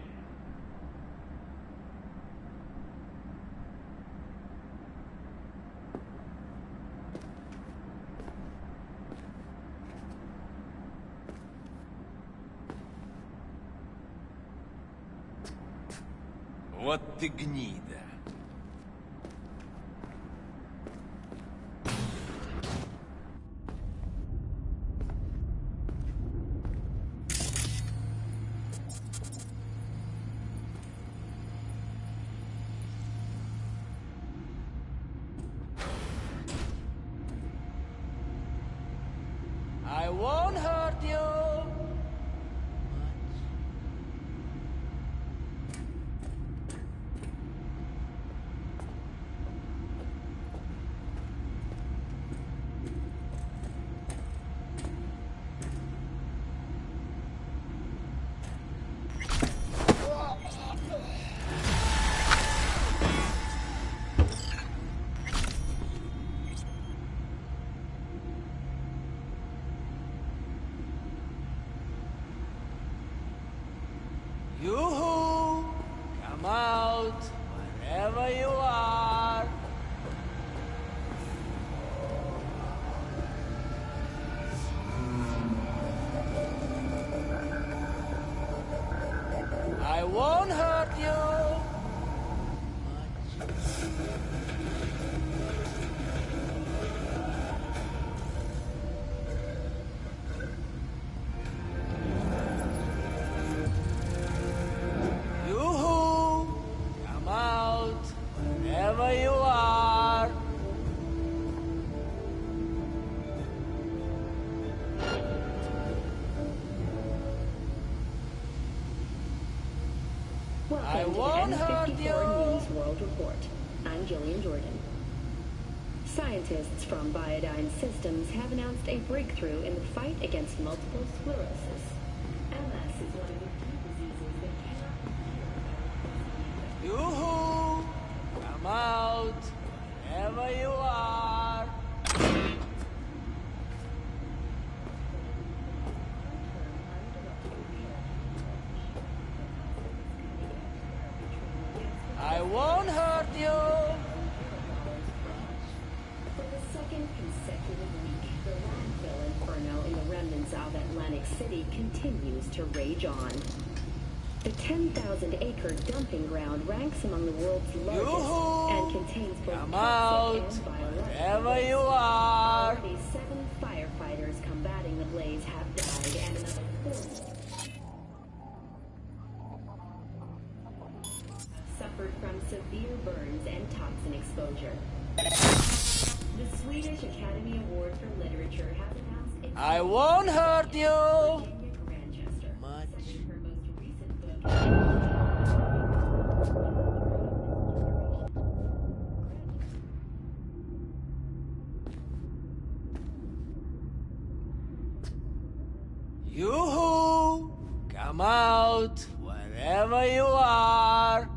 Вот ты гнида. Yoo-hoo! Come out, wherever you are. I won't hurt you. Yoo-hoo! Come out, wherever you are. I Welcome won't to the hurt N54 you. News World Report. I'm Jillian Jordan. Scientists from Biodyne Systems have announced a breakthrough in the fight against multiple sclerosis. MS is one of the few diseases that cannot be cured. Yoo-hoo! Come out, wherever you are. I won't hurt you. For the second consecutive week, the landfill inferno in the remnants of Atlantic City continues to rage on. The 10,000-acre dumping ground ranks among the world's largest Yoo-hoo! and contains both Come toxic out, and biological wherever waste. you are. Already 7 firefighters combating the blaze have died, and another 4 suffered from severe burns and toxin exposure. The Swedish Academy Award for Literature has announced its I won't hurt you. Virginia Grandchester, citing her most recent book. Yoo-hoo! Come out, wherever you are.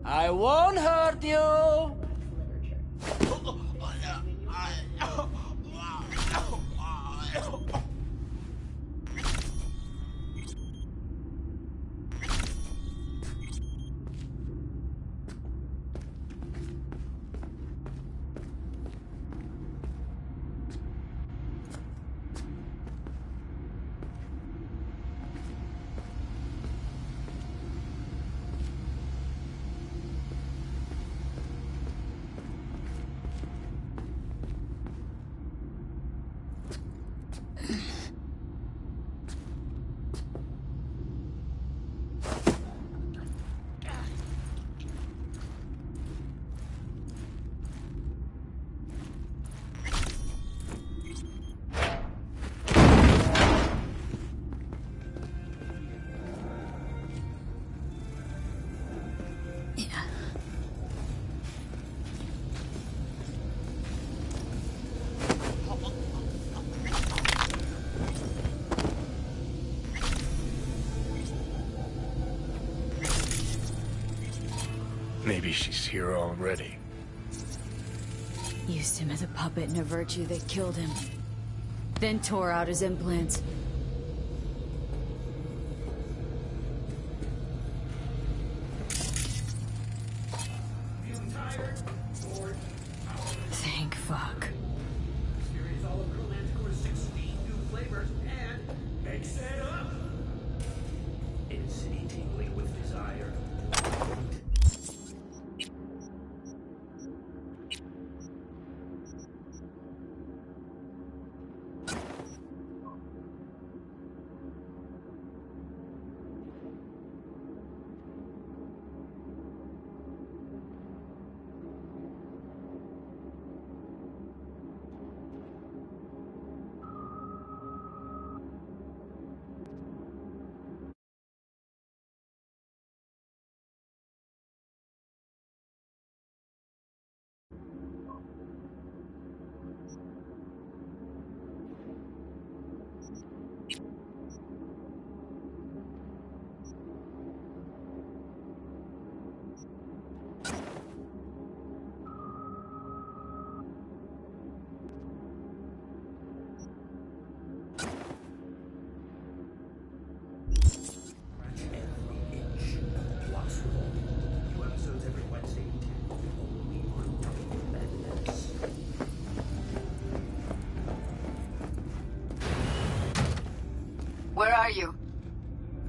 I won't hurt you. Maybe she's here already. Used him as a puppet in a virtue that killed him. Then tore out his implants. Thank fuck. Experience all of Girl Manticore's 16 new flavors and mix it up. Instantly tingling with desire.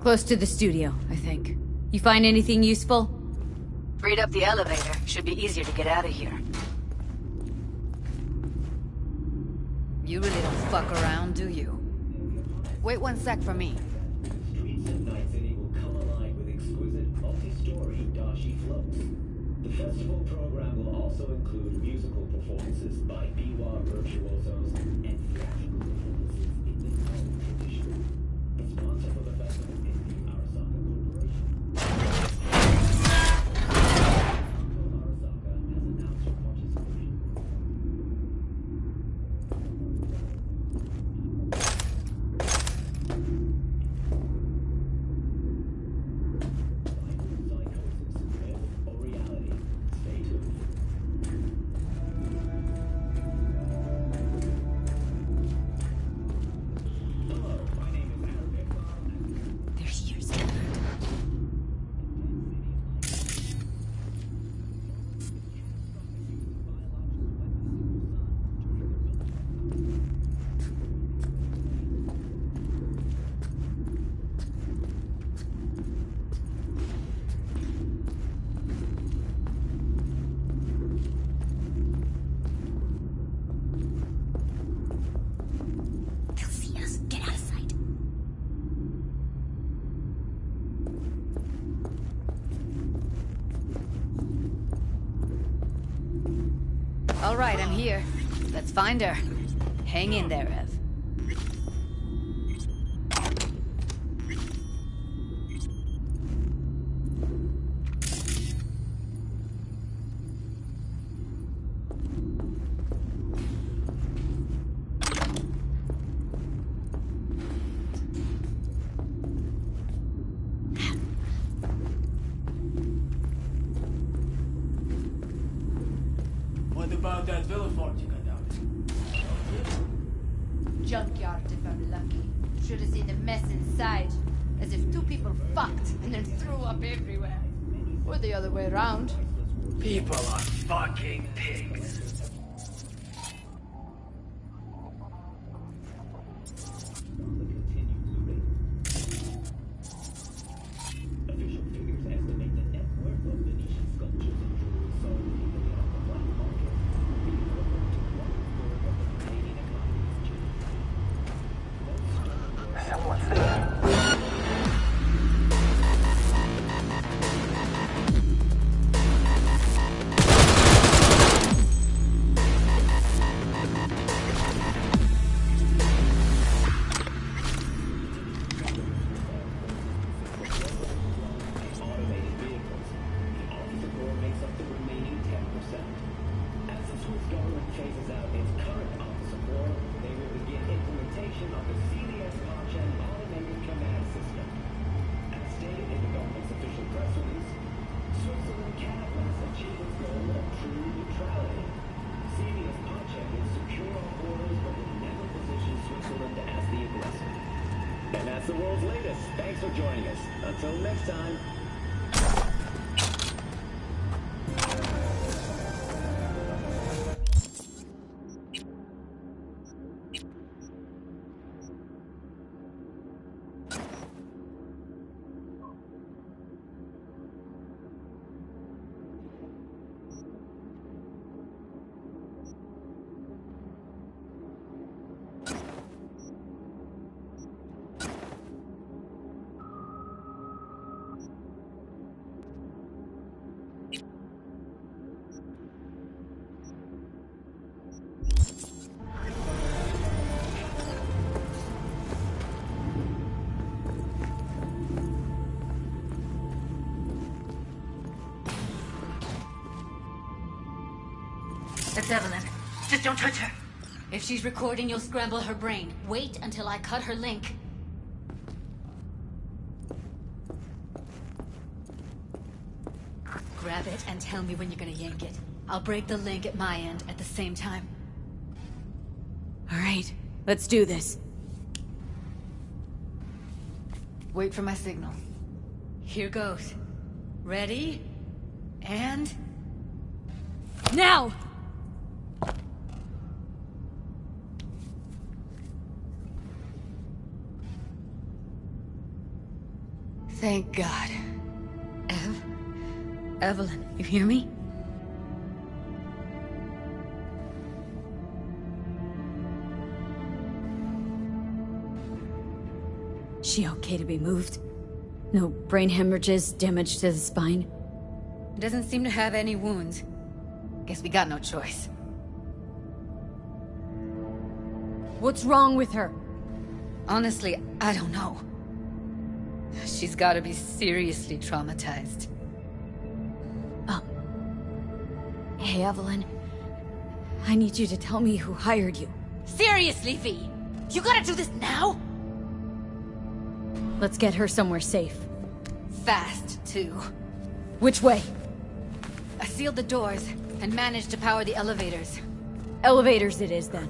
Close to the studio, I think. You find anything useful? Freed up the elevator. Should be easier to get out of here. You really don't fuck around, do you? Wait 1 sec for me. Streets of Night City will come alive with exquisite multi-story dashi floats. The festival program will also include musical performances by biwa virtuosos and theatrical performances in the Nao tradition. The sponsor for the festival is the Arasaka Corporation. Arasaka has announced her participation. They'll see us. Get out of sight. All right, I'm here. Let's find her. Hang in there, Ev. What about that villa fort you got out? Junkyard if I'm lucky. Should have seen the mess inside. As if two people fucked and then threw up everywhere. Or the other way around. People are fucking pigs. Official figures estimate the net worth of Venetian sculptures and jewelry sold illegally on the black market being equivalent to 1/4 of the Canadian economy's GDP. Someone's there. Automated vehicles. The Officer Corps makes up the remaining 10%. As the Swiss government phases out its current Officer Corps, they will begin implementation of the CDS Marchen Automated Command System. As stated in the government's official press release, Switzerland cannot achieve its goal of true neutrality. CDS Marchen will secure our borders but will never position Switzerland as the aggressor. And that's the world's latest. Thanks for joining us. Until next time. That's Evelyn. Just don't touch her. If she's recording, you'll scramble her brain. Wait until I cut her link. Grab it and tell me when you're gonna yank it. I'll break the link at my end at the same time. All right, let's do this. Wait for my signal. Here goes. Ready? And... now! Thank God. Evelyn, you hear me? She okay to be moved? No brain hemorrhages, damage to the spine? Doesn't seem to have any wounds. Guess we got no choice. What's wrong with her? Honestly, I don't know. She's gotta be seriously traumatized. Hey, Evelyn. I need you to tell me who hired you. Seriously, V! You gotta do this now? Let's get her somewhere safe. Fast, too. Which way? I sealed the doors and managed to power the elevators. Elevators it is, then.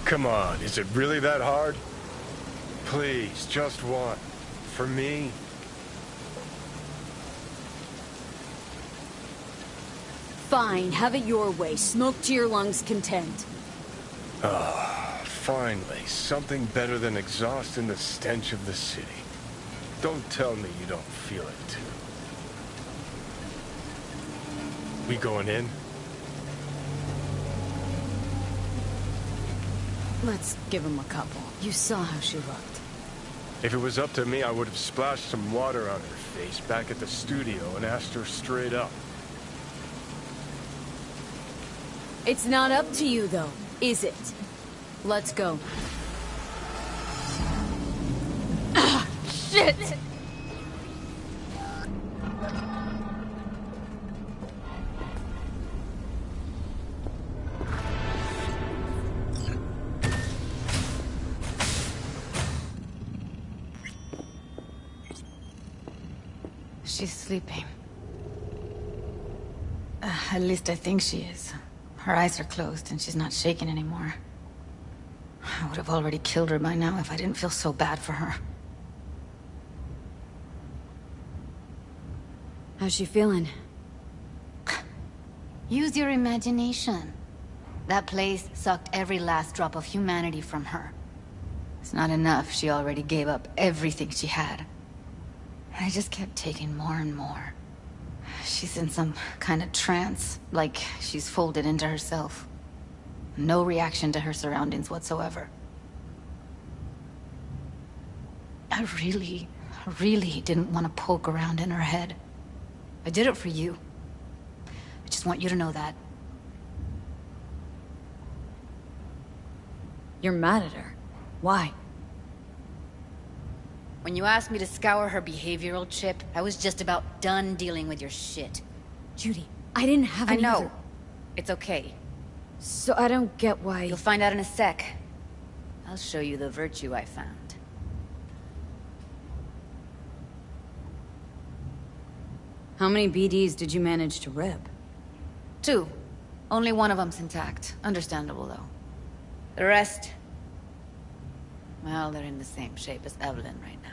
Come on, is it really that hard? Please, just one. For me? Fine, have it your way. Smoke to your lungs' content. Ah, finally, something better than exhaust and the stench of the city. Don't tell me you don't feel it, too. We going in? Let's give him a couple. You saw how she looked. If it was up to me, I would have splashed some water on her face back at the studio and asked her straight up. It's not up to you, though, is it? Let's go. Ah, shit! She's sleeping. At least I think she is. Her eyes are closed and she's not shaking anymore. I would have already killed her by now if I didn't feel so bad for her. How's she feeling? Use your imagination. That place sucked every last drop of humanity from her. It's not enough, she already gave up everything she had. I just kept taking more and more. She's in some kind of trance, like she's folded into herself. No reaction to her surroundings whatsoever. I really didn't want to poke around in her head. I did it for you. I just want you to know that. You're mad at her. Why? When you asked me to scour her behavioral chip, I was just about done dealing with your shit. Judy, I didn't have any I know. other... It's okay. So I don't get why... You'll find out in a sec. I'll show you the virtue I found. How many BDs did you manage to rip? 2. Only one of them's intact. Understandable, though. The rest... well, they're in the same shape as Evelyn right now.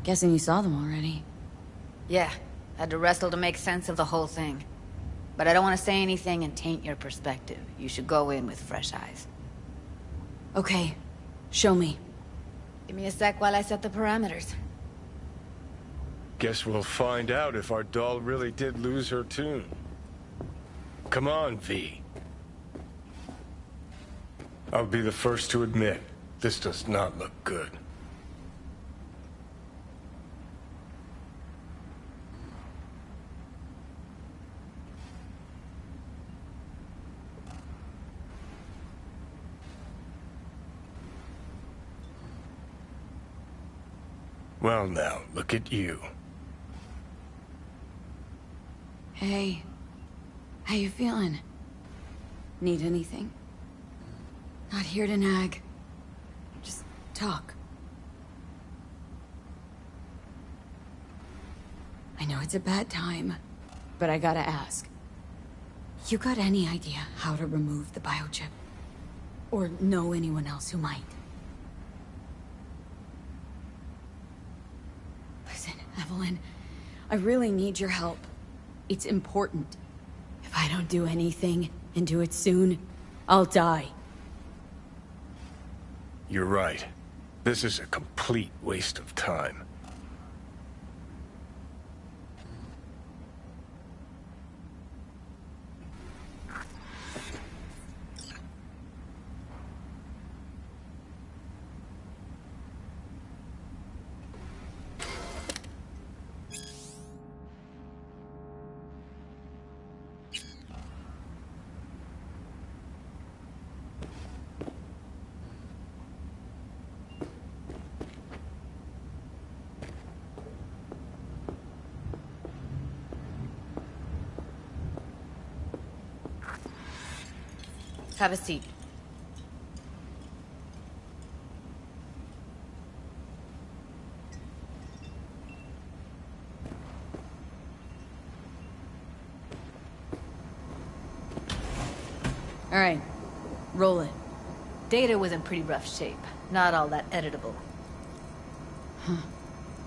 Guessing you saw them already. Yeah. Had to wrestle to make sense of the whole thing. But I don't want to say anything and taint your perspective. You should go in with fresh eyes. Okay. Show me. Give me a sec while I set the parameters. Guess we'll find out if our doll really did lose her tune. Come on, V. I'll be the first to admit, this does not look good. Well now, look at you. Hey. How you feeling? Need anything? Not here to nag. Just talk. I know it's a bad time, but I gotta ask. You got any idea how to remove the biochip? Or know anyone else who might? Listen, Evelyn, I really need your help. It's important. If I don't do anything, and do it soon, I'll die. You're right. This is a complete waste of time. Have a seat. All right, roll it. Data was in pretty rough shape. Not all that editable.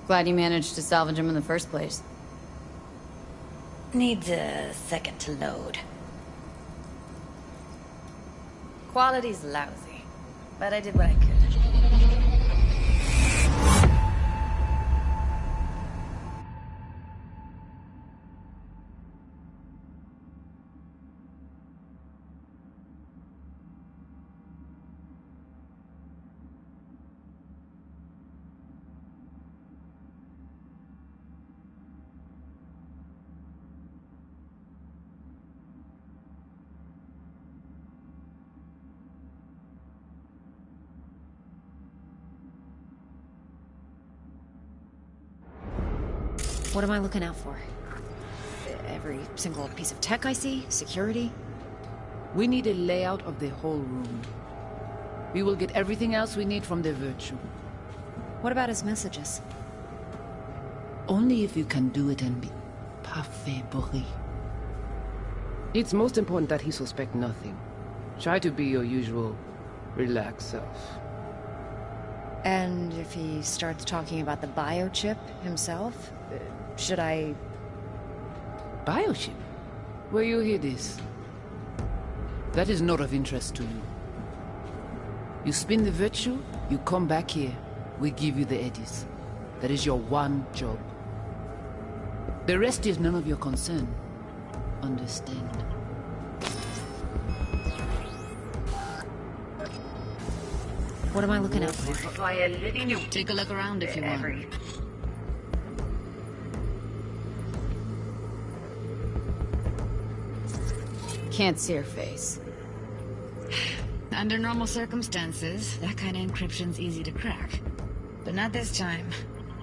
Glad you managed to salvage him in the first place. Needs a second to load. Quality's lousy, but I did what I could. What am I looking out for? Every single piece of tech I see? Security? We need a layout of the whole room. We will get everything else we need from the Virtue. What about his messages? Only if you can do it and be parfait bourré. It's most important that he suspect nothing. Try to be your usual, relaxed self. And if he starts talking about the biochip himself, should I... Biochip? Where you hear this? That is not of interest to you. You spin the Virtue, you come back here, we give you the eddies. That is your one job. The rest is none of your concern. Understand? What am I looking out for? Take a look around if you want. Can't see her face. Under normal circumstances, that kind of encryption's easy to crack. But not this time.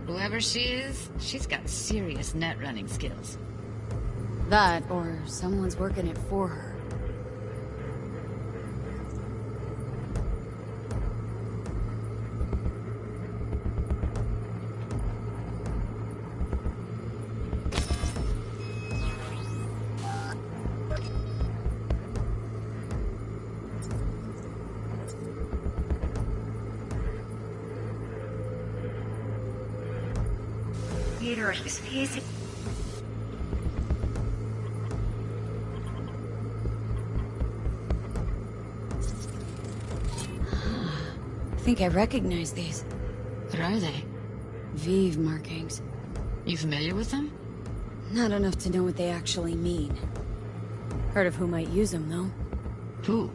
Whoever she is, she's got serious net running skills. That, or someone's working it for her. I think I recognize these. What are they? Vive markings. You familiar with them? Not enough to know what they actually mean. Heard of who might use them, though. Who?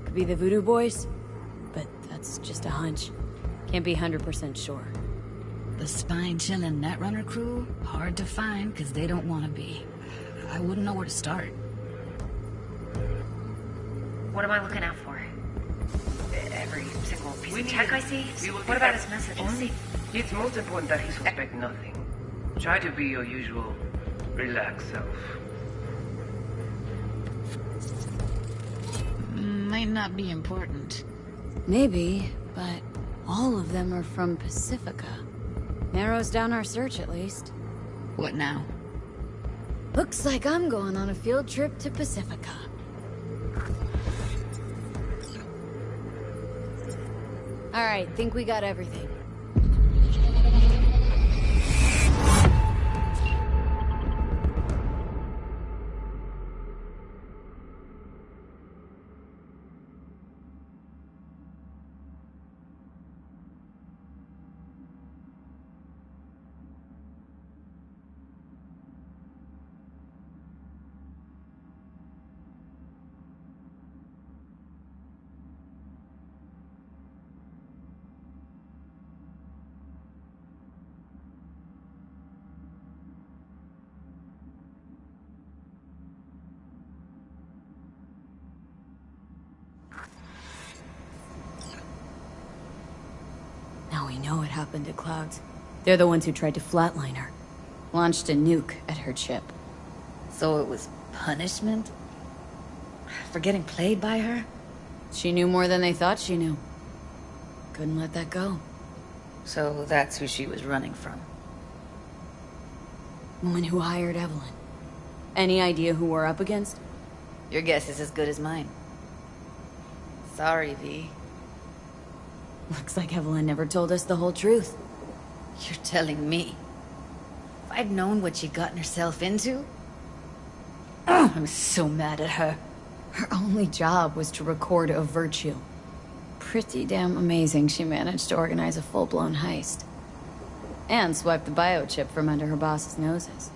Could be the Voodoo Boys, but that's just a hunch. Can't be 100% sure. The spine-chilling Netrunner crew? Hard to find, because they don't want to be. I wouldn't know where to start. What am I looking out for? Every single Piece of tech I see? What about his messages? It's most important that he suspect nothing. Try to be your usual, relaxed self. Might not be important. Maybe, but all of them are from Pacifica. Narrows down our search, at least. What now? Looks like I'm going on a field trip to Pacifica. Alright, think we got everything. Now we know what happened to Clouds. They're the ones who tried to flatline her. Launched a nuke at her chip. So it was punishment? For getting played by her? She knew more than they thought she knew. Couldn't let that go. So that's who she was running from. Woman who hired Evelyn. Any idea who we're up against? Your guess is as good as mine. Sorry, V. Looks like Evelyn never told us the whole truth. You're telling me? If I'd known what she'd gotten herself into... I'm so mad at her. Her only job was to record a virtue. Pretty damn amazing she managed to organize a full-blown heist. And swipe the biochip from under her boss's noses.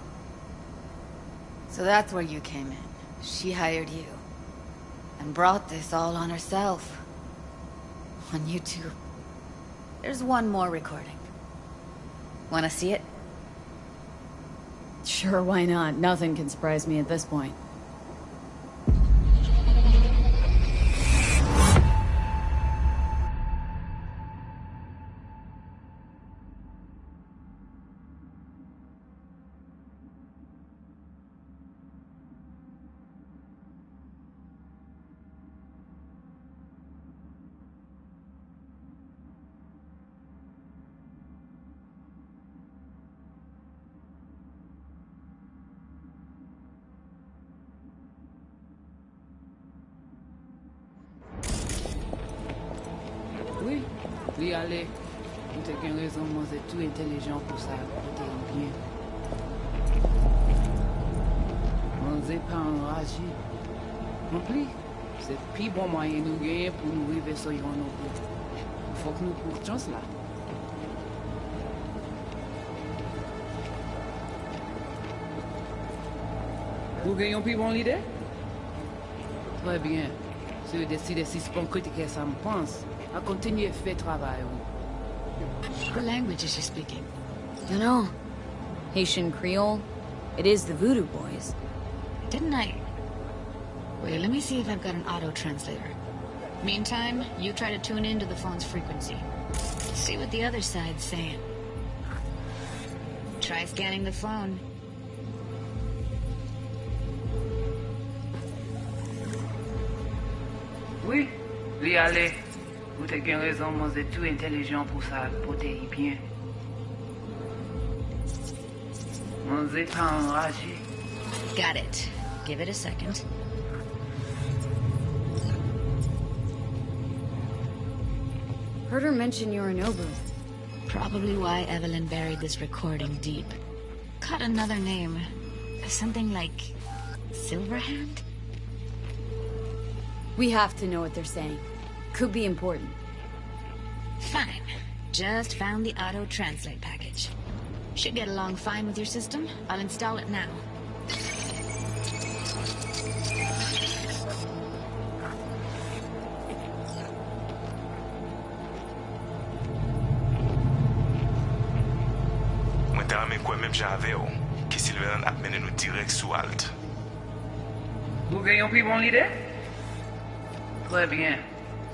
So that's where you came in. She hired you. And brought this all on herself. On YouTube. There's one more recording. Wanna see it? Sure, why not? Nothing can surprise me at this point. Oui, oui, allez. Vous avez une raison, moi, c'est tout intelligent pour ça, écoutez bien. On n'est pas enragé. Non plus, c'est plus bon moyen nous gagner pour nous arriver sur yon autre. Il faut que nous prenions chance là. Vous gagnez plus bon l'idée? Très bien. Si vous décidez si c'est bon critiquer ça me pense, à continuer à faire travail. What language is she speaking? Dunno. Haitian Creole? It is the Voodoo Boys. Didn't I... Wait, let me see if I've got an auto-translator. Meantime, you try to tune into the phone's frequency. See what the other side's saying. Try scanning the phone. Oui, oui, allez. Vous avez raison, moi, c'est tout intelligent pour ça, pour t'y bien. On n'est pas enragé. Got it. Give it a second. Heard her mention Yorinobu. Probably why Evelyn buried this recording deep. Caught another name. Something like... Silverhand? We have to know what they're saying. Could be important. Fine. Just found the auto-translate package. Should get along fine with your system. I'll install it now. Mwen te rame kwen menm jave yo, ki Silveran ap mene nou direct sou alt. Vous gagnez plus bon l'idée? Très bien.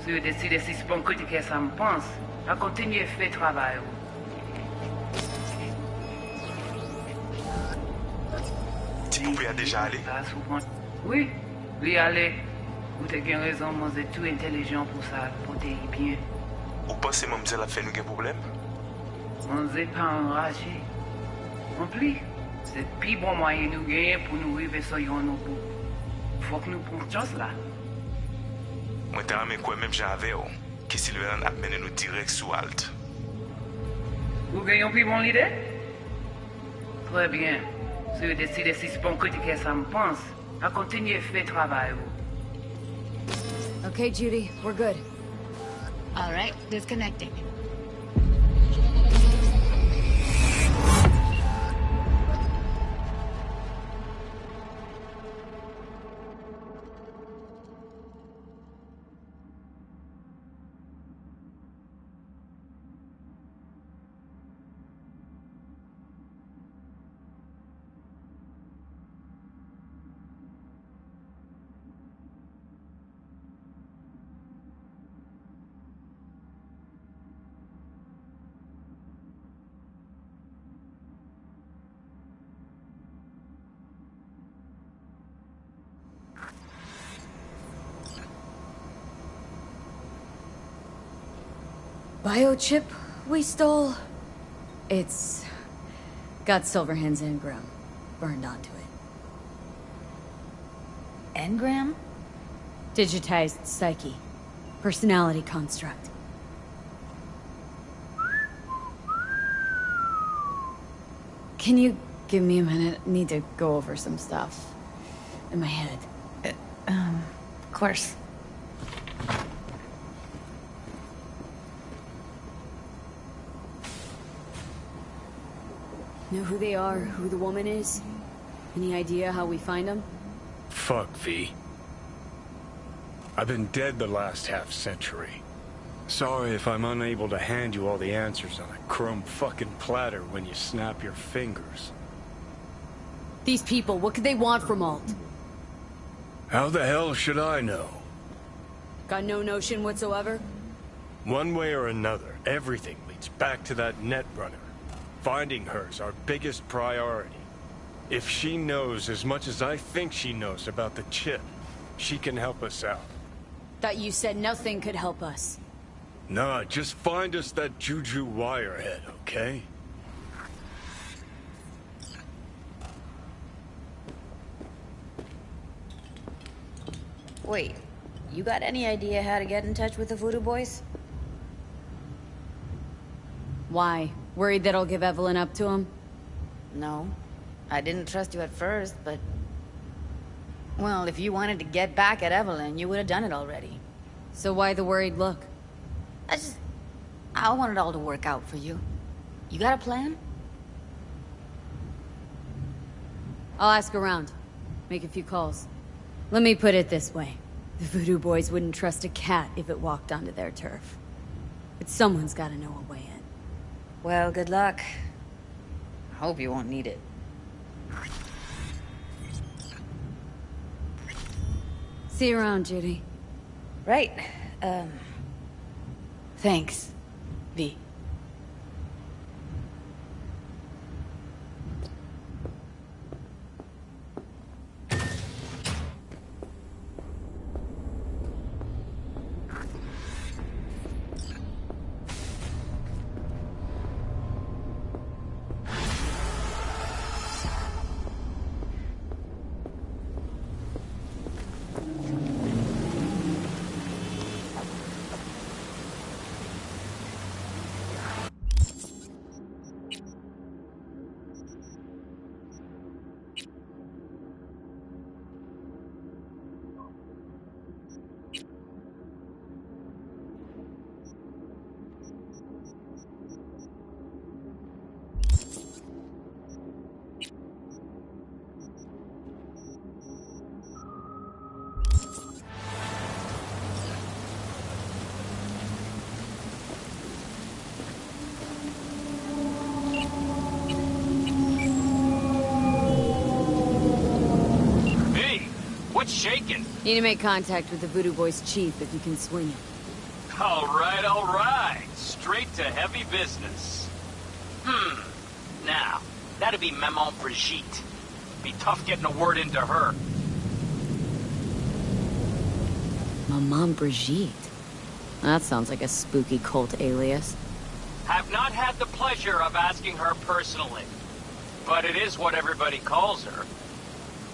Si vous décidez si c'est bon côté que ça me pense, à continuer fait travail. Ti a déjà allé? Oui, lui aller. Vous avez raison, moi c'est tout intelligent pour ça, pour te bien. Ou pensez moi me la fait nous un problème? On n'est pas enragé. En plus, c'est le plus bon moyen de nous gagner pour nous arriver sur nos bouts. Faut que nous prenions chance là. Moi t'ai ramé quoi même j'avais que Sylvain a mené nous direct sous Alt. Vous gagnez plus bon idée? Très bien. Si vous décidez si c'est bon côté que ça me pense, à continuer fait travail. Okay, Judy, we're good. All right, disconnecting. Biochip we stole? It's got Silverhand's engram burned onto it. Engram? Digitized psyche. Personality construct. Can you give me a minute? I need to go over some stuff in my head. Of course. Know who they are, who the woman is? Any idea how we find them? Fuck, V. I've been dead the last half-century. Sorry if I'm unable to hand you all the answers on a chrome fucking platter when you snap your fingers. These people, what could they want from Alt? How the hell should I know? Got no notion whatsoever? One way or another, everything leads back to that Netrunner. Finding her's our biggest priority. If she knows as much as I think she knows about the chip, she can help us out. Thought you said nothing could help us. Nah, just find us that Juju wirehead, okay? Wait, you got any idea how to get in touch with the Voodoo Boys? Why? Worried that I'll give Evelyn up to him? No. I didn't trust you at first, but... Well, if you wanted to get back at Evelyn, you would have done it already. So why the worried look? I want it all to work out for you. You got a plan? I'll ask around. Make a few calls. Let me put it this way. The Voodoo Boys wouldn't trust a cat if it walked onto their turf. But someone's gotta know a way in. Well, good luck. I hope you won't need it. See you around, Judy. Right. Thanks, V. Hey, what's shaking? Need to make contact with the Voodoo Boys chief if you can swing it. All right. Straight to heavy business. Now, that'd be Maman Brigitte. Be tough getting a word into her. Maman Brigitte? That sounds like a spooky cult alias. Have not had the pleasure of asking her personally. But it is what everybody calls her.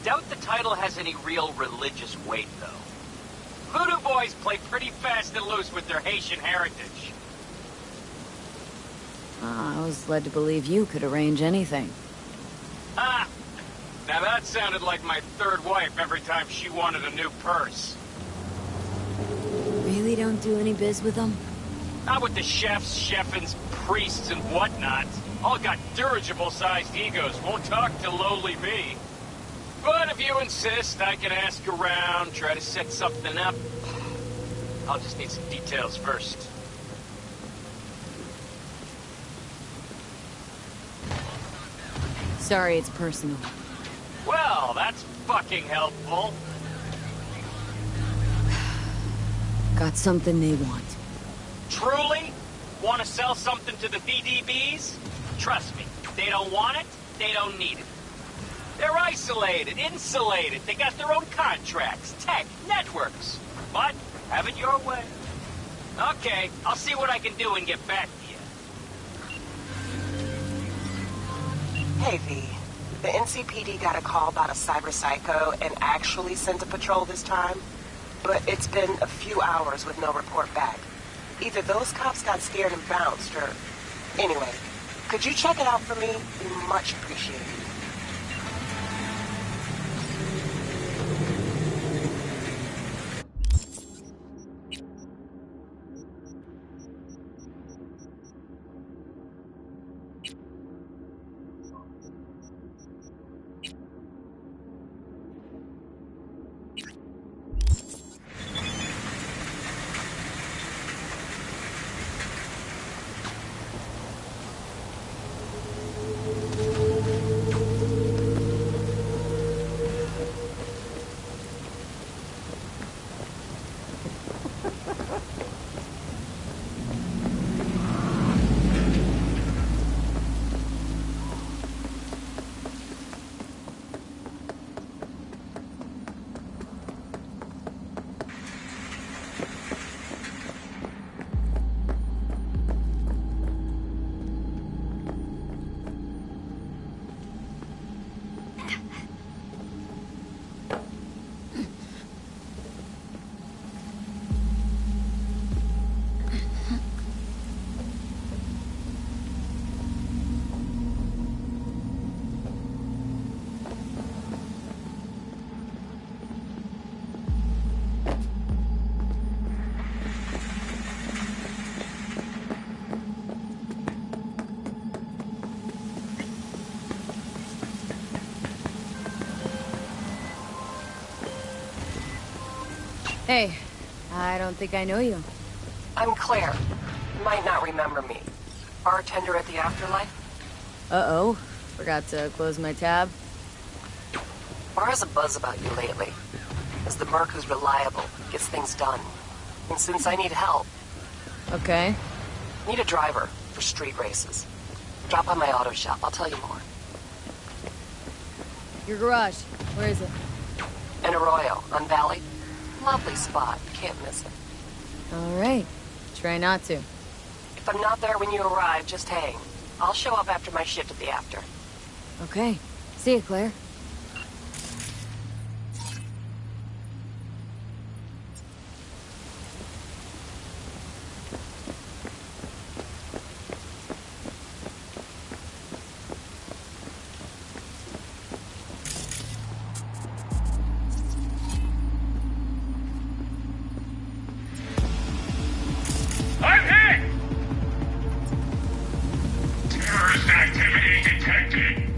Doubt the title has any real religious weight, though. Voodoo boys play pretty fast and loose with their Haitian heritage. I was led to believe you could arrange anything. Ah! Now that sounded like my third wife every time she wanted a new purse. Really don't do any biz with them? Not with the chefs, chefins, priests, and whatnot. All got dirigible-sized egos, won't talk to lowly me. But if you insist, I can ask around, try to set something up. I'll just need some details first. Sorry, it's personal. Well, that's fucking helpful. Got something they want. Truly? Want to sell something to the VDBs? Trust me, they don't want it, they don't need it. They're isolated, insulated, they got their own contracts, tech, networks. But, have it your way. Okay, I'll see what I can do and get back to you. Hey, V. The NCPD got a call about a cyber psycho and actually sent a patrol this time. But it's been a few hours with no report back. Either those cops got scared and bounced, or... Anyway, could you check it out for me? Be much appreciated. Hey, I don't think I know you. I'm Claire. You might not remember me. Bartender at the Afterlife? Uh-oh. Forgot to close my tab. Bar has a buzz about you lately. As the merc who's reliable, gets things done. And since I need help... Okay. Need a driver for street races. Drop by my auto shop, I'll tell you more. Your garage. Where is it? In Arroyo, on Valley. Lovely spot. Can't miss it. All right. Try not to. If I'm not there when you arrive, just hang. I'll show up after my shift at the after. Okay. See you, Claire. I'm hit! Terrorist activity detected.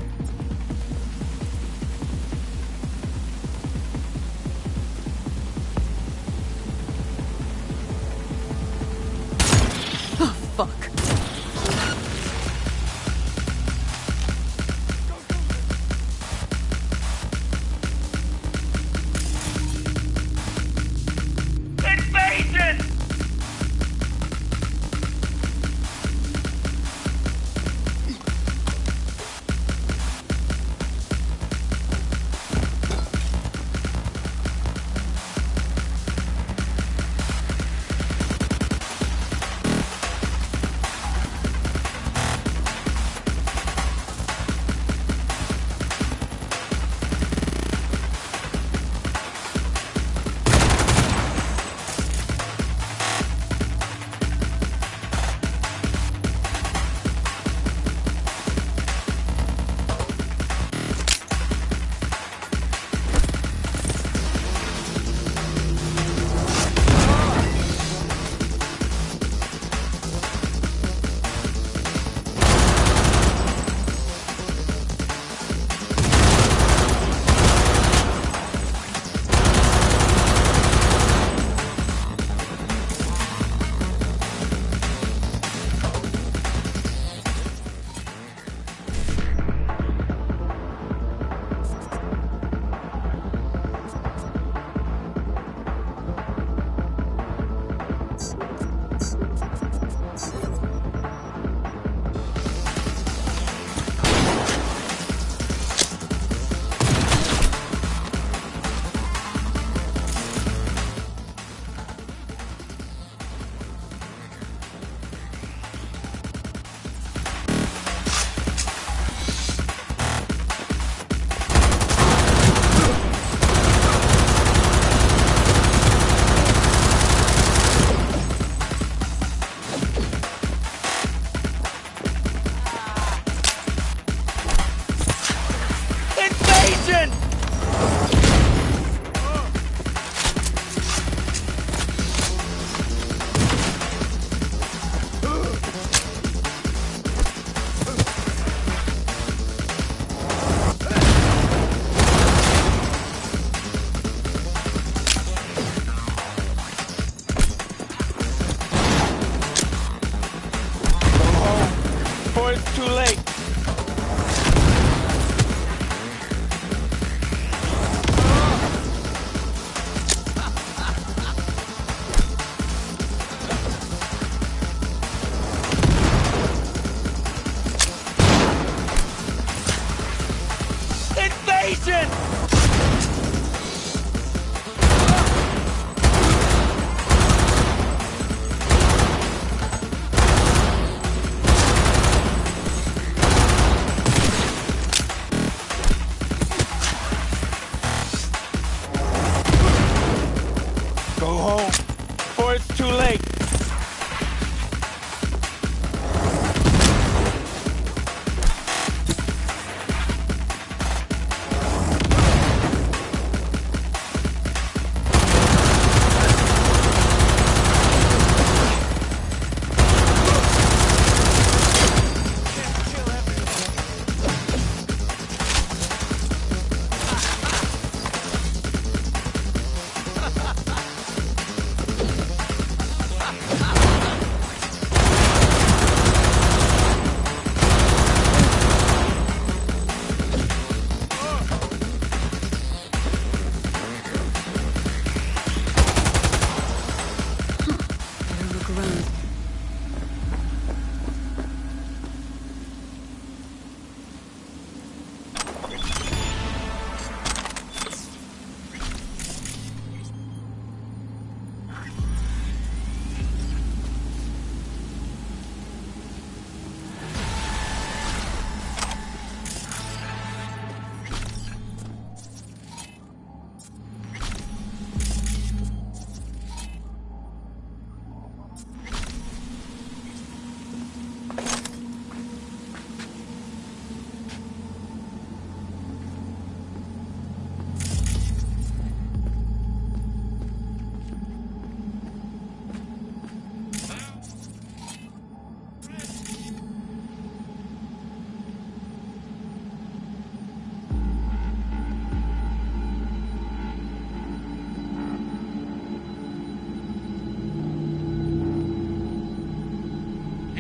before it's too late. Invasion! Go home before it's too late.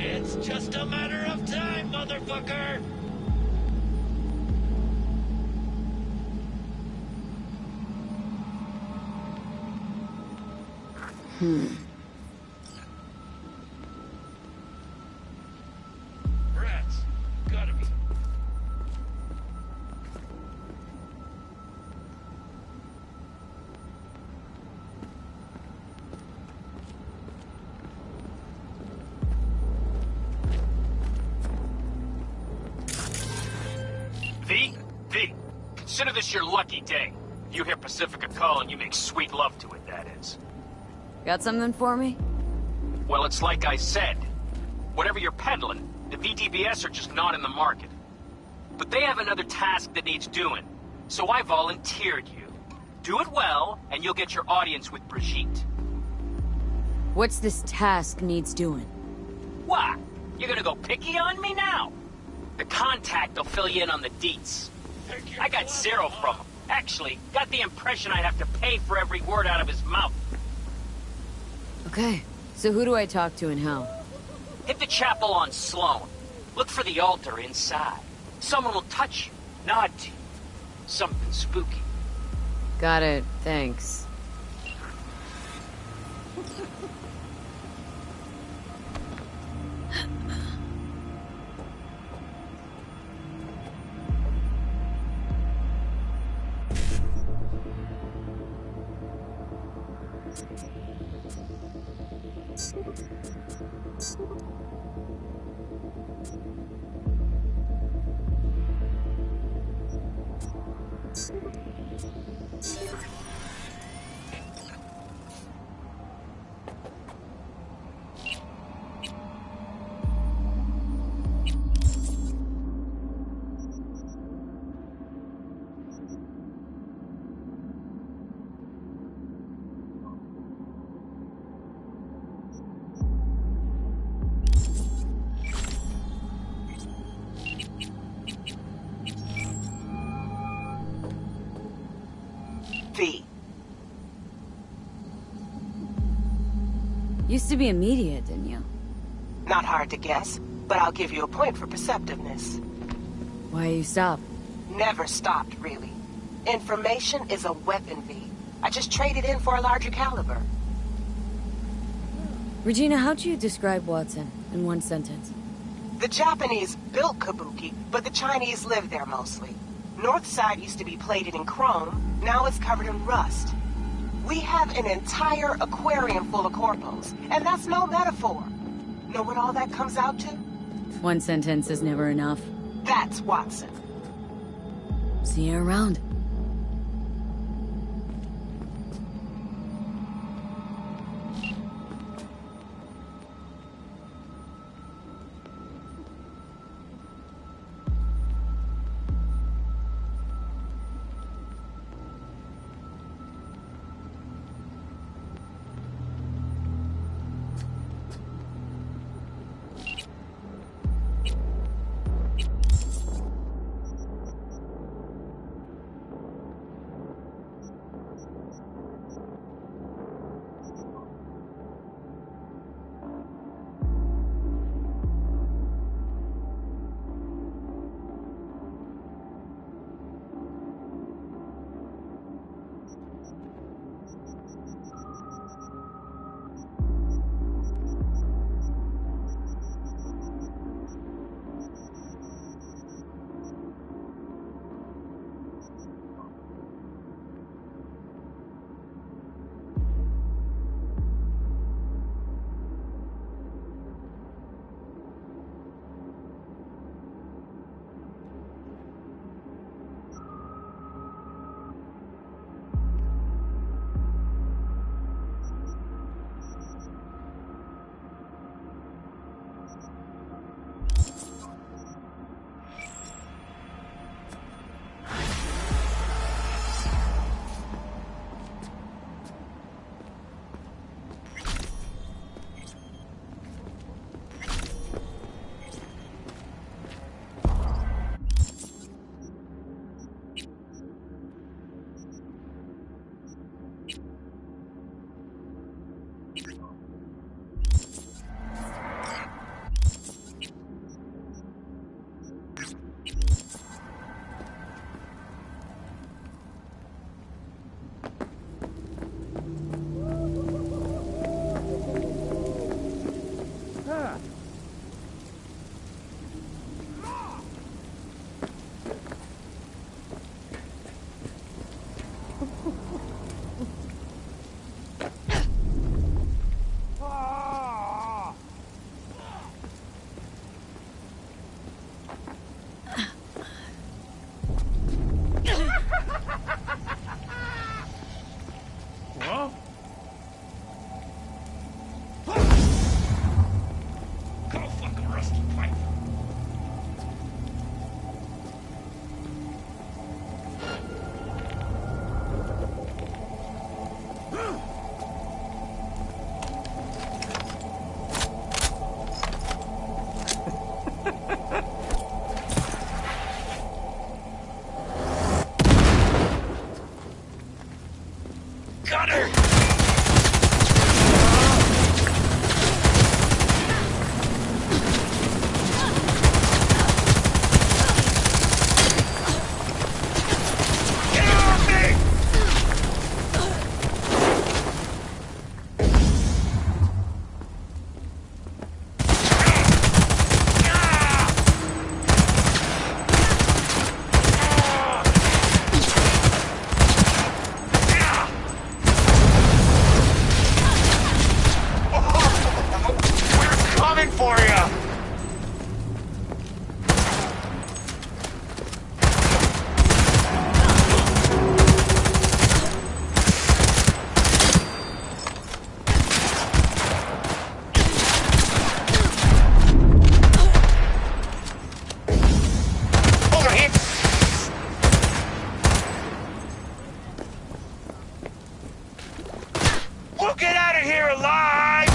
It's just a matter of time, motherfucker! Rats. Gotta be. V, consider this your lucky day. You hear Pacifica call and you make sweet love to it, that is. Got something for me? Well, it's like I said. Whatever you're peddling, the VDBS are just not in the market. But they have another task that needs doing, so I volunteered you. Do it well, and you'll get your audience with Brigitte. What's this task needs doing? What? You're gonna go picky on me now? The contact will fill you in on the deets. I got zero from him. Actually, got the impression I'd have to pay for every word out of his mouth. Okay, so who do I talk to and how? Hit the chapel on Sloan. Look for the altar inside. Someone will touch you, nod to you. Something spooky. Got it, thanks. Used to be immediate, didn't you? Not hard to guess, but I'll give you a point for perceptiveness. Why you stop? Never stopped, really. Information is a weapon, V. I just traded in for a larger caliber. Regina, how'd you describe Watson in one sentence? The Japanese built Kabuki, but the Chinese lived there mostly. North side used to be plated in chrome, now it's covered in rust. We have an entire aquarium full of corpos, and that's no metaphor. Know what all that comes out to? One sentence is never enough. That's Watson. See you around. We'll get out of here alive!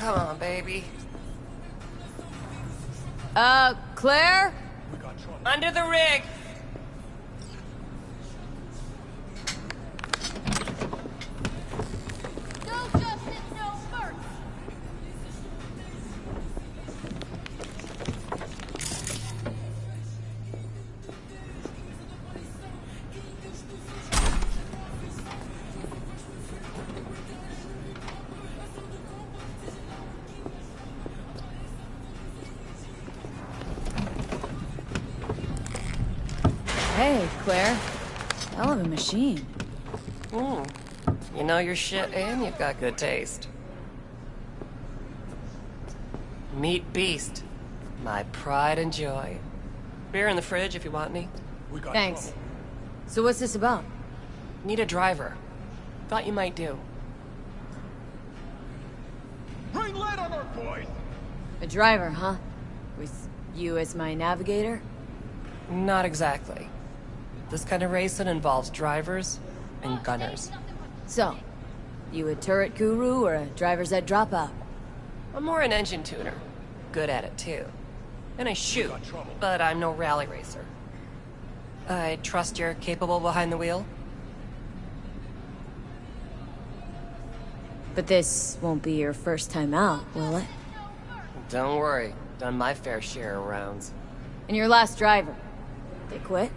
Come on, baby. Claire? Under the rig! No justice, no mercy. Hey, Claire. Hell of a machine. You know your shit and you've got good taste. Meet Beast. My pride and joy. Beer in the fridge if you want any. Thanks. So what's this about? Need a driver. Thought you might do. Bring lead on our boys! A driver, huh? With you as my navigator? Not exactly. This kind of racing involves drivers and gunners. So, you a turret guru or a driver's ed dropout? I'm more an engine tuner. Good at it, too. And I shoot, but I'm no rally racer. I trust you're capable behind the wheel? But this won't be your first time out, will it? Don't worry. Done my fair share of rounds. And your last driver? They quit?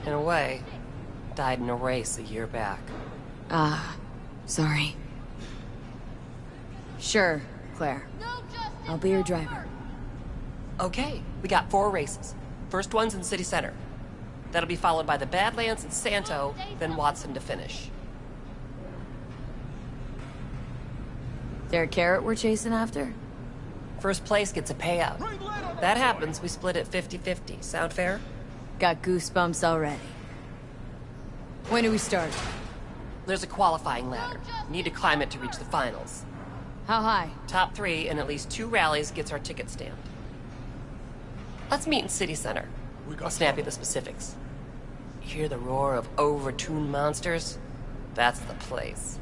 In a way, died in a race a year back. Sorry. Sure, Claire. I'll be your driver. Okay, we got 4 races. First one's in City Center. That'll be followed by the Badlands and Santo, then Watson to finish. There a carrot we're chasing after? First place gets a payout. That happens, we split it 50-50. Sound fair? Got goosebumps already. When do we start? There's a qualifying ladder. Need to climb it to reach the finals. How high? Top 3 and at least 2 rallies gets our ticket stamped. Let's meet in City Center. I'll snap you the specifics. Hear the roar of overtuned monsters? That's the place.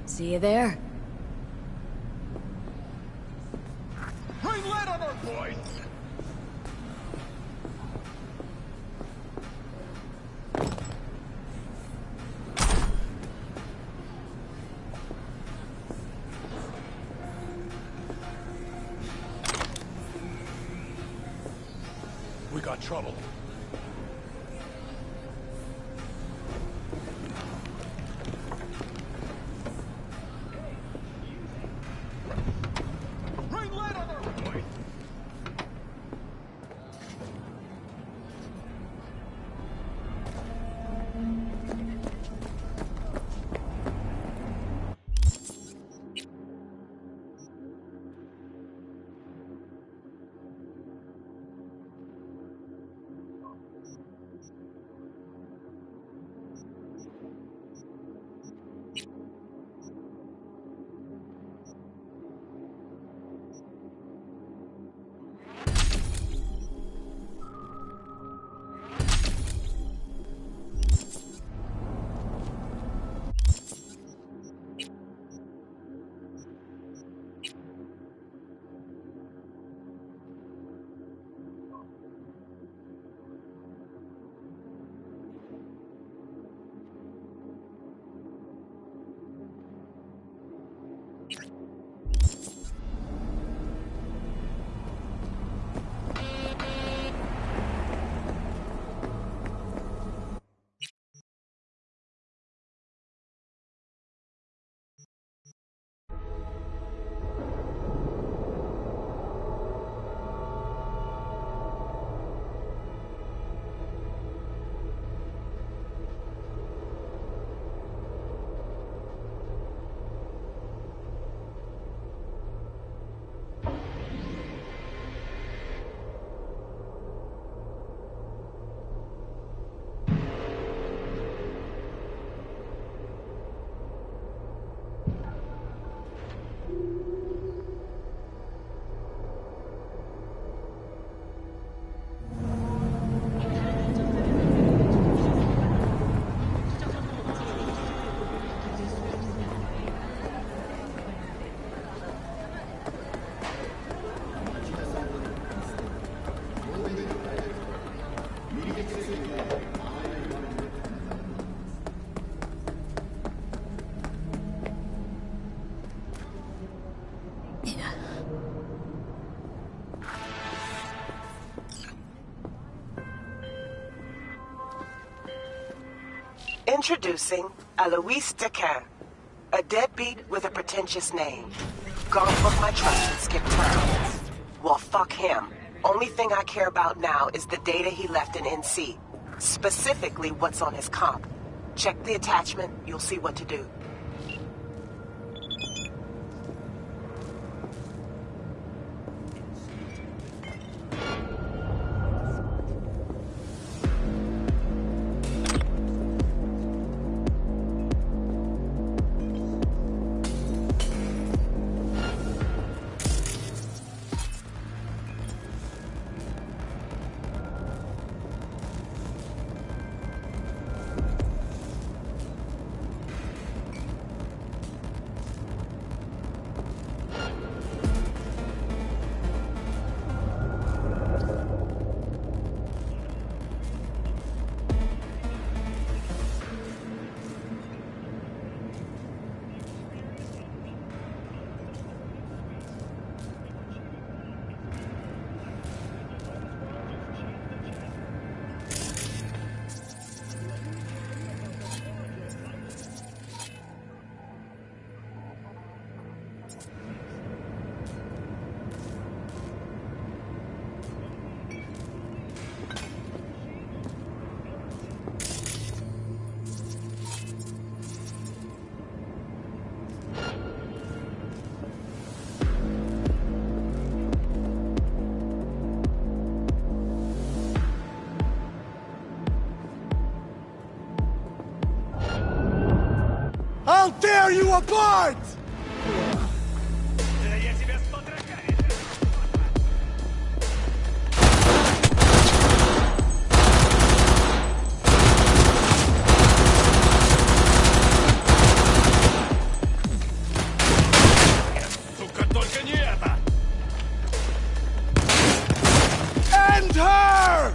See you there. Bring lead on our boys! We got trouble. Bring lead on our boys! Introducing Alois Decan, a deadbeat with a pretentious name. Gone broke my trust and skipped town. Well, fuck him. Only thing I care about now is the data he left in NC. Specifically, what's on his comp. Check the attachment, you'll see what to do. I'll tear you apart! Сука, только не это! End her!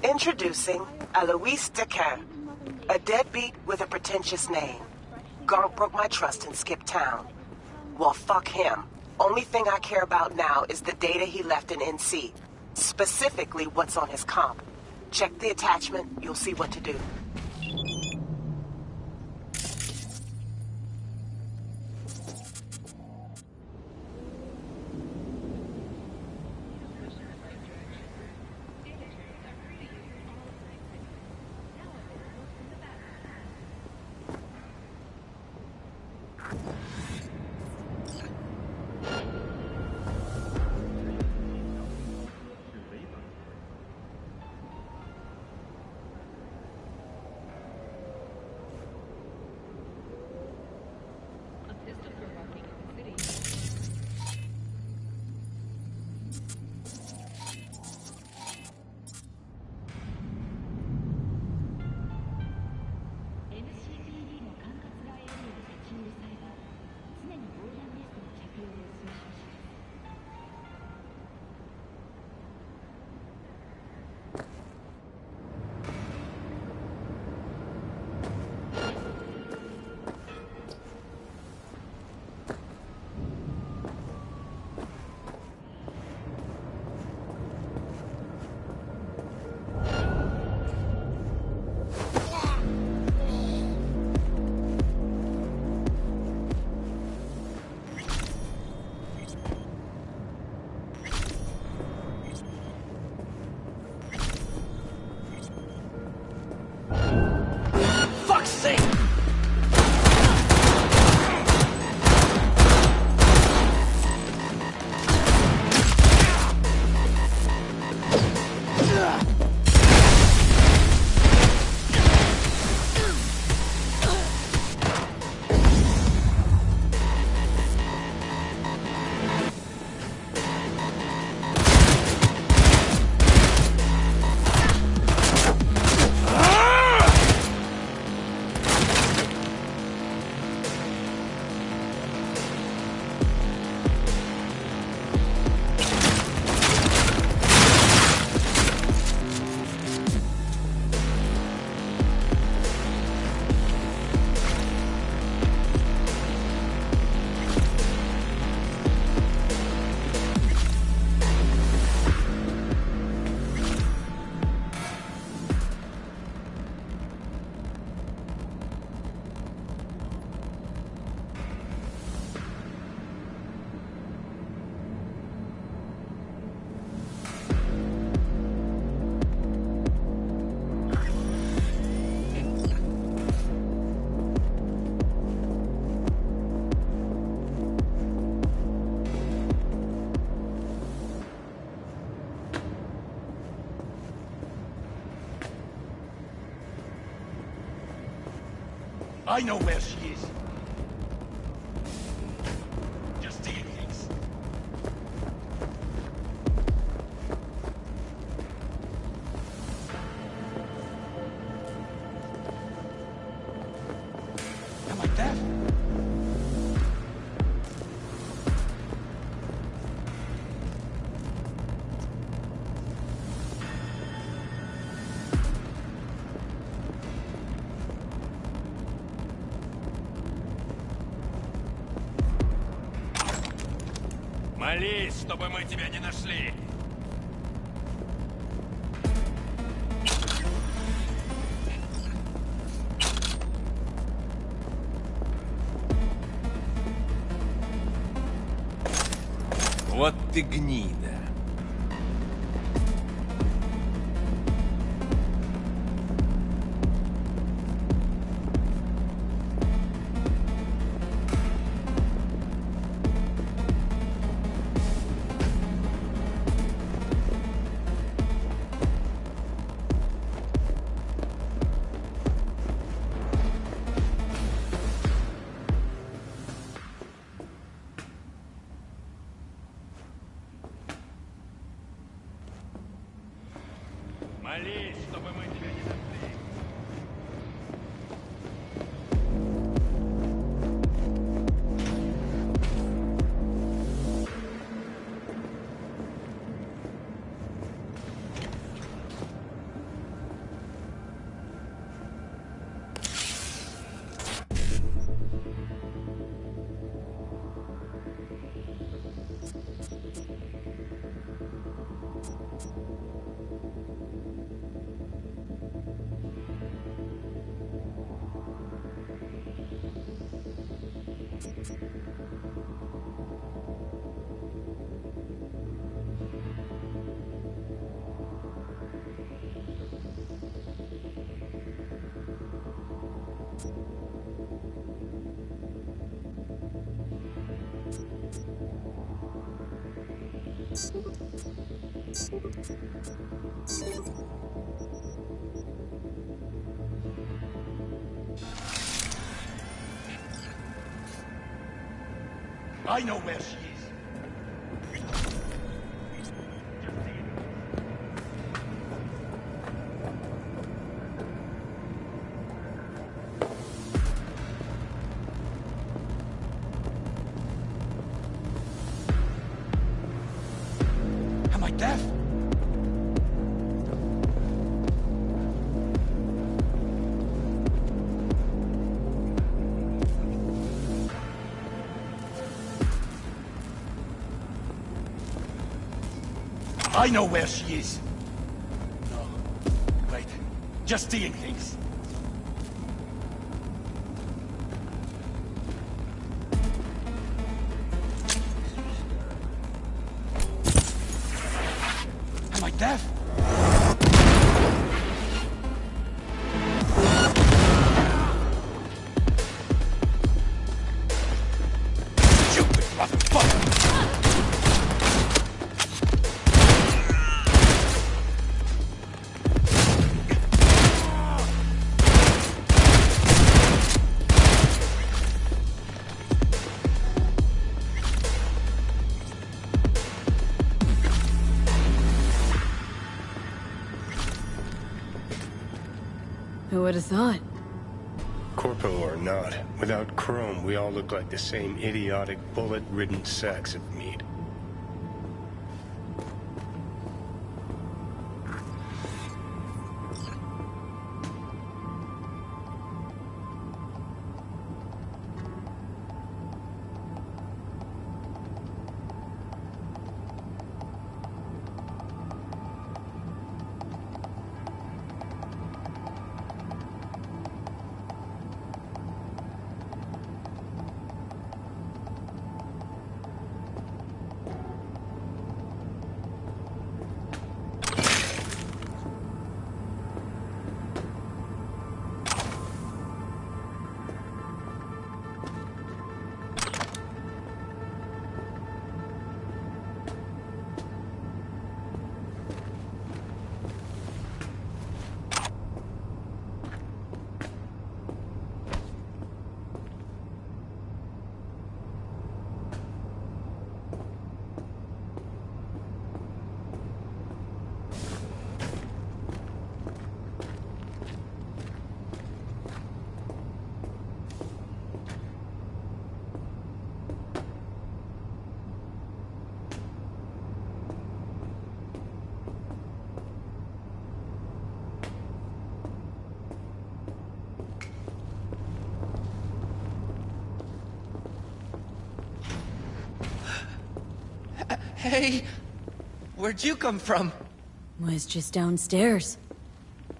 Introducing Alois Decan, a deadbeat with a pretentious name. Garp broke my trust and skipped town. Well, fuck him. Only thing I care about now is the data he left in NC. Specifically, what's on his comp. Check the attachment, you'll see what to do. I know where she is. Just taking things. Am I deaf? Молись, чтобы мы тебя не нашли. Вот ты гнида. Молись, чтобы мы тебя не нашли. I know where she is. Am I deaf? I know where she is. No. Wait. Just seeing things. Am I deaf? Stupid motherfucker! Who would have thought? Corpo or not, without Chrome, we all look like the same idiotic, bullet-ridden sacks of meat. Hey, where'd you come from? Was just downstairs.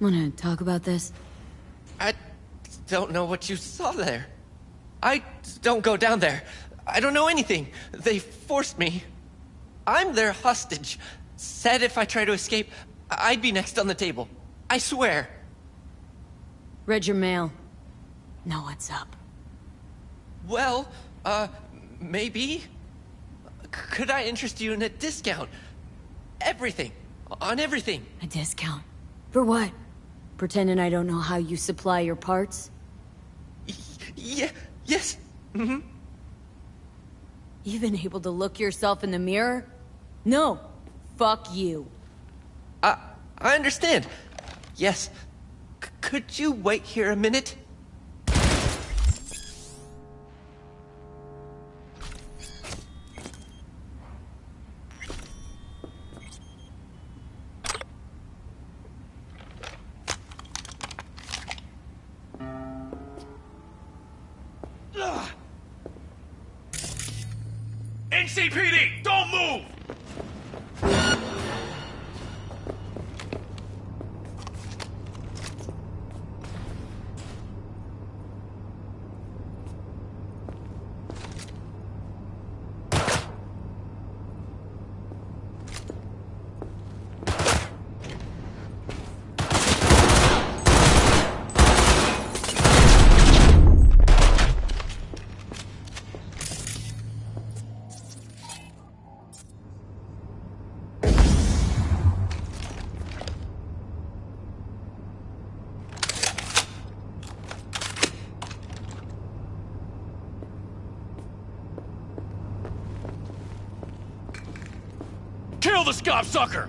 Wanna talk about this? I don't know what you saw there. I don't go down there. I don't know anything. They forced me. I'm their hostage. Said if I try to escape, I'd be next on the table. I swear. Read your mail. Know what's up. Well, maybe? Could I interest you in a discount? Everything. On everything. A discount? For what? Pretending I don't know how you supply your parts? Yeah, yes. Mm-hmm. Even able to look yourself in the mirror? No. Fuck you. I understand. Yes. Could you wait here a minute? NCPD, don't move! Kill the scop sucker!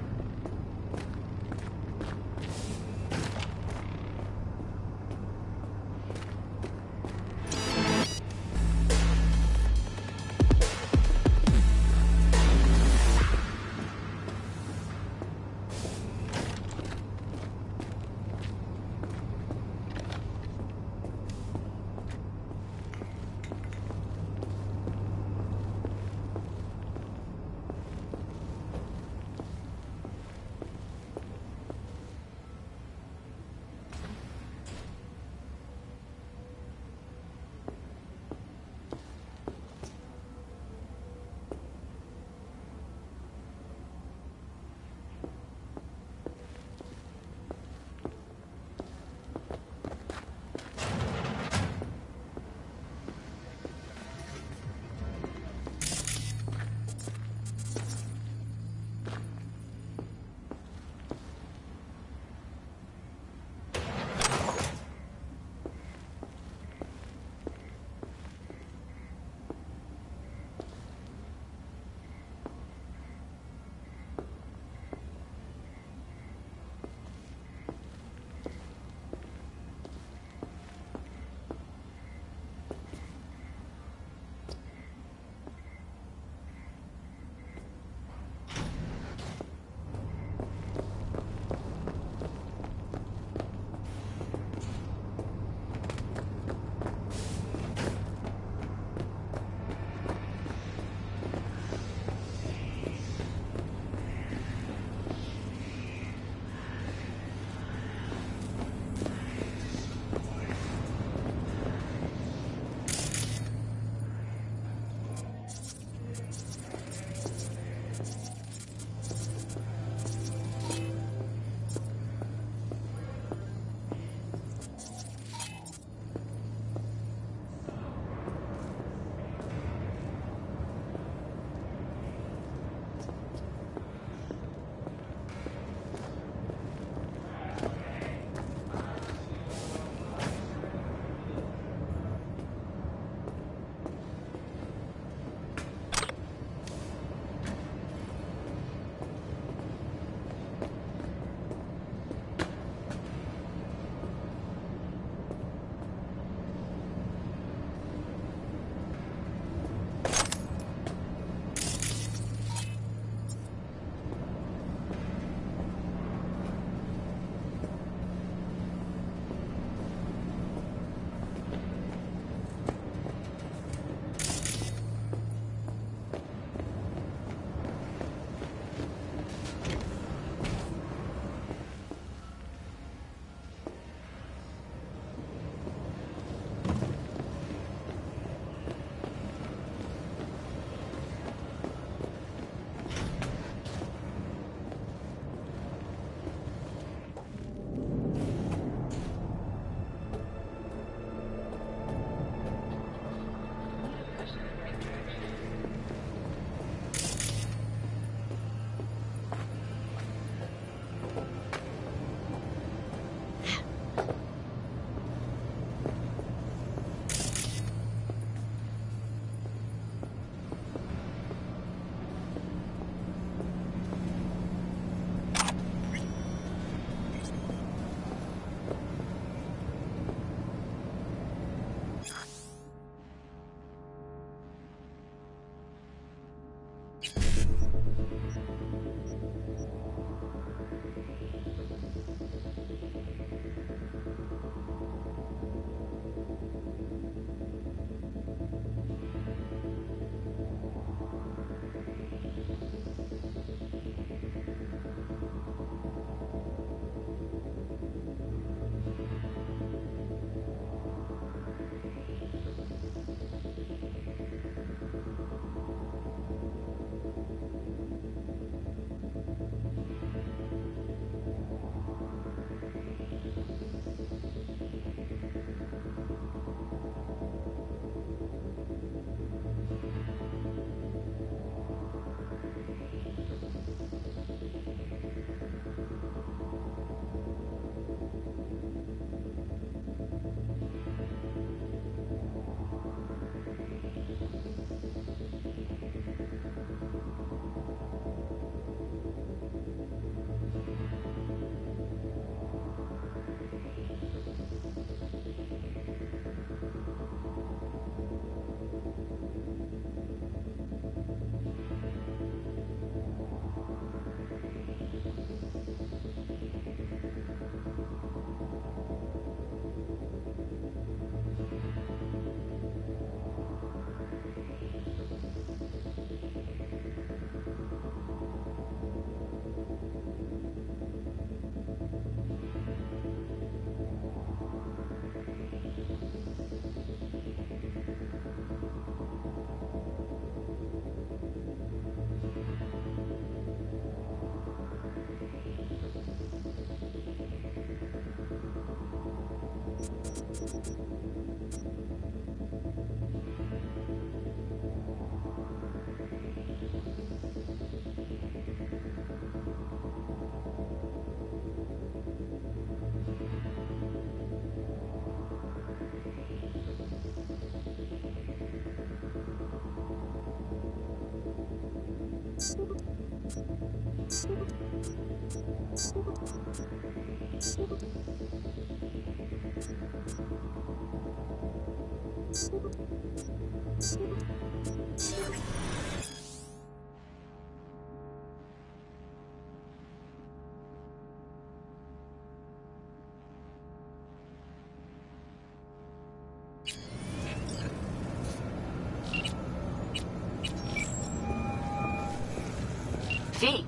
V.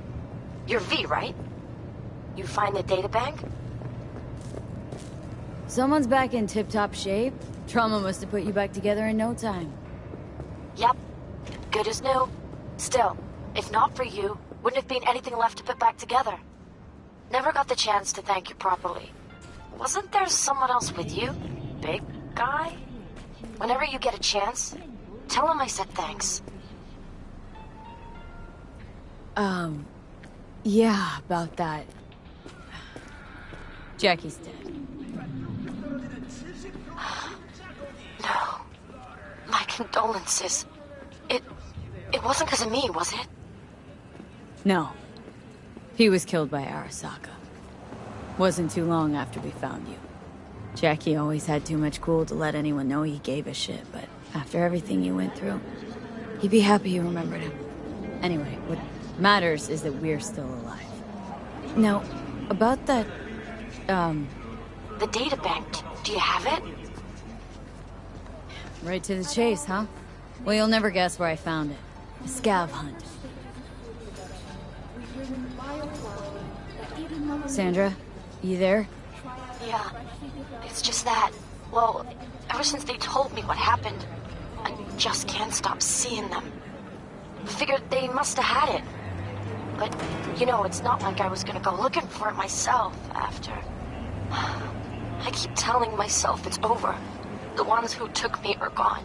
You're V, right? You find the databank? Someone's back in tip-top shape. Trauma must have put you back together in no time. Yep. Good as new. Still, if not for you, wouldn't have been anything left to put back together. Never got the chance to thank you properly. Wasn't there someone else with you? Big guy? Whenever you get a chance, tell him I said thanks. Yeah, about that. Jackie's dead. No. My condolences. It wasn't because of me, was it? No. He was killed by Arasaka. Wasn't too long after we found you. Jackie always had too much cool to let anyone know he gave a shit, but after everything you went through, he'd be happy you remembered him. Anyway, what matters is that we're still alive. Now, about that, The databank, do you have it? Right to the chase, huh? Well, you'll never guess where I found it. A scav hunt. Sandra, you there? Yeah. It's just that, well, ever since they told me what happened, I just can't stop seeing them. Figured they must have had it. But, you know, it's not like I was gonna go looking for it myself after. I keep telling myself it's over. The ones who took me are gone.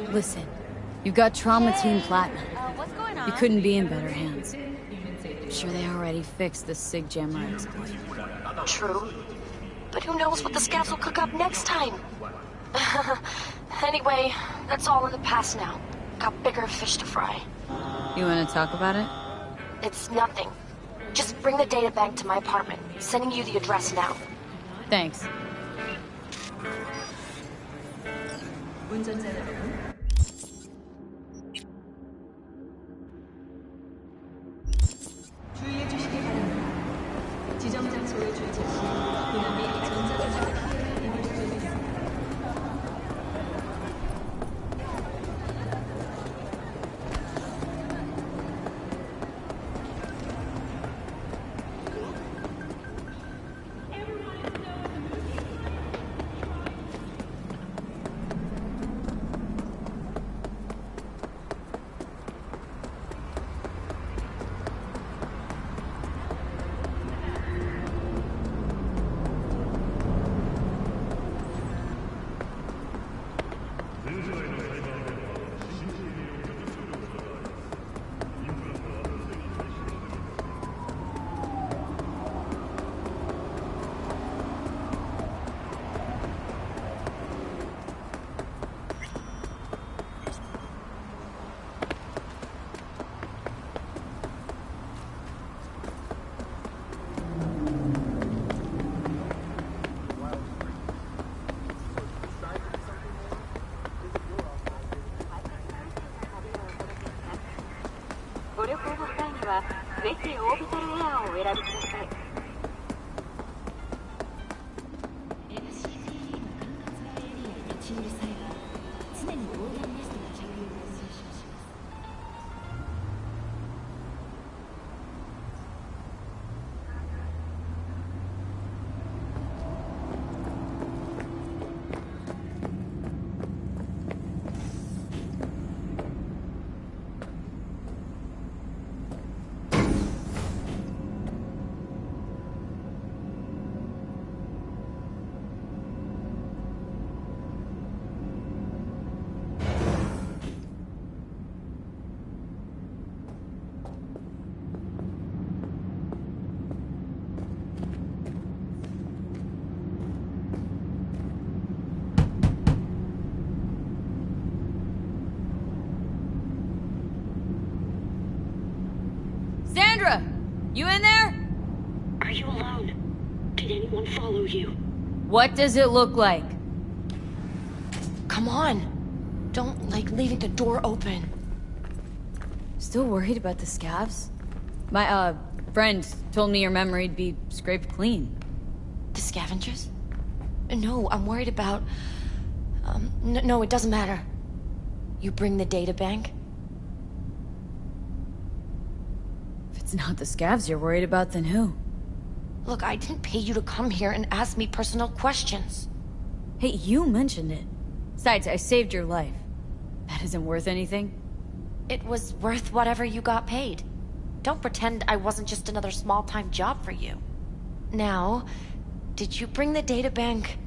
Listen, you got Trauma Team Platinum. What's going on? You couldn't be in better hands. I'm sure they already fixed the Sig Gemma exploit. True. But who knows what the scouts will cook up next time? Anyway, that's all in the past now. Got bigger fish to fry. You want to talk about it? It's nothing. Just bring the data bank to my apartment. Sending you the address now. Thanks. 주의해 주시기 바랍니다. 지정 장소에 주차시 군함 및 전자자산 피해 임을 주의했습니다. Sandra! You in there? Are you alone? Did anyone follow you? What does it look like? Come on. Don't like leaving the door open. Still worried about the scabs? My, friend told me your memory'd be scraped clean. The scavengers? No, I'm worried about... no, it doesn't matter. You bring the data bank? If it's not the scabs you're worried about, then who? Look, I didn't pay you to come here and ask me personal questions. Hey, you mentioned it. Besides, I saved your life. That isn't worth anything? It was worth whatever you got paid. Don't pretend I wasn't just another small-time job for you. Now, did you bring the data bank?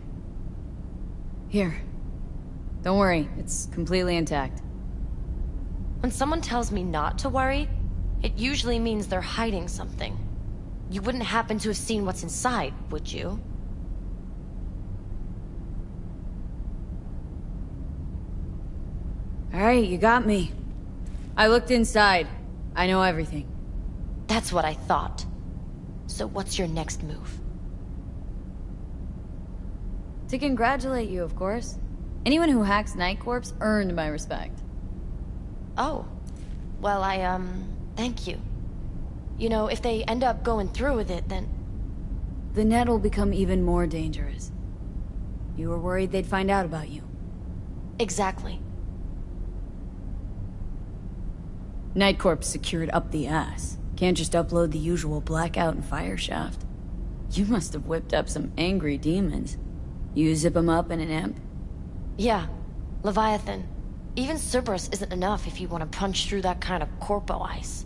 Here. Don't worry, it's completely intact. When someone tells me not to worry, it usually means they're hiding something. You wouldn't happen to have seen what's inside, would you? Alright, you got me. I looked inside. I know everything. That's what I thought. So what's your next move? To congratulate you, of course. Anyone who hacks Night Corps earned my respect. Oh. Well, thank you. You know, if they end up going through with it, then... The net will become even more dangerous. You were worried they'd find out about you. Exactly. Night Corps secured up the ass. Can't just upload the usual blackout and fire shaft. You must have whipped up some angry demons. You zip them up in an imp? Yeah. Leviathan. Even Cerberus isn't enough if you want to punch through that kind of corpo ice.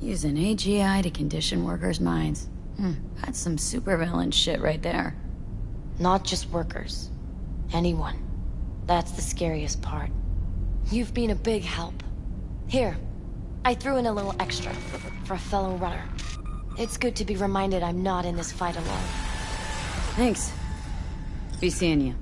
Use an AGI to condition workers' minds. That's some supervillain shit right there. Not just workers. Anyone. That's the scariest part. You've been a big help. Here. I threw in a little extra for a fellow runner. It's good to be reminded I'm not in this fight alone. Thanks. Be seeing you.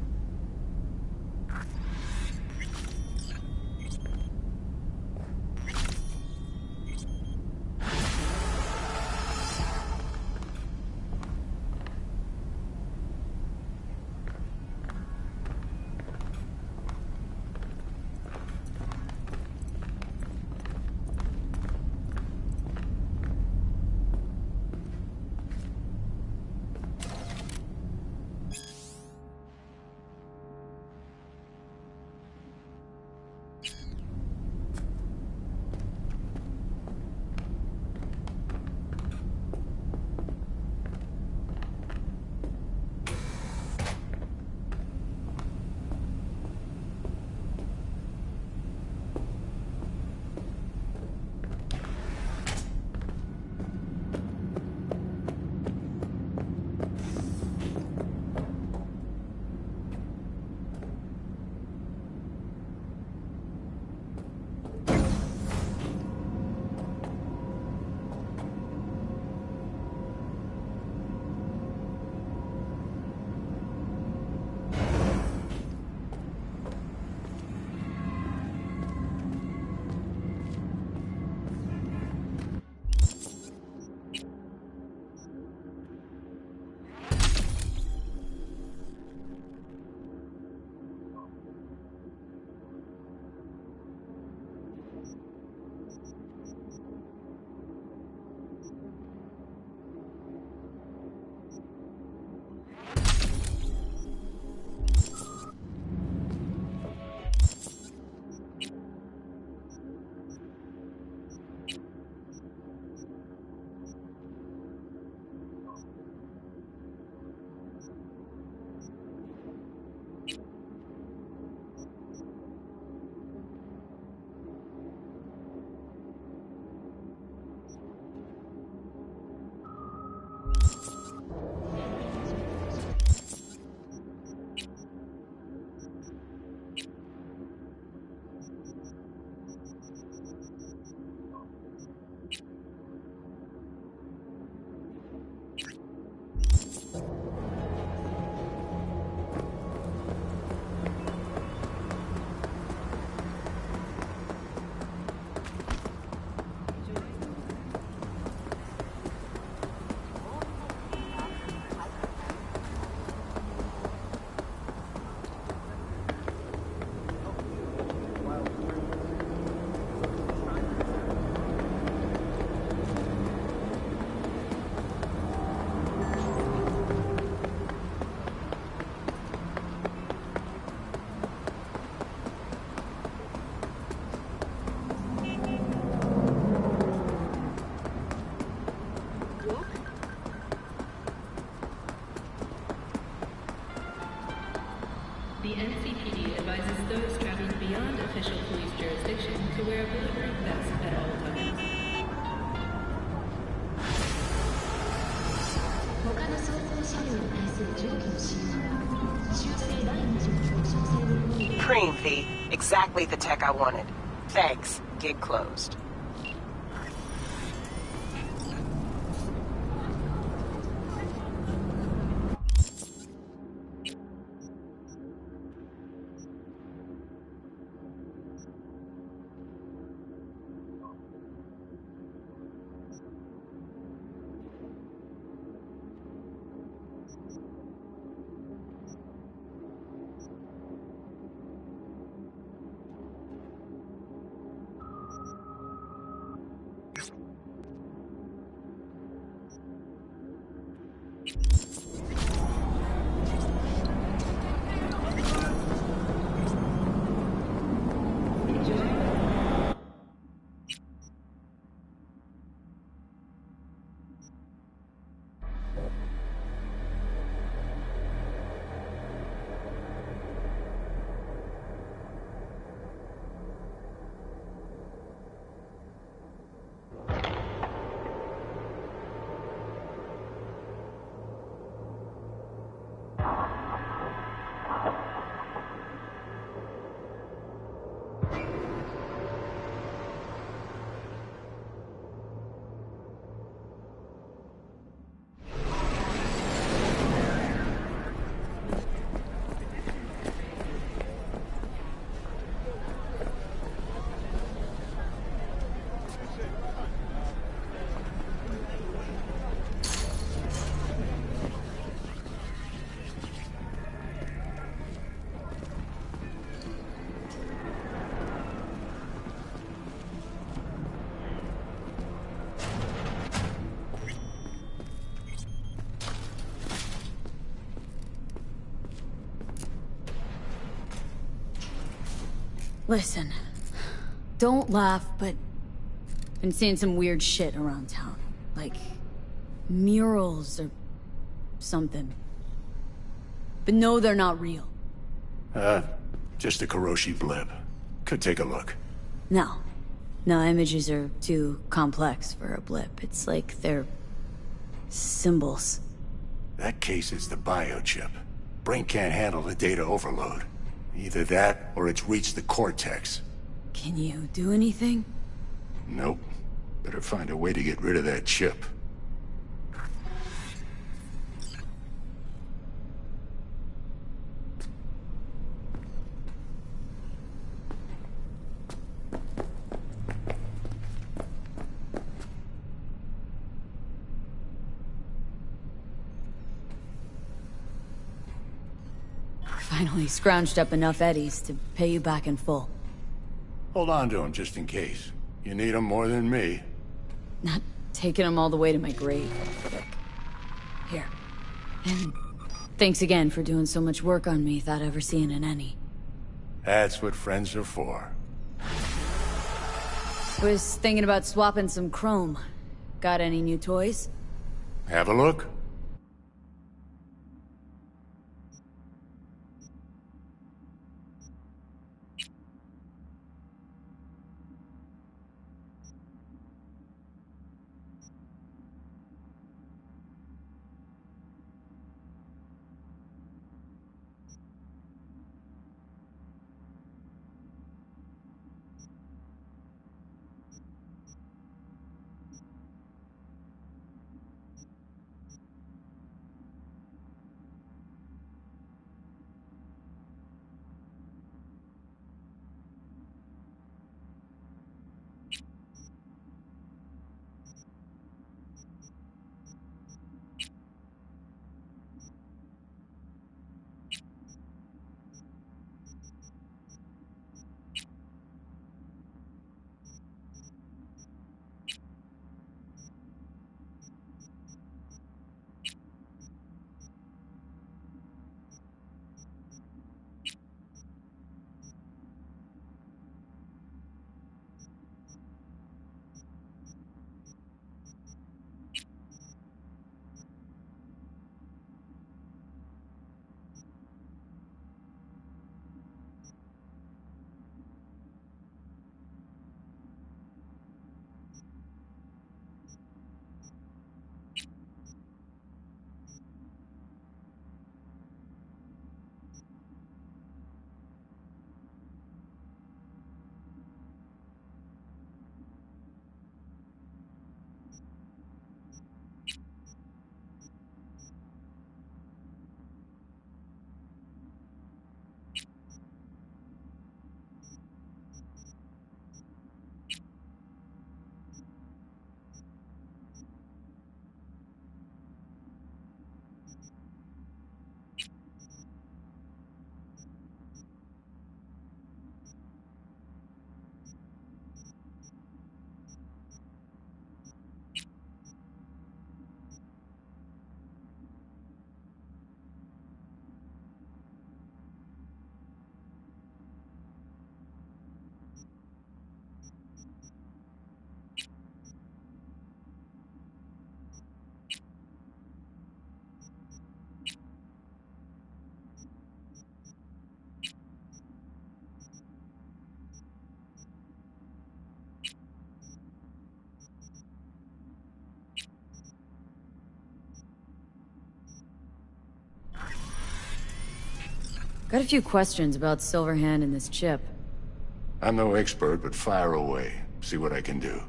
advises those traveling beyond official police jurisdiction to wear a bulletproof vest at all times. 他の走行車両に対する銃器の使用は修正第2条の修正の方で Preem, V. Exactly the tech I wanted. Thanks. Gig closed. Listen, don't laugh, but I've been seeing some weird shit around town. Like, murals or something. But no, they're not real. Just a Kiroshi blip. Could take a look. No. No, images are too complex for a blip. It's like they're symbols. That case is the biochip. Brain can't handle the data overload. Either that, or it's reached the cortex. Can you do anything? Nope. Better find a way to get rid of that chip. Finally scrounged up enough eddies to pay you back in full. Hold on to him just in case. You need him more than me. Not taking them all the way to my grave. Here. And thanks again for doing so much work on me without ever seeing an any. That's what friends are for. Was thinking about swapping some chrome. Got any new toys? Have a look. Got a few questions about Silverhand and this chip. I'm no expert, but fire away. See what I can do.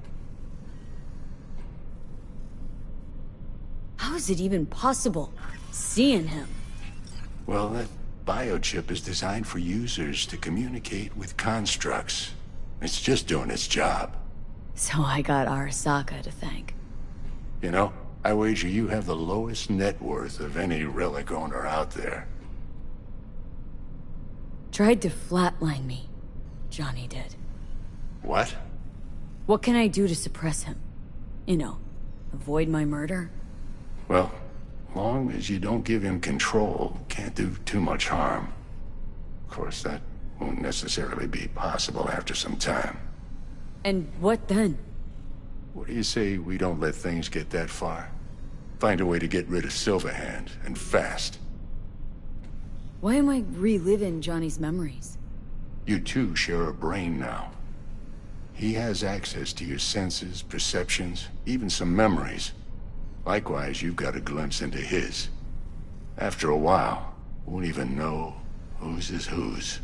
How is it even possible? Seeing him? Well, that biochip is designed for users to communicate with constructs. It's just doing its job. So I got Arasaka to thank. You know, I wager you have the lowest net worth of any relic owner out there. Tried to flatline me. Johnny did. What? What can I do to suppress him? You know, avoid my murder? Well, long as you don't give him control, can't do too much harm. Of course, that won't necessarily be possible after some time. And what then? What do you say we don't let things get that far? Find a way to get rid of Silverhand, and fast. Why am I reliving Johnny's memories? You two share a brain now. He has access to your senses, perceptions, even some memories. Likewise, you've got a glimpse into his. After a while, won't even know whose is whose.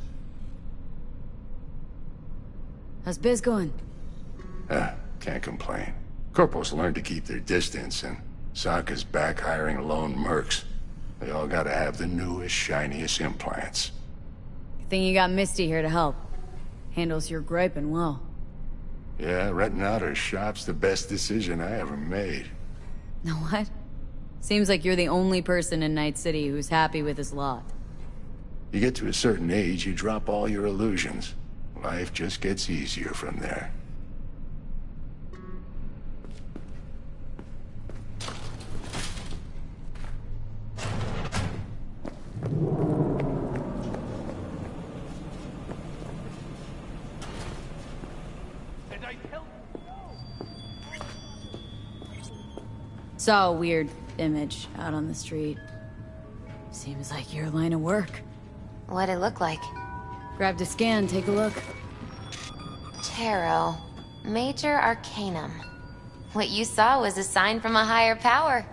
How's biz going? Can't complain. Corporals learn to keep their distance, and Sokka's back hiring lone mercs. They all gotta have the newest, shiniest implants. Good thing you got Misty here to help. Handles your griping well. Yeah, renting out her shop's the best decision I ever made. Know what? Seems like you're the only person in Night City who's happy with his lot. You get to a certain age, you drop all your illusions. Life just gets easier from there. Saw a weird image out on the street. Seems like your line of work. What'd it look like? Grabbed a scan, take a look. Tarot. Major Arcanum. What you saw was a sign from a higher power.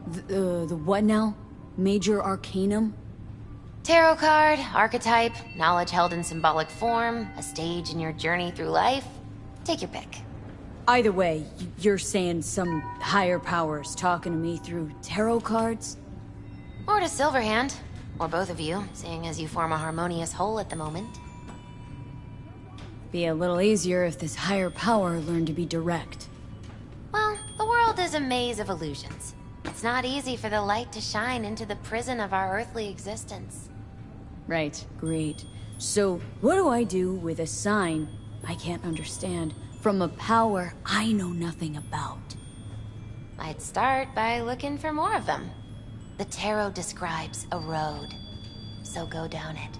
The what now? Major Arcanum? Tarot card, archetype, knowledge held in symbolic form, a stage in your journey through life. Take your pick. Either way, you're saying some higher powers talking to me through tarot cards? Or to Silverhand. Or both of you, seeing as you form a harmonious whole at the moment. Be a little easier if this higher power learned to be direct. Well, the world is a maze of illusions. It's not easy for the light to shine into the prison of our earthly existence. Right, great. So, what do I do with a sign I can't understand from a power I know nothing about? I'd start by looking for more of them. The tarot describes a road, so go down it.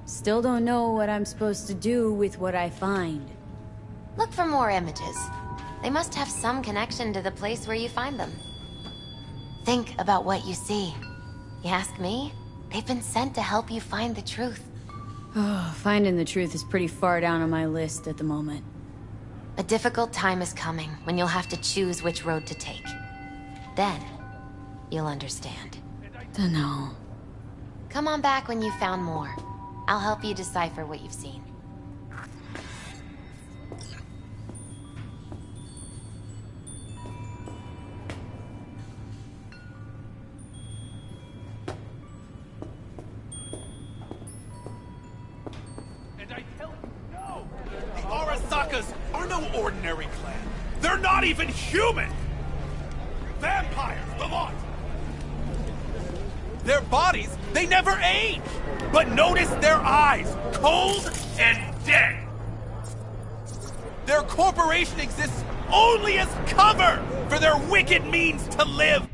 Still don't know what I'm supposed to do with what I find. Look for more images. They must have some connection to the place where you find them. Think about what you see. You ask me? They've been sent to help you find the truth. Oh, finding the truth is pretty far down on my list at the moment. A difficult time is coming when you'll have to choose which road to take. Then, you'll understand. Dunno. Come on back when you've found more. I'll help you decipher what you've seen. And I tell you, no! The Arasakas are no ordinary clan. They're not even human! Vampires, the lot! Their bodies, they never age! But notice their eyes, cold and dead! Their corporation exists only as cover for their wicked means to live!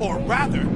Or rather,